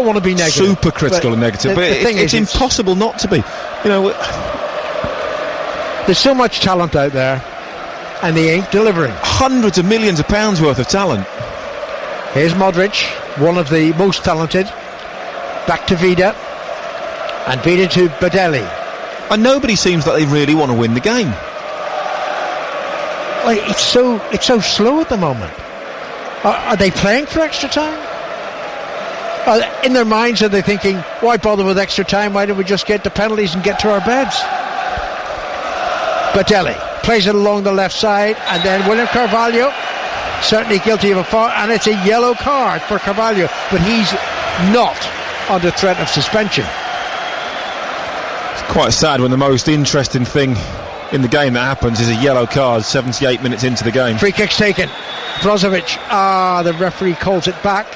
want to be negative. Super critical and negative, but it's impossible not to be. You know, there's so much talent out there, and they ain't delivering. Hundreds of millions of pounds worth of talent. Here's Modric, one of the most talented. Back to Vida, and Vida to Badelli. And nobody seems like they really want to win the game. Well, it's so slow at the moment. Are they playing for extra time? In their minds, are they thinking, why bother with extra time? Why don't we just get the penalties and get to our beds? Badelli plays it along the left side, and then William Carvalho, certainly guilty of a foul, and it's a yellow card for Carvalho, but he's not under threat of suspension. It's quite sad when the most interesting thing in the game that happens is a yellow card 78 minutes into the game. Free kick's taken. Brozovic, the referee calls it back.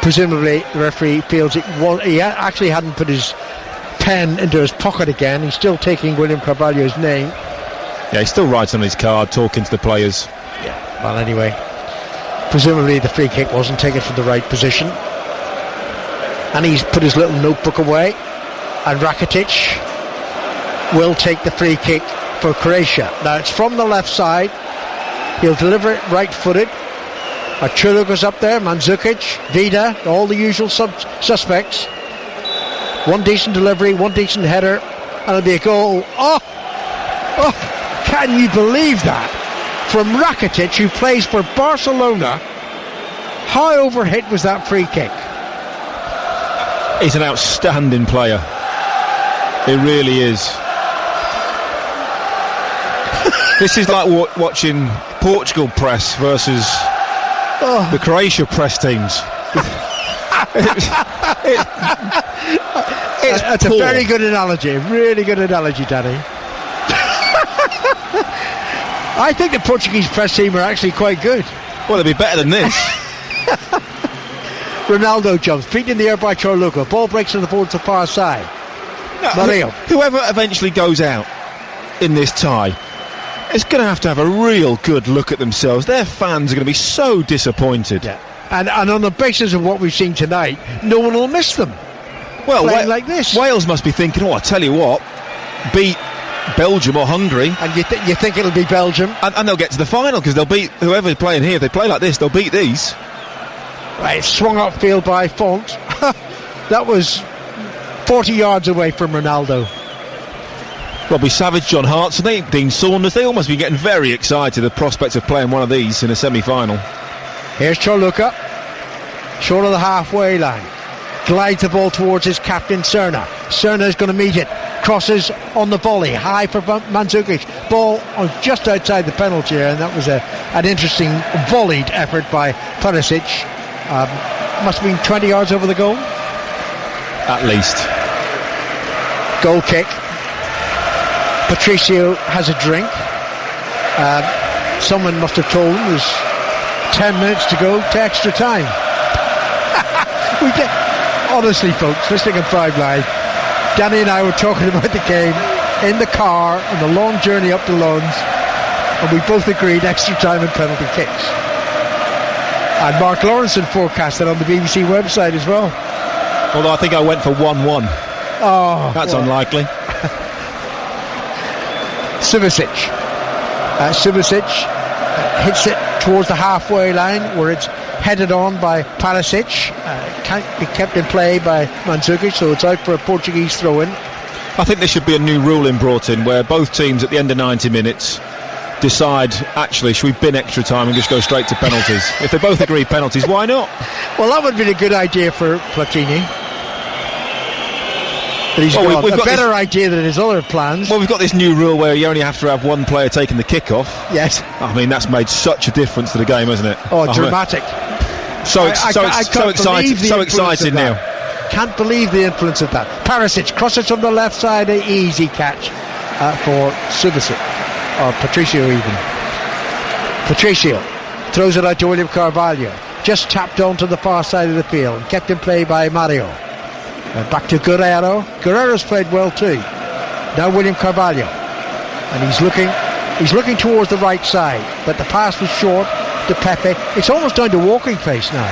Presumably the referee feels he actually hadn't put his pen into his pocket again. He's still taking William Carvalho's name. Yeah, he still writes on his card, talking to the players. Yeah, well, anyway, presumably the free kick wasn't taken from the right position, and he's put his little notebook away, and Rakitic will take the free kick for Croatia. Now it's from the left side. He'll deliver it right-footed. Arturo goes up there, Mandzukic, Vida, all the usual suspects. One decent delivery, one decent header, and it'll be a goal. Oh, can you believe that? From Rakitic, who plays for Barcelona. How overhit was that free kick? He's an outstanding player. He really is. This is like watching Portugal press versus the Croatia press teams. That's a very good analogy, really good analogy, Danny. I think the Portuguese press team are actually quite good. Well, they'd be better than this. Ronaldo jumps, feet in the air by Chorluka. Ball breaks on the board to the far side. No, whoever eventually goes out in this tie is going to have a real good look at themselves. Their fans are going to be so disappointed. Yeah. And on the basis of what we've seen tonight, no one will miss them. Well, like this. Wales must be thinking, I tell you what, beat Belgium or Hungary. And you think it'll be Belgium? And they'll get to the final because they'll beat whoever's playing here. If they play like this, they'll beat these. Right, swung upfield by Font. That was 40 yards away from Ronaldo. Robbie Savage, John Hartson, Dean Saunders, they all must be getting very excited at the prospect of playing one of these in a semi-final. Here's Chorluka, short of the halfway line. Glides the ball towards his captain, Cerna. Cerna's going to meet it. Crosses on the volley, high for Mandzukic. Ball on just outside the penalty area, and that was an interesting volleyed effort by Perisic. Must have been 20 yards over the goal. At least. Goal kick. Patricio has a drink. Someone must have told him there's 10 minutes to go to extra time. Honestly, folks, listening on 5 Live, Danny and I were talking about the game in the car on the long journey up to Lons, and we both agreed extra time and penalty kicks. And Mark Lawrenson forecasted on the BBC website as well. Although I think I went for 1-1. Oh, that's unlikely. Subasic hits it towards the halfway line where it's headed on by Perisic. Can't be kept in play by Mandzukic, so it's out for a Portuguese throw-in. I think there should be a new ruling brought in where both teams at the end of 90 minutes decide, actually, should we bin extra time and just go straight to penalties? If they both agree penalties, why not? Well, that would be a good idea for Platini. But he's got a better idea than his other plans. Well, we've got this new rule where you only have to have one player taking the kick-off. Yes. I mean, that's made such a difference to the game, hasn't it? Oh, dramatic. So excited now. Can't believe the influence of that. Perisic crosses from the left side, an easy catch for Subasic, or Patricio even. Patricio throws it out to William Carvalho, just tapped onto the far side of the field, kept in play by Mario. Back to Guerrero. Guerrero's played well too. Now William Carvalho, and he's looking towards the right side, but the pass was short to Pepe. It's almost down to walking pace now.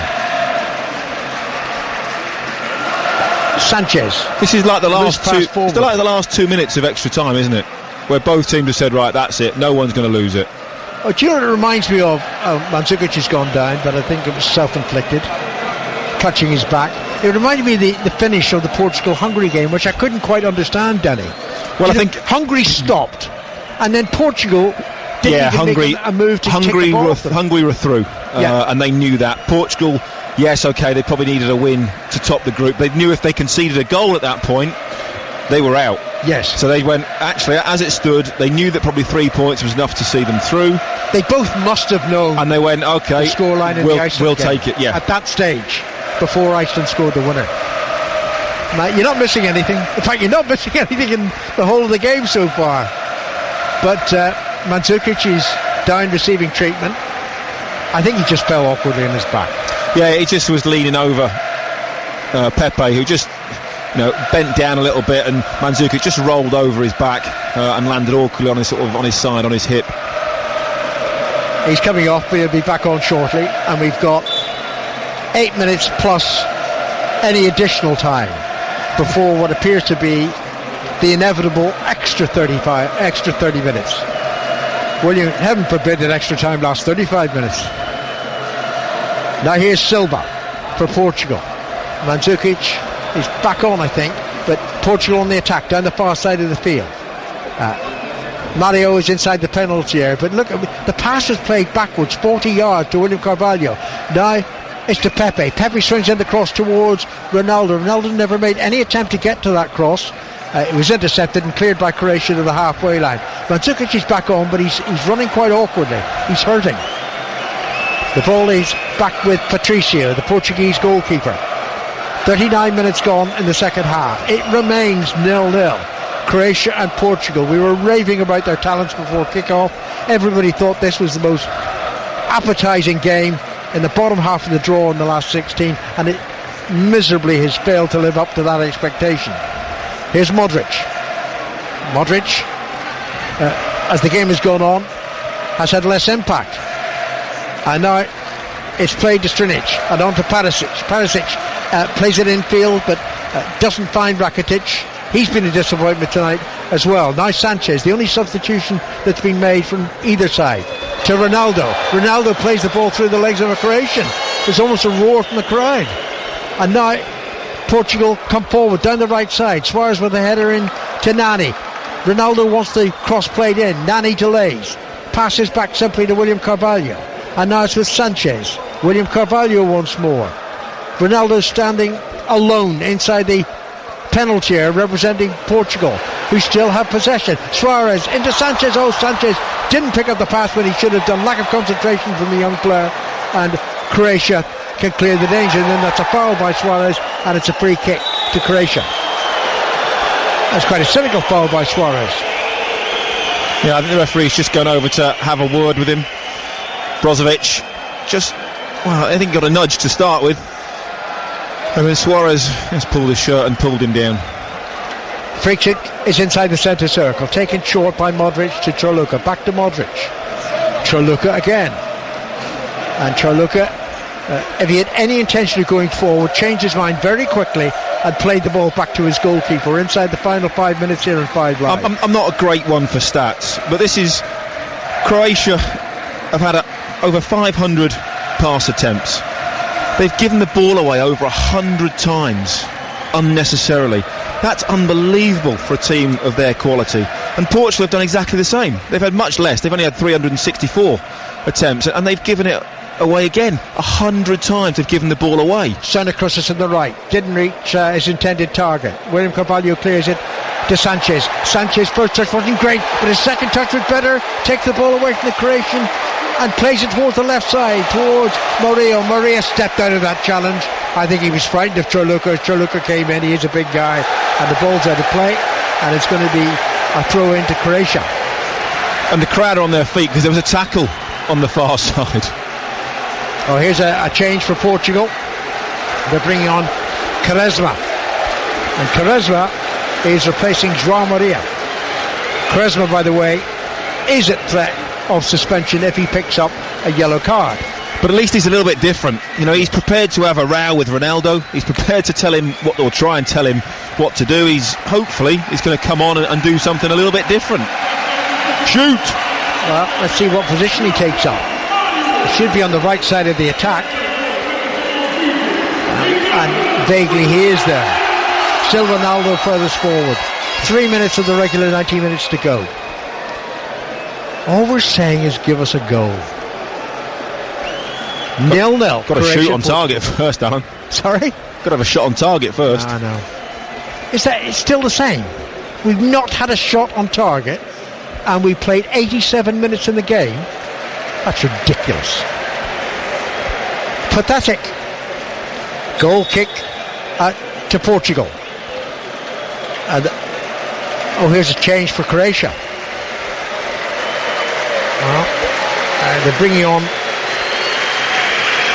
Sanchez. This is like the last 2 minutes of extra time, isn't it? Where both teams have said, right, that's it, no one's going to lose it. Oh, do you know what it reminds me of? Mandzukic has gone down, but I think it was self-inflicted, clutching his back. It reminded me of the finish of the Portugal-Hungary game, which I couldn't quite understand, Danny. Well, I think Hungary stopped, and then Portugal didn't even make a move to Hungary kick the ball. Hungary were through, and they knew that. Portugal, yes, okay, they probably needed a win to top the group. They knew if they conceded a goal at that point, they were out. Yes. So they went, actually, as it stood, they knew that probably 3 points was enough to see them through. They both must have known. And they went, okay, the scoreline in the Iceland we'll game take it, yeah. At that stage, before Iceland scored the winner. Now, you're not missing anything. In fact, you're not missing anything in the whole of the game so far. But Mandzukic is down receiving treatment. I think he just fell awkwardly on his back. Yeah, he just was leaning over Pepe, who just bent down a little bit, and Mandzukic just rolled over his back and landed awkwardly on his side, on his hip. He's coming off. He'll be back on shortly, and we've got 8 minutes plus any additional time before what appears to be the inevitable extra 30 minutes. William, heaven forbid that extra time lasts 35 minutes. Now here's Silva for Portugal. Mandzukic is back on, I think, but Portugal on the attack down the far side of the field. Mario is inside the penalty area, but look, the pass was played backwards 40 yards to William Carvalho. Now it's to Pepe. Pepe swings in the cross towards Ronaldo. Ronaldo never made any attempt to get to that cross. It was intercepted and cleared by Croatia to the halfway line. Mandzukic is back on, but he's running quite awkwardly. He's hurting. The ball is back with Patricio, the Portuguese goalkeeper. 39 minutes gone in the second half. It remains 0-0. Croatia and Portugal. We were raving about their talents before kick-off. Everybody thought this was the most appetising game in the bottom half of the draw in the last 16, and it miserably has failed to live up to that expectation. Here's Modric. Modric, as the game has gone on, has had less impact. And now it's played to Strinic and on to Perisic. Perisic plays it infield, but doesn't find Rakitic. He's been a disappointment tonight as well. Now Sanchez, the only substitution that's been made from either side, to Ronaldo. Ronaldo plays the ball through the legs of a Croatian. There's almost a roar from the crowd. And now Portugal come forward down the right side. Suarez with a header in to Nani. Ronaldo wants the cross played in. Nani delays. Passes back simply to William Carvalho. And now it's with Sanchez. William Carvalho once more. Ronaldo standing alone inside the penalty area representing Portugal, who still have possession. Suarez into Sanchez. Oh, Sanchez didn't pick up the pass when he should have done. Lack of concentration from the young player, and Croatia can clear the danger. And then that's a foul by Suarez, and it's a free kick to Croatia. That's quite a cynical foul by Suarez. Yeah, I think the referee's just gone over to have a word with him. Brozovic I think got a nudge to start with. And then Suarez has pulled his shirt and pulled him down. Free kick is inside the centre circle, taken short by Modric to Chorluka. Back to Modric. Chorluka again. And Chorluka, if he had any intention of going forward, changed his mind very quickly and played the ball back to his goalkeeper inside the final 5 minutes here in 5 live. I'm not a great one for stats, but this is Croatia have had over 500 pass attempts. They've given the ball away over 100 times unnecessarily. That's unbelievable for a team of their quality. And Portugal have done exactly the same. They've had much less. They've only had 364 attempts, and they've given it away again 100 times. They've given the ball away. Center crosses on the right, didn't reach his intended target. William Carvalho clears it to Sanchez. Sanchez first touch wasn't great, but his second touch was better. Takes the ball away from the Croatian and plays it towards the left side, towards Murillo. Murillo stepped out of that challenge. I think he was frightened of Chorluka. Chorluka came in, he is a big guy, and the ball's out of play, and it's going to be a throw into Croatia. And the crowd are on their feet because there was a tackle on the far side. Oh, here's a change for Portugal. They're bringing on Quaresma, and Quaresma is replacing João Maria. Quaresma, by the way, is at threat of suspension if he picks up a yellow card. But at least he's a little bit different. You know, he's prepared to have a row with Ronaldo. He's prepared to tell him what, or try and tell him what to do. He's going to come on and do something a little bit different. Shoot! Well, let's see what position he takes up. It should be on the right side of the attack. And vaguely he is there. Still Ronaldo furthest forward. 3 minutes of the regular 90 minutes to go. All we're saying is give us a goal. 0-0. Got to shoot on target first, Alan. Sorry? Got to have a shot on target first. I know. It's still the same. We've not had a shot on target, and we played 87 minutes in the game. That's ridiculous. Pathetic. Goal kick to Portugal. And here's a change for Croatia. They're bringing on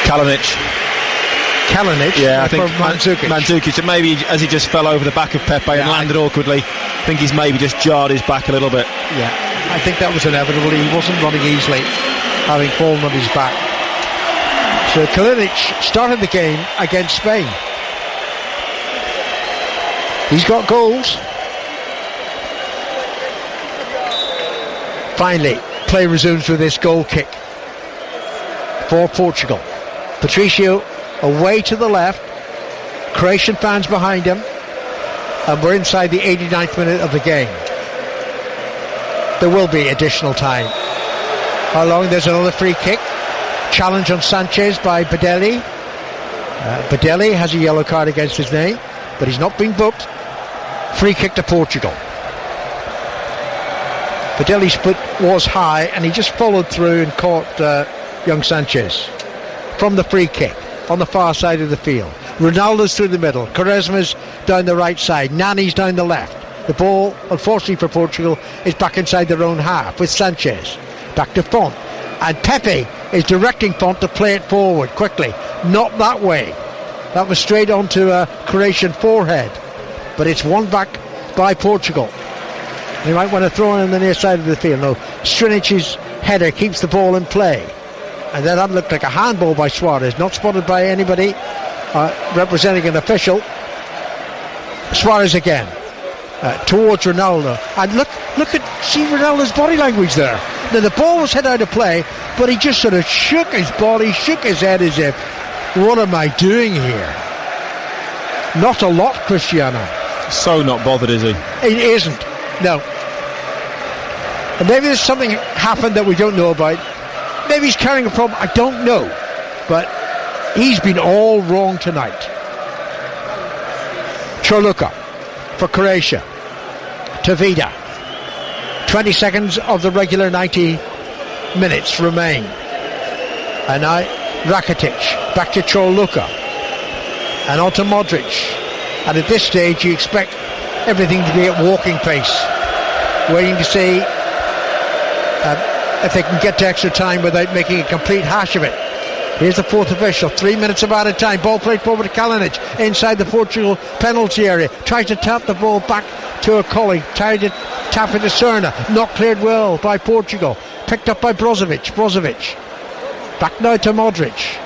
Kalinic. Yeah, I think Mandzukic, maybe as he just fell over the back of Pepe and landed awkwardly. I think he's maybe just jarred his back a little bit. Yeah, I think that was inevitable. He wasn't running easily, having fallen on his back. So Kalinic started the game against Spain. He's got goals. Finally, play resumes with this goal kick for Portugal. Patricio away to the left, Croatian fans behind him, and we're inside the 89th minute of the game. There will be additional time. How long? There's another free kick. Challenge on Sanchez by Badelli. Badelli has a yellow card against his name, but he's not been booked. Free kick to Portugal. Badelli's foot was high and he just followed through and caught young Sanchez from the free kick on the far side of the field. Ronaldo's through the middle, Quaresma's down the right side, Nani's down the left. The ball, unfortunately for Portugal, is back inside their own half with Sanchez. Back to Font, and Pepe is directing Font to play it forward quickly. Not that way. That was straight onto a Croatian forehead, but it's won back by Portugal. They might want to throw it on the near side of the field. No, Strinic's header keeps the ball in play. And then that looked like a handball by Suarez, not spotted by anybody representing an official. Suarez again, towards Ronaldo. And see Ronaldo's body language there. Now the ball was hit out of play, but he just sort of shook his body, shook his head as if, what am I doing here? Not a lot, Cristiano. So not bothered, is he? He isn't. No. And maybe there's something happened that we don't know about. Maybe he's carrying a problem. I don't know. But he's been all wrong tonight. Chorluka for Croatia. To Vida. 20 seconds of the regular 90 minutes remain. And now Rakitic back to Chorluka. And on to Modric. And at this stage you expect everything to be at walking pace, waiting to see if they can get to extra time without making a complete hash of it. Here's the fourth official. 3 minutes of added time. Ball played forward to Kalinic inside the Portugal penalty area. Tries to tap the ball back to a colleague. Tried to tap it to Cerna. Not cleared well by Portugal. Picked up by Brozovic. Back now to Modric.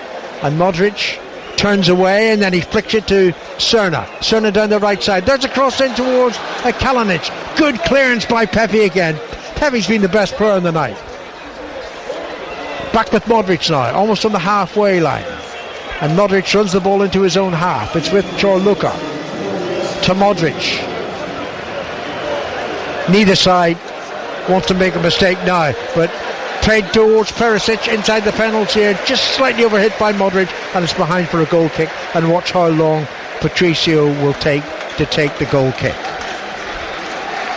And Modric turns away and then he flicks it to Cerna. Cerna down the right side. There's a cross in towards Kalinic. Good clearance by Pepe again. Pepe's been the best player in the night. Back with Modric now, almost on the halfway line. And Modric runs the ball into his own half. It's with Chorluka to Modric. Neither side wants to make a mistake now, but played towards Perisic inside the penalty area, just slightly overhit by Modric, and it's behind for a goal kick. And watch how long Patricio will take to take the goal kick.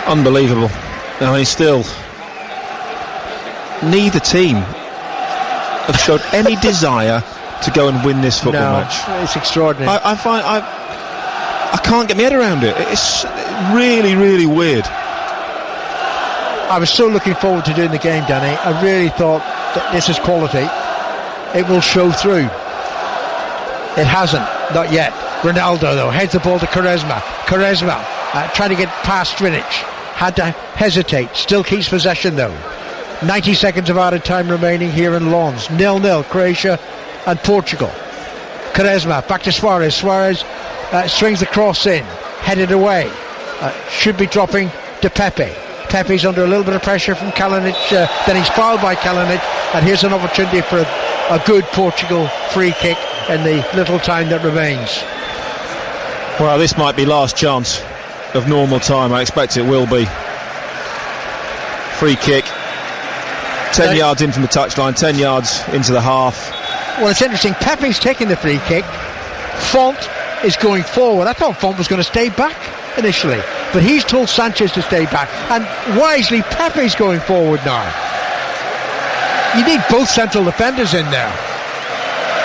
Unbelievable. I mean, still, neither team have showed any desire to go and win this football match. It's extraordinary. I can't get my head around it. It's really, really weird. I was so looking forward to doing the game, Danny. I really thought that this is quality. It will show through. It hasn't, not yet. Ronaldo, though, heads the ball to Quaresma. Trying to get past Strinic. Had to hesitate. Still keeps possession, though. 90 seconds of added time remaining here in Lens. 0-0, Croatia and Portugal. Quaresma, back to Suarez. Suarez swings the cross in. Headed away. Should be dropping to Pepe. Pepe's under a little bit of pressure from Kalinic. Then he's fouled by Kalinic. And here's an opportunity for a good Portugal free kick in the little time that remains. Well, this might be last chance of normal time. I expect it will be. Free kick. 10 yards in from the touchline, 10 yards into the half. Well, it's interesting. Pepe's taking the free kick. Font is going forward. I thought Font was going to stay back initially, but he's told Sanchez to stay back. And wisely, Pepe's going forward now. You need both central defenders in there.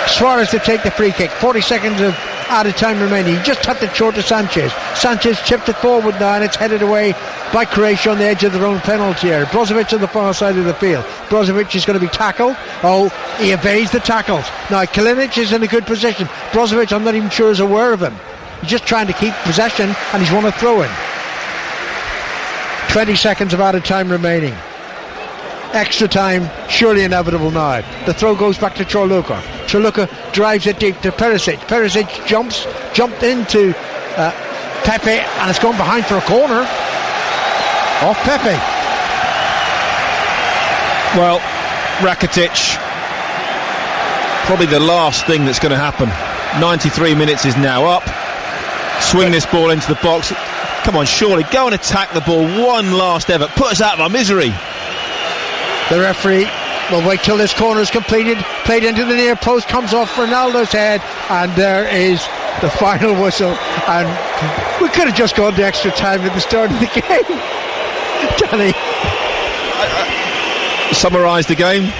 Suarez to take the free kick. 40 seconds of added time remaining. He just tapped it short to Sanchez. Sanchez chipped it forward now, and it's headed away by Croatia on the edge of their own penalty area. Brozovic on the far side of the field. Brozovic is going to be tackled. Oh, he evades the tackles. Now Kalinic is in a good position. Brozovic, I'm not even sure, is aware of him. He's just trying to keep possession, and he's won a throw-in. 20 seconds of added time remaining. Extra time, surely inevitable now. The throw goes back to Chorluka. Chorluka drives it deep to Perisic. Perisic jumped into Pepe, and it's gone behind for a corner. Off Pepe. Well, Rakitic, probably the last thing that's going to happen. 93 minutes is now up. Swing this ball into the box. Come on, surely, go and attack the ball one last effort. Put us out of our misery. The referee will wait till this corner is completed. Played into the near post, comes off Ronaldo's head, and there is the final whistle. And we could have just gone to extra time at the start of the game. Danny, summarise the game.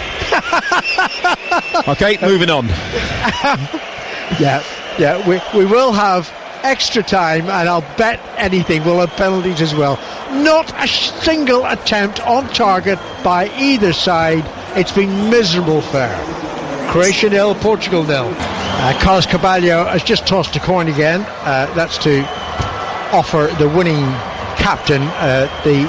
Okay, moving on. We will have extra time, and I'll bet anything we'll have penalties as well. Not a single attempt on target by either side. It's been miserable fare. Croatia 0, Portugal 0. Carlos Carvalho has just tossed a coin again. That's to offer the winning captain the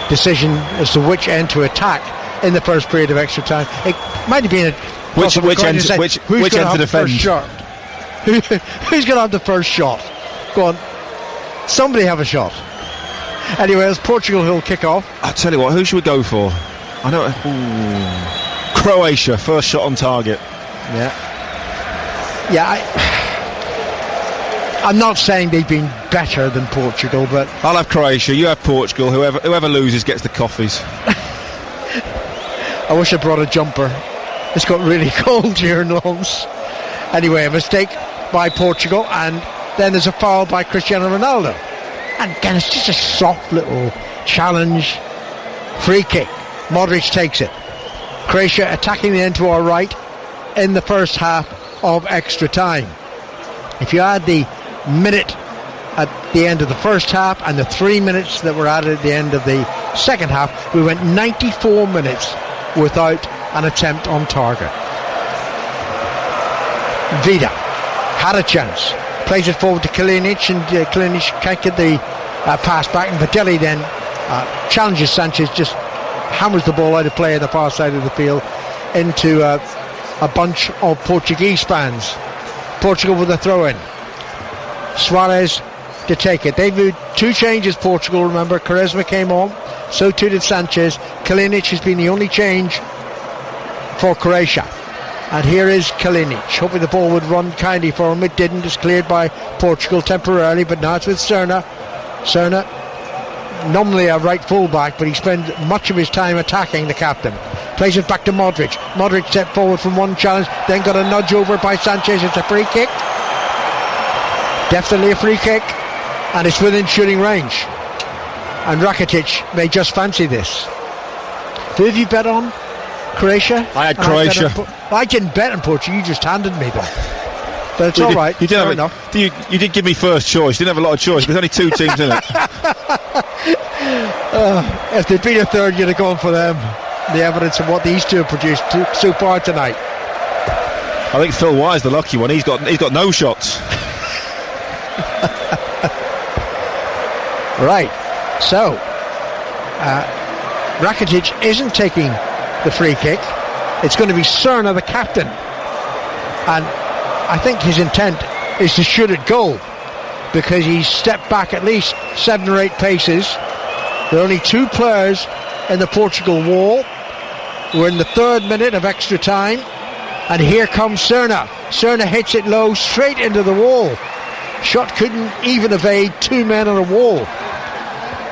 decision as to which end to attack in the first period of extra time. It might have been which end to defend. Who's going to have the first shot? Go on, somebody have a shot. Anyway, it's Portugal who'll kick off. I'll tell you what, who should we go for? I know. Croatia, first shot on target. I'm not saying they've been better than Portugal, but I'll have Croatia, you have Portugal. Whoever loses gets the coffees. I wish I brought a jumper. It's got really cold here in Lens. Anyway, a mistake by Portugal, and then there's a foul by Cristiano Ronaldo. And again, it's just a soft little challenge. Free kick. Modric takes it. Croatia attacking the end to our right in the first half of extra time. If you add the minute at the end of the first half and the 3 minutes that were added at the end of the second half, we went 94 minutes without an attempt on target. Vida had a chance, plays it forward to Kalinic, and Kalinic can't get the pass back, and Badelli then challenges Sanchez, just hammers the ball out of play on the far side of the field into a bunch of Portuguese fans. Portugal with a throw-in. Suarez to take it. They've moved 2 changes, Portugal, remember. Quaresma came on, so too did Sanchez. Kalinic has been the only change for Croatia. And here is Kalinic, hoping the ball would run kindly for him. It didn't. It's cleared by Portugal temporarily, but now it's with Serna. Serna, nominally a right full-back, but he spends much of his time attacking the captain. Plays it back to Modric. Modric stepped forward from one challenge, then got a nudge over by Sanchez. It's a free kick. Definitely a free kick, and it's within shooting range. And Rakitic may just fancy this. Who have you bet on? Croatia? I had Croatia. I didn't bet on Portugal, you just handed me them. But it's all right. You did give me first choice. You didn't have a lot of choice. There's only 2 teams in it. If they'd been a third, you'd have gone for them. The evidence of what these two have produced so far tonight. I think Phil Wise the lucky one. He's got no shots. Right. So Rakitic isn't taking the free kick. It's going to be Serna, the captain, and I think his intent is to shoot at goal, because he's stepped back at least 7 or 8 paces. There are only 2 players in the Portugal wall. We're in the 3rd minute of extra time, and here comes Serna. Serna hits it low, straight into the wall. Shot couldn't even evade 2 men on a wall.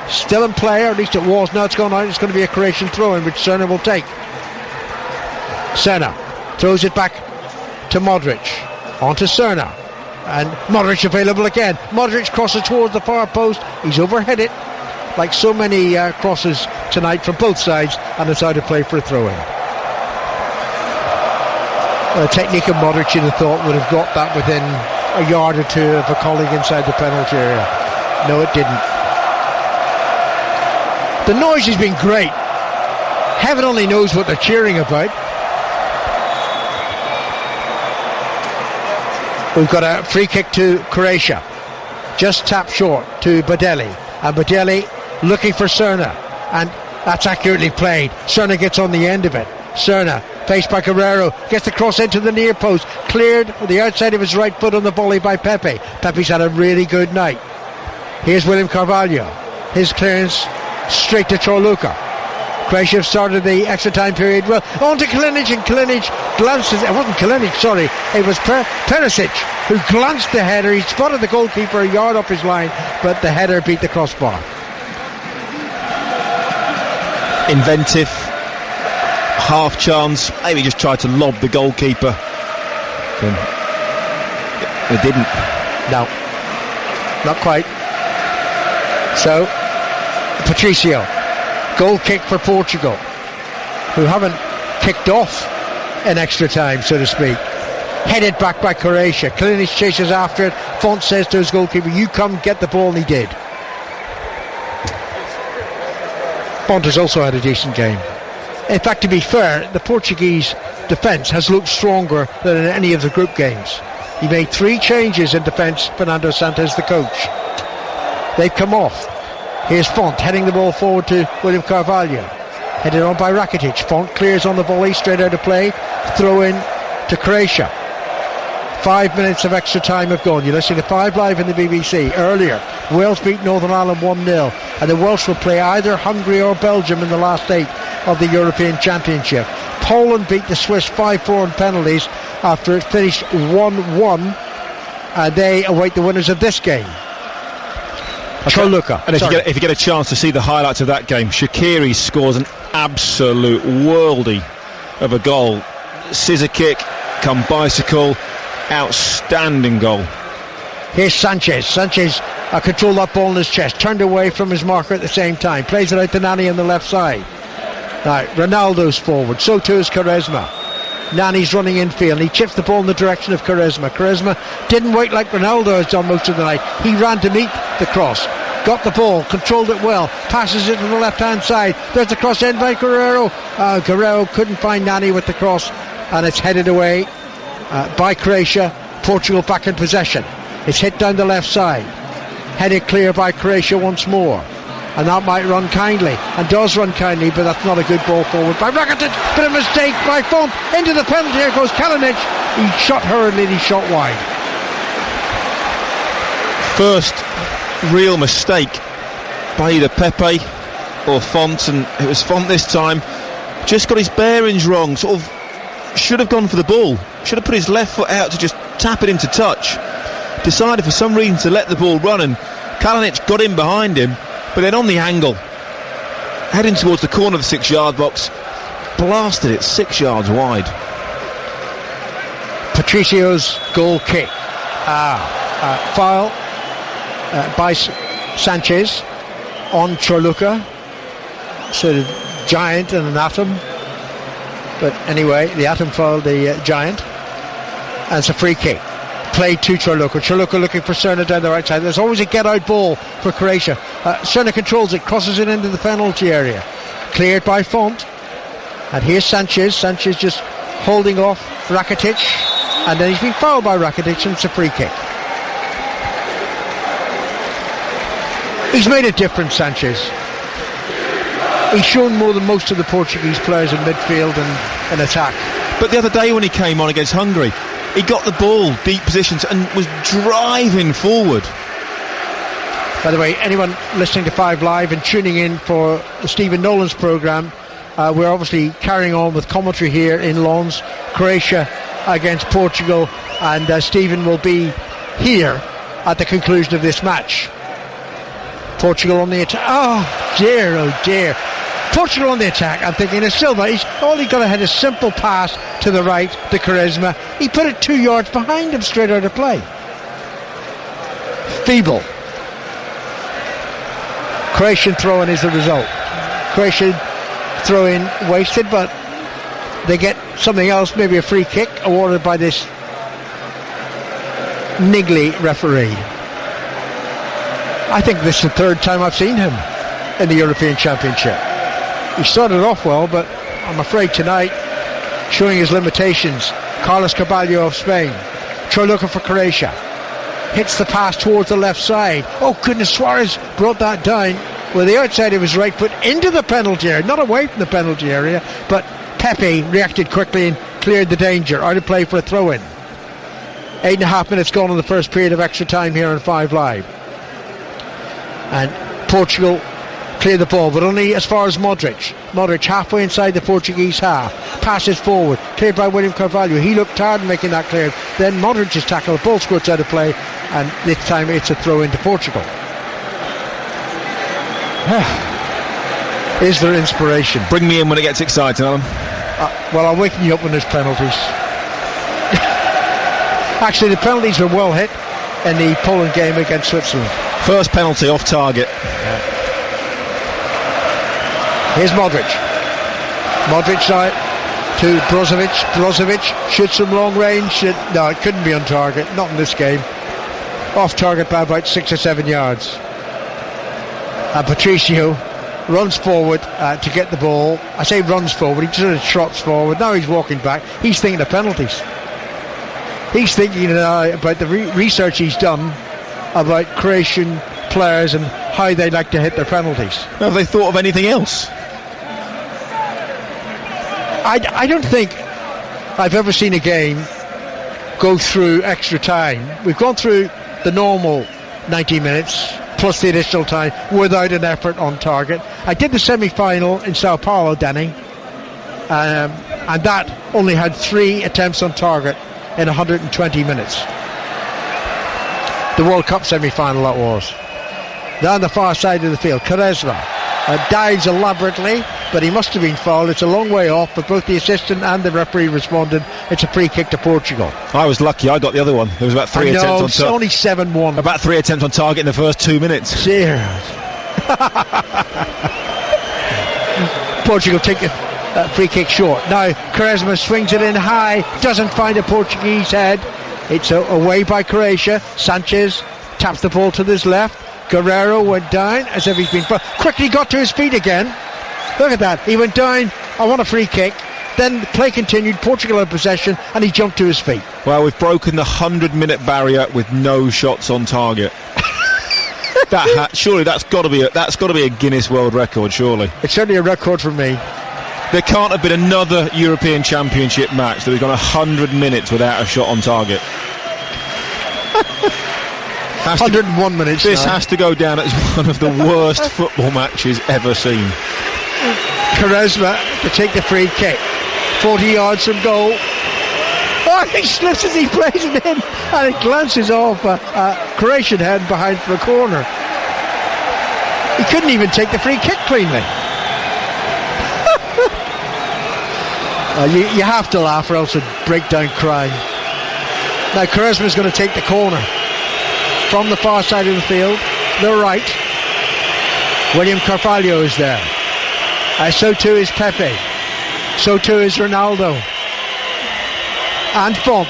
Still in play, or at least it was. Now it's gone out. It's going to be a Croatian throw-in, which Serna will take. Serna throws it back to Modric. On to Serna. And Modric available again. Modric crosses towards the far post. He's overhit it, like so many crosses tonight from both sides, and it's out of play for a throw-in. The technique of Modric, you'd have thought, would have got that within a yard or 2 of a colleague inside the penalty area. No, it didn't. The noise has been great. Heaven only knows what they're cheering about. We've got a free kick to Croatia. Just tapped short to Badelli. And Badelli looking for Serna. And that's accurately played. Serna gets on the end of it. Serna, faced by Guerrero, gets the cross into the near post. Cleared with the outside of his right foot on the volley by Pepe. Pepe's had a really good night. Here's William Carvalho. His clearance straight to Chorluka. Croatia have started the extra time period well. On to Kalinic, and Kalinic glances. It wasn't Kalinic, sorry. It was Perisic who glanced the header. He spotted the goalkeeper a yard up his line, but the header beat the crossbar. Inventive, half chance. Maybe just tried to lob the goalkeeper. It didn't. No, not quite. So Patricio, goal kick for Portugal, who haven't kicked off in extra time, so to speak. Headed back by Croatia. Kalinic chases after it. Font says to his goalkeeper, you come get the ball, and he did. Font has also had a decent game. In fact, to be fair, the Portuguese defence has looked stronger than in any of the group games. He made 3 changes in defence, Fernando Santos, the coach. They've come off. Here's Font heading the ball forward to William Carvalho. Headed on by Rakitic. Font clears on the volley, straight out of play. Throw in to Croatia. 5 minutes of extra time have gone. You're listening to 5 Live in the BBC. Earlier, Wales beat Northern Ireland 1-0, and the Welsh will play either Hungary or Belgium in the last 8 of the European Championship. Poland beat the Swiss 5-4 in penalties after it finished 1-1, and they await the winners of this game. Chorluka. And if you get a chance to see the highlights of that game, Shaqiri scores an absolute worldie of a goal. Scissor kick, come bicycle, outstanding goal. Here's Sanchez. Sanchez controlled that ball in his chest, turned away from his marker at the same time, plays it out to Nani on the left side. Now Ronaldo's forward, so too is Quaresma. Nani's running infield, and he chips the ball in the direction of Quaresma. Quaresma didn't wait like Ronaldo has done most of the night. He ran to meet the cross, got the ball, controlled it well, passes it to the left hand side. There's the cross in by Guerrero. Guerrero couldn't find Nani with the cross, and it's headed away by Croatia. Portugal back in possession. It's hit down the left side, headed clear by Croatia once more, and that might run kindly, and does run kindly, but that's not a good ball forward by Rakitic. But a mistake by Font into the penalty. Here goes Kalinic. He shot hurriedly, he shot wide. First real mistake by either Pepe or Font, and it was Font this time. Just got his bearings wrong, sort of should have gone for the ball, should have put his left foot out to just tap it into touch. Decided for some reason to let the ball run, and Kalinic got in behind him, but then on the angle, heading towards the corner of the 6-yard box, blasted it 6 yards wide. Patricio's goal kick. Foul by Sanchez on Chorluca, sort of giant and an atom, but anyway, the atom fouled the giant, and it's a free kick played to Chorluca. Chorluca looking for Cerna down the right side. There's always a get out ball for Croatia. Cerna controls it, crosses it into the penalty area, cleared by Font, and here's Sanchez just holding off Rakitic, and then he's been fouled by Rakitic, and it's a free kick. He's made a difference, Sanchez. He's shown more than most of the Portuguese players in midfield and in attack. But the other day when he came on against Hungary, he got the ball deep positions and was driving forward. By the way, anyone listening to 5 Live and tuning in for Stephen Nolan's programme, we're obviously carrying on with commentary here in Lens, Croatia against Portugal, and Stephen will be here at the conclusion of this match. Portugal on the attack. Oh dear. Portugal on the attack. I'm thinking of Silva. He's got to hit a simple pass to the right to Quaresma. He put it 2 yards behind him straight out of play. Feeble. Croatian throw-in is the result. Croatian throw-in wasted, but they get something else, maybe a free kick awarded by this niggly referee. I think this is the third time I've seen him in the European Championship. He started off well, but I'm afraid tonight, showing his limitations. Carlos Carvalho of Spain. Chorluca for Croatia. Hits the pass towards the left side. Oh goodness, Suarez brought that down with the outside of his right foot into the penalty area. Not away from the penalty area, but Pepe reacted quickly and cleared the danger. Out of play for a throw-in. 8.5 minutes gone in the first period of extra time here on 5 Live. And Portugal clear the ball, but only as far as Modric. Modric halfway inside the Portuguese half, passes forward, cleared by William Carvalho. He looked hard in making that clear. Then Modric is tackled, the ball squirts out of play, and this time it's a throw into Portugal. Is there inspiration? Bring me in when it gets exciting, Alan. Well, I'm waking you up when there's penalties. Actually, the penalties were well hit in the Poland game against Switzerland. First penalty off target. Here's Modric. Modric now to Brozovic. Brozovic shoots from long range. No, it couldn't be on target. Not in this game. Off target by about 6 or 7 yards. And Patricio runs forward to get the ball. I say runs forward. He sort of trots forward. Now he's walking back. He's thinking of penalties. He's thinking about the research he's done about Croatian players and how they like to hit their penalties. Have they thought of anything else? I don't think I've ever seen a game go through extra time. We've gone through the normal 90 minutes plus the additional time without an effort on target. I did the semi-final in Sao Paulo, Danny, and that only had 3 attempts on target in 120 minutes. The World Cup semi-final that was. Down the far side of the field, Quaresma dives elaborately, but he must have been fouled. It's a long way off, but both the assistant and the referee responded. It's a free kick to Portugal. I was lucky, I got the other one. There was about 3 attempts on target. Only 7-1. About 3 attempts on target in the first 2 minutes. Cheers. Portugal take free kick short. Now Quaresma swings it in high, doesn't find a Portuguese head. It's away by Croatia. Sanchez taps the ball to his left. Guerrero went down as if he's been quickly got to his feet again. Look at that, he went down. I want a free kick. Then the play continued, Portugal had possession, and he jumped to his feet. Well, we've broken the 100-minute barrier with no shots on target. Surely that's got to be a Guinness World Record. Surely it's certainly a record for me. There can't have been another European Championship match that has gone 100 minutes without a shot on target. 101 minutes. This has to go down as one of the worst football matches ever seen. Quaresma to take the free kick, 40 yards from goal. Oh, he slips as he plays it in, and it glances off a Croatian head behind for a corner. He couldn't even take the free kick cleanly. You have to laugh or else you'd break down crying. Now Quaresma's going to take the corner from the far side of the field, the right. William Carvalho is there. So too is Pepe. So too is Ronaldo. And Font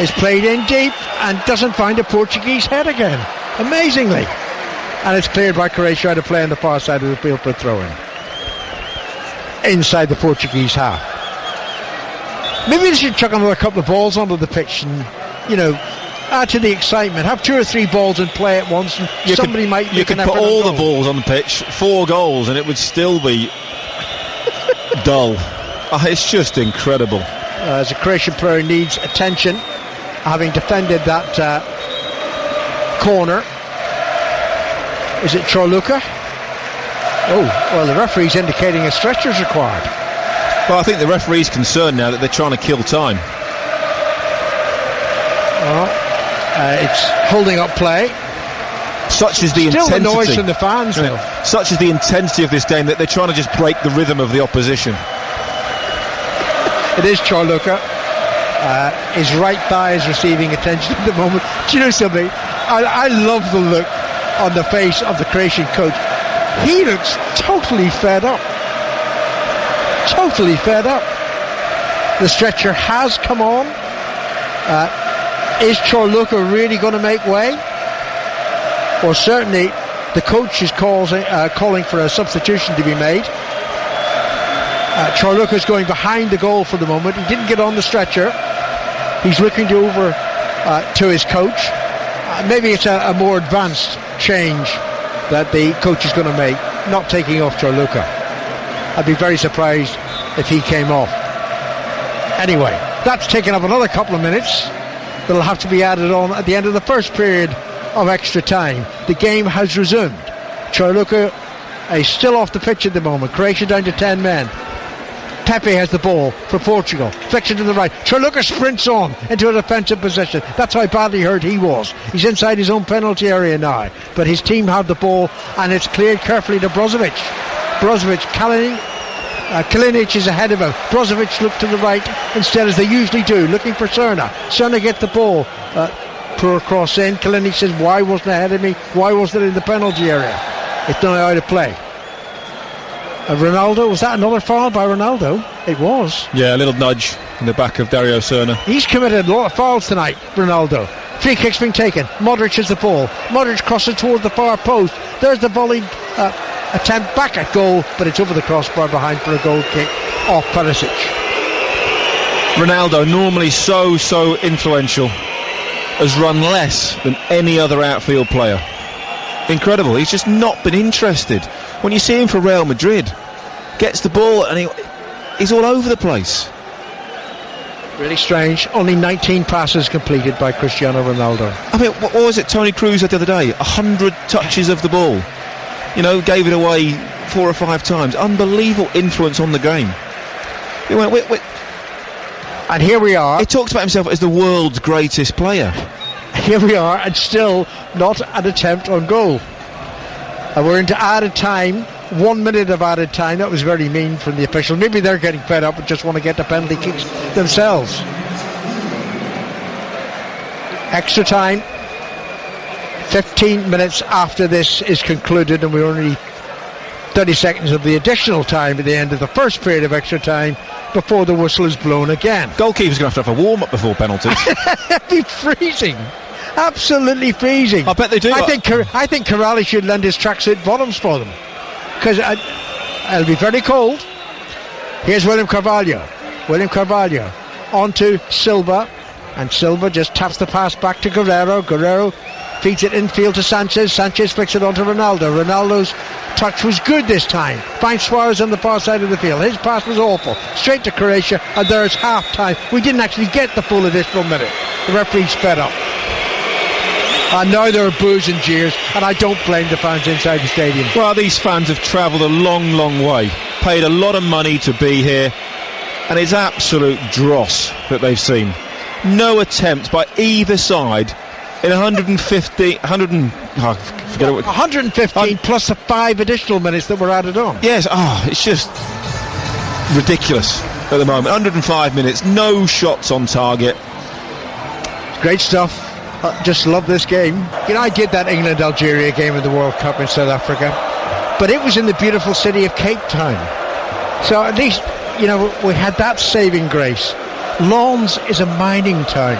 is played in deep and doesn't find a Portuguese head again, amazingly. And it's cleared by Croatia out of play on the far side of the field for a throw-in. Inside the Portuguese half. Maybe they should chuck another couple of balls onto the pitch and, add to the excitement. Have 2 or 3 balls in play at once, and somebody might make an effort. You could put all the balls on the pitch, 4 goals, and it would still be dull. It's just incredible. As a Croatian player needs attention, having defended that corner. Is it Chorluka? Oh, well, the referee's indicating a stretcher is required. Well, I think the referee's concerned now that they're trying to kill time. It's holding up play. Such is the Still intensity. The noise from the fans, though. Such is the intensity of this game that they're trying to just break the rhythm of the opposition. It is Chorluka. His right thigh is receiving attention at the moment. Do you know something? I love the look on the face of the Croatian coach. He looks totally fed up. Totally fed up. The stretcher has come on. Is Chorluka really going to make way? Or certainly the coach is calling for a substitution to be made. Chorluka is going behind the goal for the moment. He didn't get on the stretcher. He's looking over to his coach. Maybe it's a more advanced change that the coach is going to make, not taking off Chorluka. I'd be very surprised if he came off. Anyway, that's taken up another couple of minutes. That'll have to be added on at the end of the first period of extra time. The game has resumed. Chorluka is still off the pitch at the moment. Croatia down to 10 men. Pepe has the ball for Portugal. Flexion to the right. Chorluka sprints on into a defensive position. That's how badly hurt he was. He's inside his own penalty area now. But his team have the ball, and it's cleared carefully to Brozovic. Kalinic is ahead of him. Brozovic looked to the right instead, as they usually do, looking for Cerna. Cerna gets the ball. Poor cross in. Kalinic says, why wasn't it ahead of me? Why wasn't it in the penalty area? It's now out of play. Ronaldo, was that another foul by Ronaldo? It was. Yeah, a little nudge in the back of Dario Cerna. He's committed a lot of fouls tonight, Ronaldo. Free kick's being taken. Modric has the ball. Modric crosses towards the far post. There's the volley attempt back at goal, but it's over the crossbar behind for a goal kick off Perisic. Ronaldo, normally so influential, has run less than any other outfield player. Incredible. He's just not been interested. When you see him for Real Madrid, gets the ball and he's all over the place. Really strange. Only 19 passes completed by Cristiano Ronaldo. I mean, what was it Tony Cruz said the other day? 100 touches of the ball. Gave it away 4 or 5 times. Unbelievable influence on the game. He went, wait. And here we are. He talks about himself as the world's greatest player. Here we are, and still not an attempt on goal. And we're into added time. 1 minute of added time. That was very mean from the official. Maybe they're getting fed up and just want to get the penalty kicks themselves. Extra time. 15 minutes after this is concluded, and we're only 30 seconds of the additional time at the end of the first period of extra time before the whistle is blown again. Goalkeeper's going to have a warm-up before penalties. It'd be freezing. Absolutely freezing. I bet they do. I think Corrali should lend his tracksuit bottoms for them, because it'll be very cold. Here's William Carvalho. William Carvalho on to Silva, and Silva just taps the pass back to Guerrero. Guerrero feeds it infield to Sanchez. Sanchez flicks it on to Ronaldo. Ronaldo's touch was good this time. Finds Suarez on the far side of the field. His pass was awful. Straight to Croatia, and there's half time. We didn't actually get the full additional minute. The referee's fed up. And now there are boos and jeers, and I don't blame the fans inside the stadium. Well, these fans have travelled a long, long way, paid a lot of money to be here, and it's absolute dross that they've seen. No attempt by either side in 115 plus the 5 additional minutes that were added on. Yes, it's just ridiculous at the moment. 105 minutes, no shots on target. Great stuff. Just love this game. You know, I did that England-Algeria game in the World Cup in South Africa, but it was in the beautiful city of Cape Town. So at least, you know, we had that saving grace. Lens is a mining town.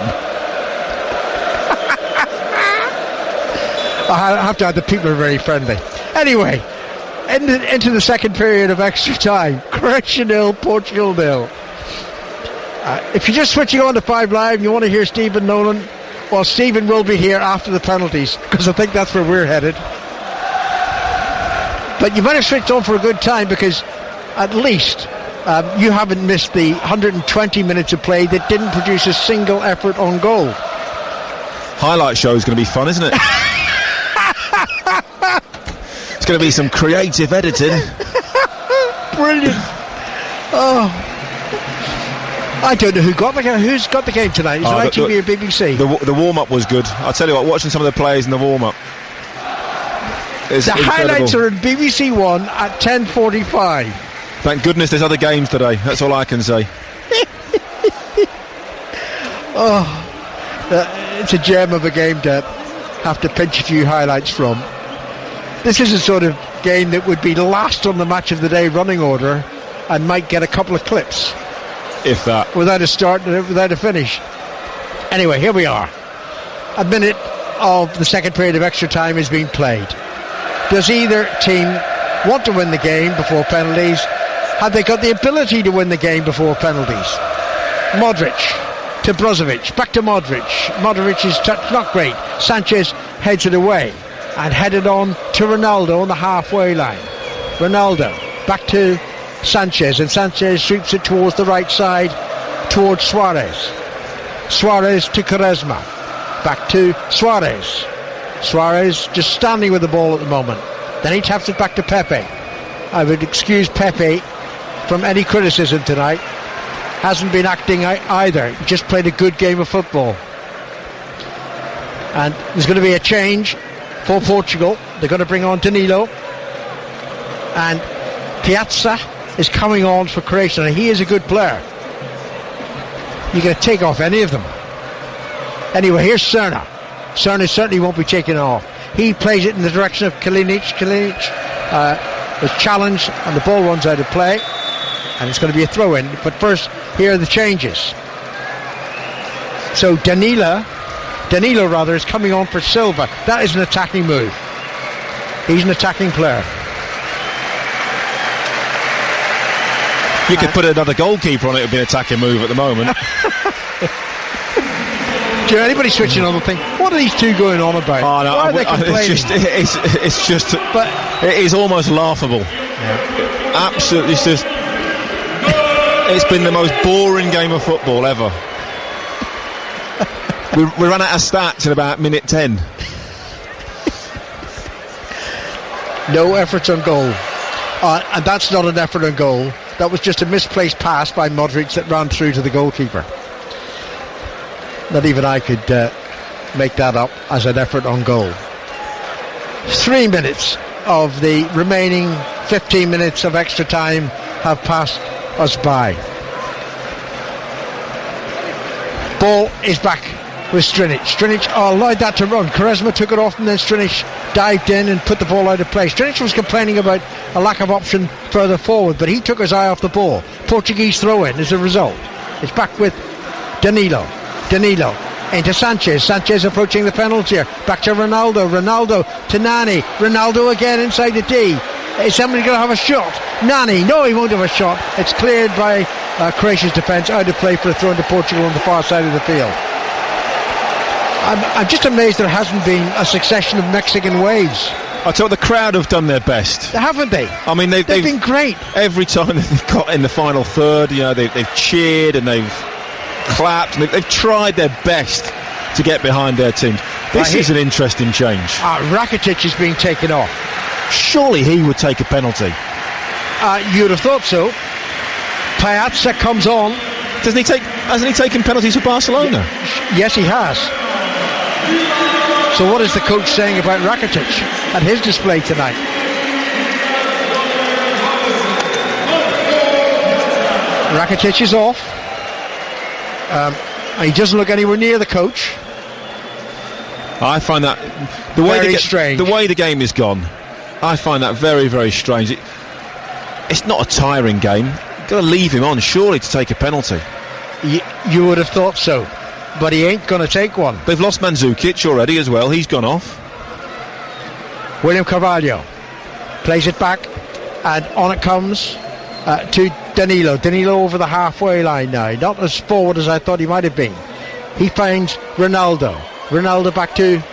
I have to add, the people are very friendly. Anyway, into the second period of extra time. Croatia 0, Portugal 0. If you're just switching on to 5 Live and you want to hear Stephen Nolan, well, Stephen will be here after the penalties, because I think that's where we're headed. But you better switch on for a good time, because at least you haven't missed the 120 minutes of play that didn't produce a single effort on goal. Highlight show is going to be fun, isn't it? It's going to be some creative editing. Brilliant. Oh, I don't know who's got the game tonight. Is it ITV or BBC? The warm-up was good. I'll tell you what, watching some of the players in the warm-up, the highlights are in BBC One at 10:45. Thank goodness there's other games today. That's all I can say. It's a gem of a game to have to pinch a few highlights from. This is a sort of game that would be last on the match of the day running order and might get a couple of clips. If that. Without a start and without a finish. Anyway, here we are. A minute of the second period of extra time is being played. Does either team want to win the game before penalties? Have they got the ability to win the game before penalties? Modric to Brozovic, back to Modric. Modric's touch not great. Sanchez heads it away and headed on to Ronaldo on the halfway line. Ronaldo back to Sanchez, and Sanchez sweeps it towards the right side towards Suarez. Suarez to Quaresma, back to Suarez. Suarez just standing with the ball at the moment. Then he taps it back to Pepe. I would excuse Pepe from any criticism tonight. Hasn't been acting either. He just played a good game of football. And there's going to be a change for Portugal. They're going to bring on Danilo, and Piazza is coming on for Croatia. Now, he is a good player. You're going to take off any of them. Anyway, here's Cerna. Cerna certainly won't be taken off. He plays it in the direction of Kalinic. Kalinic was challenged, and the ball runs out of play, and it's going to be a throw-in. But first, here are the changes. So Danilo is coming on for Silva. That is an attacking move. He's an attacking player. You could put another goalkeeper on it. It would be an attacking move at the moment. Do you know, anybody switching on will think, what are these two going on about? Oh, no, why are they complaining? It's just, but it is almost laughable. Yeah. Absolutely, it's been the most boring game of football ever. we ran out of stats in about minute 10. No efforts on goal. And that's not an effort on goal. That was just a misplaced pass by Modric that ran through to the goalkeeper. Not even I could make that up as an effort on goal. 3 minutes of the remaining 15 minutes of extra time have passed us by. Ball is back with Strinic. Strinic allowed that to run. Quaresma took it off, and then Strinic dived in and put the ball out of play. Strinic was complaining about a lack of option further forward, but he took his eye off the ball. Portuguese throw-in as a result. It's back with Danilo into Sanchez. Sanchez approaching the penalty here. Back to Ronaldo to Nani. Ronaldo again inside the D. Is somebody going to have a shot? Nani, no, he won't have a shot. It's cleared by Croatia's defence, out of play for a throw into Portugal on the far side of the field. I'm just amazed there hasn't been a succession of Mexican waves. I tell you, the crowd have done their best. Haven't they? I mean, they've been great. Every time they've got in the final third, they've cheered and they've clapped and they've tried their best to get behind their team. This is an interesting change. Rakitic is being taken off. Surely he would take a penalty. You'd have thought so. Piazza comes on. Hasn't he taken penalties for Barcelona? Yes, he has. So what is the coach saying about Rakitic and his display tonight? Rakitic is off. He doesn't look anywhere near the coach. I find that the way the game is gone, I find that very, very strange. It's not a tiring game. You've got to leave him on, surely, to take a penalty. You would have thought so, but he ain't going to take one. They've lost Mandzukic already as well. He's gone off. William Carvalho plays it back, and on it comes to Danilo. Danilo over the halfway line now, not as forward as I thought he might have been. He finds Ronaldo back to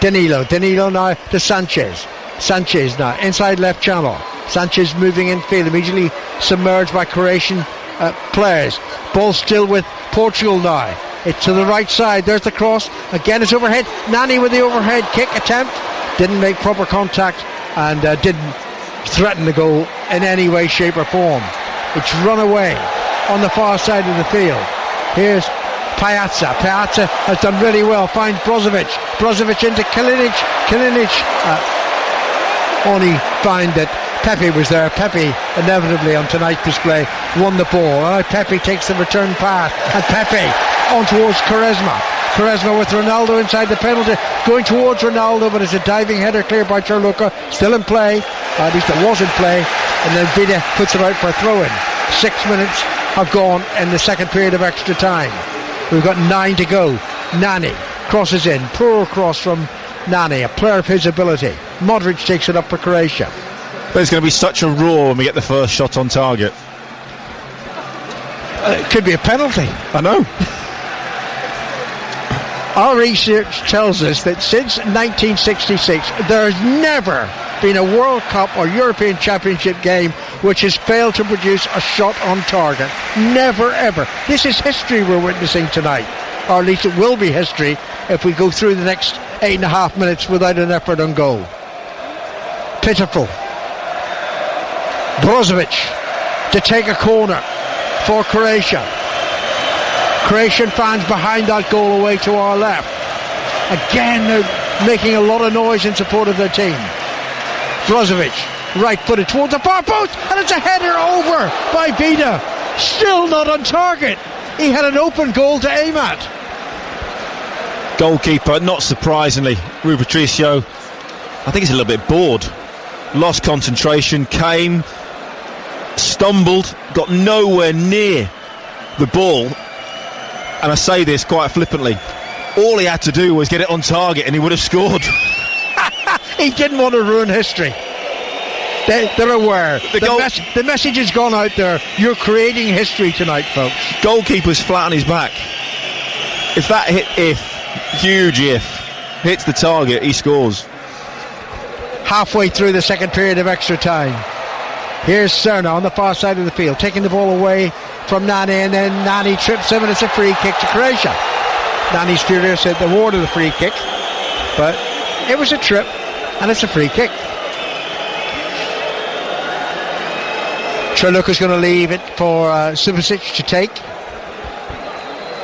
Danilo now to Sanchez now inside left channel. Sanchez moving in field, immediately submerged by Croatian players. Ball still with Portugal now. It's to the right side. There's the cross. Again it's overhead. Nani with the overhead kick attempt. Didn't make proper contact and didn't threaten the goal in any way, shape or form. It's run away on the far side of the field. Here's Piazza has done really well. Finds Brozovic into Kalinic. Only find that Pepe was there. Pepe inevitably on tonight's display won the ball. Pepe takes the return pass, and Pepe on towards Quaresma with Ronaldo inside the penalty, going towards Ronaldo, but it's a diving header cleared by Charluca, still in play, at least it was in play, and then Vida puts it out for a throw-in. 6 minutes have gone in the second period of extra time. We've got 9 to go. Nani crosses in, poor cross from Nani, a player of his ability. Modric takes it up for Croatia. There's going to be such a roar when we get the first shot on target. It could be a penalty. I know. Our research tells us that since 1966 there has never been a World Cup or European Championship game which has failed to produce a shot on target. Never ever. This is history we're witnessing tonight, or at least it will be history if we go through the next 8.5 minutes without an effort on goal. Pitiful. Brozovic to take a corner for Croatia. Croatian fans behind that goal away to our left. Again, they're making a lot of noise in support of their team. Brozovic, right footed towards the far post, and it's a header over by Vida. Still not on target. He had an open goal to aim at. Goalkeeper, not surprisingly, Rui Patricio, I think he's a little bit bored. Lost concentration, came, stumbled, got nowhere near the ball. And I say this quite flippantly, all he had to do was get it on target and he would have scored. He didn't want to ruin history. They're aware. The message has gone out there. You're creating history tonight, folks. Goalkeeper's flat on his back. If that huge if, hits the target, he scores. Halfway through the second period of extra time. Here's Serna on the far side of the field, taking the ball away from Nani, and then Nani trips him, and it's a free kick to Croatia. Nani's furious at the award of the free kick, but it was a trip, and it's a free kick. Charluca's going to leave it for Subasic to take.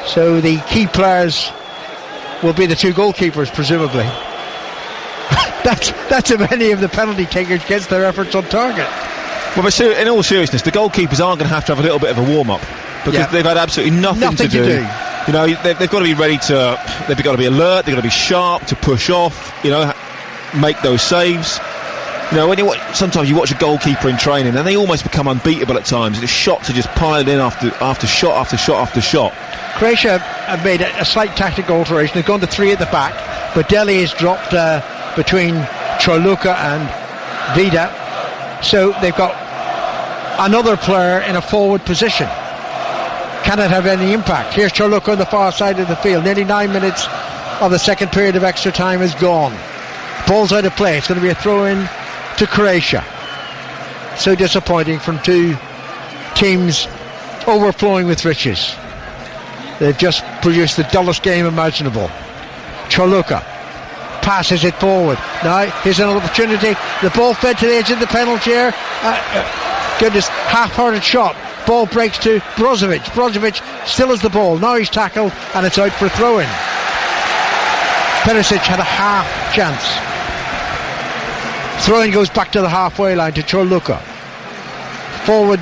So the key players will be the two goalkeepers, presumably. That's if any of the penalty takers gets their efforts on target. Well, but in all seriousness, the goalkeepers aren't going to have a little bit of a warm-up because they've had absolutely nothing to do. You know, they've got to be ready to. They've got to be alert. They've got to be sharp to push off. You know, make those saves. You know, sometimes you watch a goalkeeper in training and they almost become unbeatable at times. The shots are just piled in after shot after shot after shot. Croatia have made a slight tactical alteration. They've gone to 3 at the back, but Deli is dropped between Chorluka and Vida, so they've got another player in a forward position. Can it have any impact? Here's Chorluka on the far side of the field. Nearly 9 minutes of the second period of extra time is gone. Ball's out of play. It's going to be a throw-in to Croatia. So disappointing from two teams overflowing with riches. They've just produced the dullest game imaginable. Chorluka passes it forward. Now here's an opportunity. The ball fed to the edge of the penalty area. Goodness, half-hearted shot. Ball breaks to Brozovic. Brozovic still has the ball. Now he's tackled and it's out for a throw-in. Perisic had a half chance. Throw-in goes back to the halfway line to Chorluka. Forward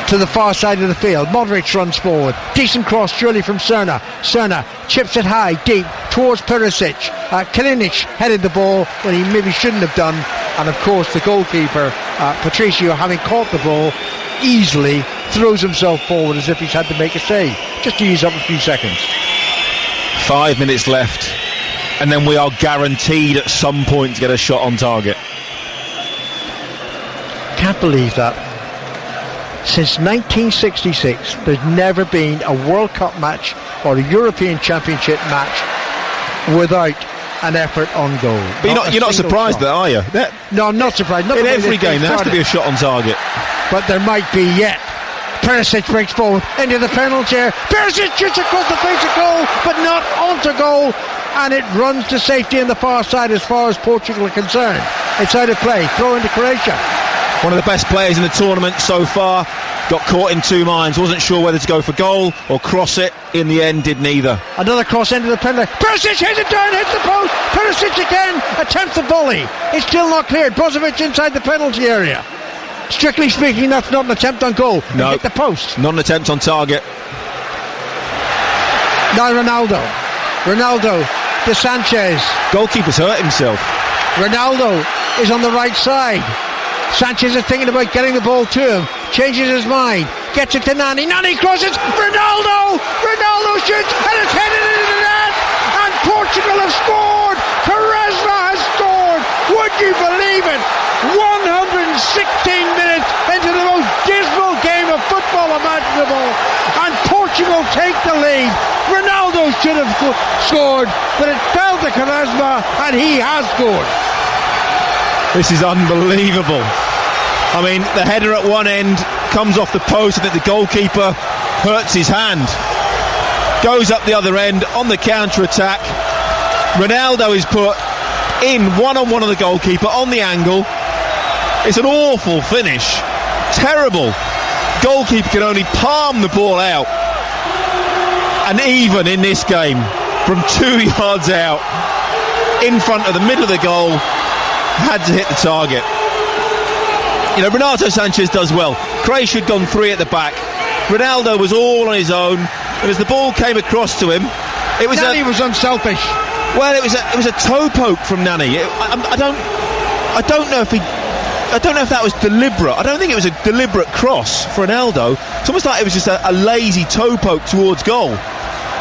to the far side of the field. Modric runs forward. Decent cross surely from Cerna. Cerna chips it high, deep, towards Perisic. Kalinic headed the ball when he maybe shouldn't have done. And of course the goalkeeper, Patricio, having caught the ball, easily throws himself forward as if he's had to make a save. Just to use up a few seconds. 5 minutes left. And then we are guaranteed at some point to get a shot on target. Can't believe that. Since 1966, there's never been a World Cup match or a European Championship match without an effort on goal. But you're not surprised at that, are you? No, I'm not surprised. Not in every game, there has to be a shot on target. But there might be yet. Perisic breaks forward into the penalty area. Perisic shoots across the face of goal, but not onto goal. And it runs to safety on the far side as far as Portugal are concerned. It's out of play. Throw into Croatia. One of the best players in the tournament so far. Got caught in two minds. Wasn't sure whether to go for goal or cross it. In the end, did neither. Another cross into the penalty. Perisic hits it down, hits the post. Perisic again attempts the volley. It's still not cleared. Brozovic inside the penalty area. Strictly speaking, that's not an attempt on goal. No. Hit the post. Not an attempt on target. Now Ronaldo to Sanchez. Goalkeeper's hurt himself. Ronaldo is on the right side. Sanchez is thinking about getting the ball to him. Changes his mind. Gets it to Nani. Nani crosses. Ronaldo shoots and it's headed into the net. And Portugal have scored. Quaresma has scored. Would you believe it? 116 minutes into the most dismal game of football imaginable, and Portugal take the lead. Ronaldo should have scored, but it fell to Quaresma, and he has scored. This is unbelievable. I mean, the header at one end comes off the post. I think the goalkeeper hurts his hand. Goes up the other end on the counter-attack. Ronaldo is put in one-on-one on the goalkeeper on the angle. It's an awful finish. Terrible. Goalkeeper can only palm the ball out. And even in this game, from 2 yards out, in front of the middle of the goal, had to hit the target. You know, Renato Sanchez does well. Croatia had gone 3 at the back. Ronaldo was all on his own, and as the ball came across to him, it was Nani was unselfish. Well, it was a toe poke from Nani. I don't know if that was deliberate. I don't think it was a deliberate cross for Ronaldo. It's almost like it was just a lazy toe poke towards goal.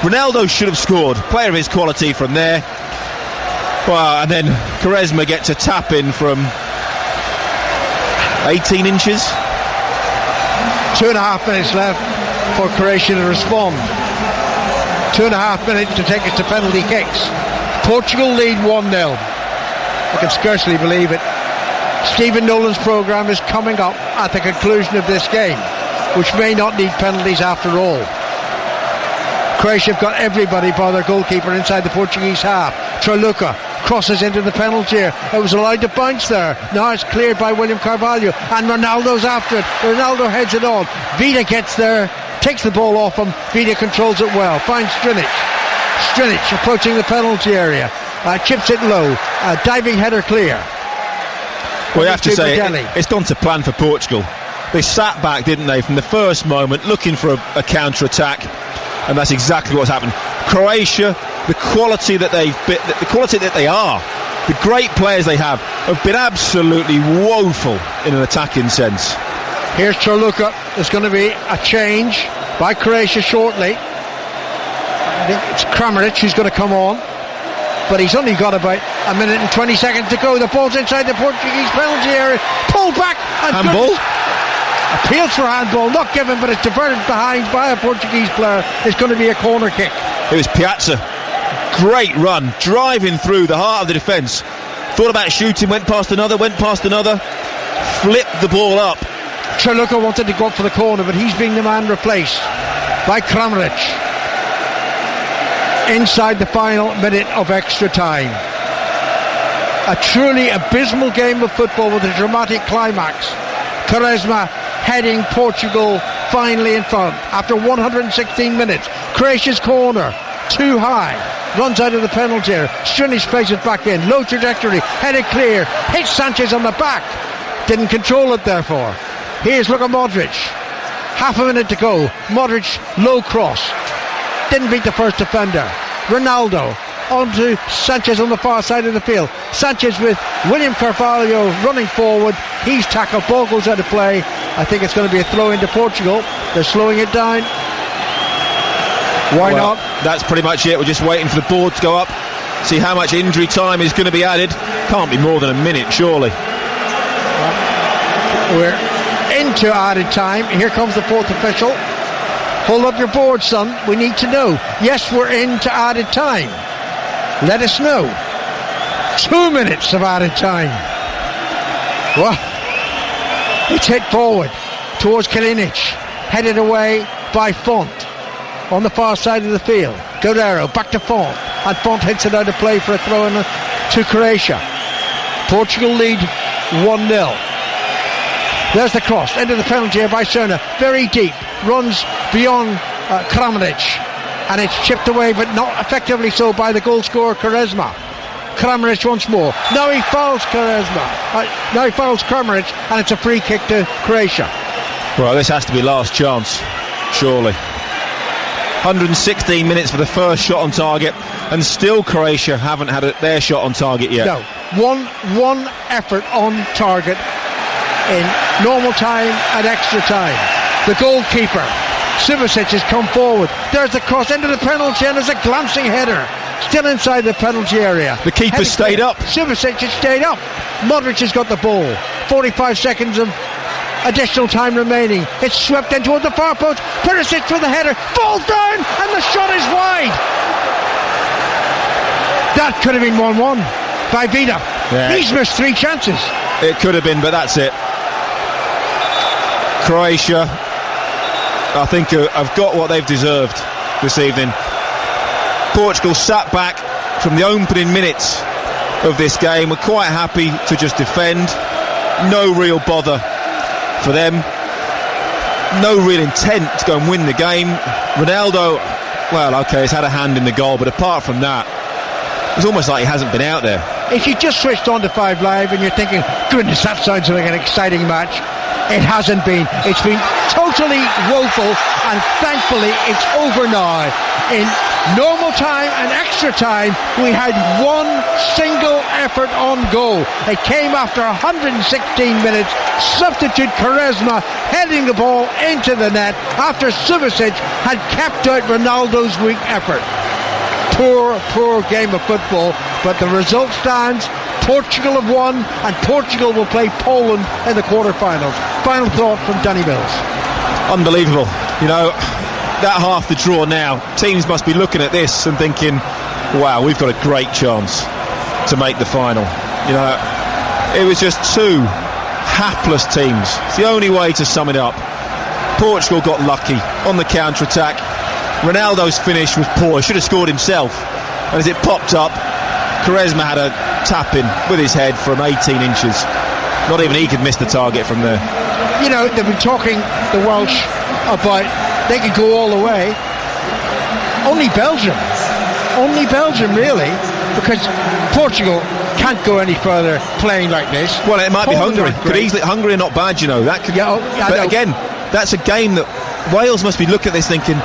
Ronaldo should have scored. Player of his quality from there. Well, and then Quaresma gets a tap in from 18 inches. 2.5 minutes left for Croatia to respond. 2.5 minutes to take it to penalty kicks. Portugal lead 1-0. I can scarcely believe it. Stephen Nolan's programme is coming up at the conclusion of this game, which may not need penalties after all. Croatia have got everybody by their goalkeeper inside the Portuguese half. Chorluka crosses into the penalty area. It was allowed to bounce there. Now it's cleared by William Carvalho, and Ronaldo's after it. Ronaldo heads it on. Vida gets there, takes the ball off him. Vida controls it well. Finds Strinic approaching the penalty area. Chips it low. Diving header clear. Well, you have to say it's gone to plan for Portugal. They sat back, didn't they, from the first moment, looking for a counter-attack. and that's exactly what's happened. Croatia, the quality that they are, the great players they have been absolutely woeful in an attacking sense. Here's Čeluka. There's going to be a change by Croatia shortly. I think it's Kramaric who's going to come on, but he's only got about a minute and 20 seconds to go. The ball's inside the Portuguese penalty area, pulled back, and handball. Appeals for handball, not given, but it's diverted behind by a Portuguese player. It's going to be a corner kick. It was Piazza. Great run, driving through the heart of the defence. Thought about shooting, went past another, flipped the ball up. Čeluka wanted to go up for the corner, but he's being the man replaced by Kramaric. Inside the final minute of extra time. A truly abysmal game of football with a dramatic climax. Quaresma heading Portugal finally in front after 116 minutes. Croatia's corner, too high, runs out of the penalty area. Strinic plays it back in, low trajectory, headed clear, hits Sanchez on the back, didn't control it therefore. Here's Luka Modric, half a minute to go. Modric, low cross, didn't beat the first defender. Ronaldo onto Sanchez on the far side of the field. Sanchez with William Carvalho running forward. He's tackled, ball goes out of play. I think it's going to be a throw into Portugal. They're slowing it down. Why not? That's pretty much it. We're just waiting for the board to go up, see how much injury time is going to be added. Can't be more than a minute, surely. We're into added time. Here comes the fourth official. Hold up your board, son. We need to know. Yes, we're into added time. Let us know. 2 minutes of added time. Well, it's hit forward towards Kalinic, headed away by Font on the far side of the field. Guerrero back to Font, and Font hits it out of play for a throw in to Croatia. Portugal lead 1-0. There's the cross into the penalty area by Serna, very deep, runs beyond Kramaric, and it's chipped away, but not effectively so by the goal scorer Quaresma. Kramaric once more. Now he fouls Kramaric, and it's a free kick to Croatia. Well, this has to be last chance, surely. 116 minutes for the first shot on target, and still Croatia haven't had their shot on target yet. No, one effort on target in normal time and extra time. The goalkeeper Subasic has come forward. There's the cross into the penalty, and there's a glancing header still inside the penalty area. The keeper stayed up. Subasic has stayed up. Modric has got the ball. 45 seconds of additional time remaining. It's swept in towards the far post. Perisic for the header, falls down, and the shot is wide. That could have been 1-1 by Vida. Yeah. He's missed 3 chances. It could have been, but that's it. Croatia, I think, have got what they've deserved this evening. Portugal sat back from the opening minutes of this game. We're quite happy to just defend. No real bother for them. No real intent to go and win the game. Ronaldo, well, okay, he's had a hand in the goal, but apart from that, it's almost like he hasn't been out there. If you just switched on to 5 Live and you're thinking, goodness, that sounds like an exciting match, it hasn't been. It's been totally woeful, and thankfully it's over now. In normal time and extra time, we had one single effort on goal. It came after 116 minutes. Substitute Quaresma heading the ball into the net after Subasic had kept out Ronaldo's weak effort. Poor game of football, but the result stands. Portugal have won, and Portugal will play Poland in the quarterfinals. Final thought from Danny Mills. Unbelievable. You know, that half the draw now, teams must be looking at this and thinking, wow, we've got a great chance to make the final. You know, it was just 2 hapless teams. It's the only way to sum it up. Portugal got lucky on the counter-attack. Ronaldo's finish was poor. He should have scored himself. And as it popped up, Quaresma had a tap in with his head from 18 inches. Not even he could miss the target from there. You know, they've been talking, the Welsh, about they could go all the way. Only Belgium really, because Portugal can't go any further playing like this. Well, it might Poland be Hungary. Could easily, Hungary are not bad, you know. That could, but again, that's a game that Wales must be looking at this thinking,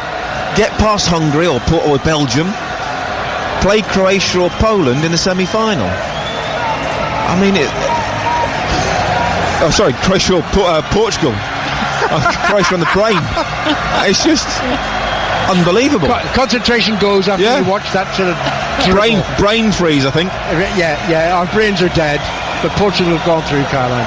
get past Hungary or Belgium, play Croatia or Poland in the semi-final. I mean, Croatia or Portugal. Croatia on the brain. It's just unbelievable. Concentration goes after you watch that sort of brain freeze, I think. Yeah, our brains are dead, but Portugal have gone through, Caroline.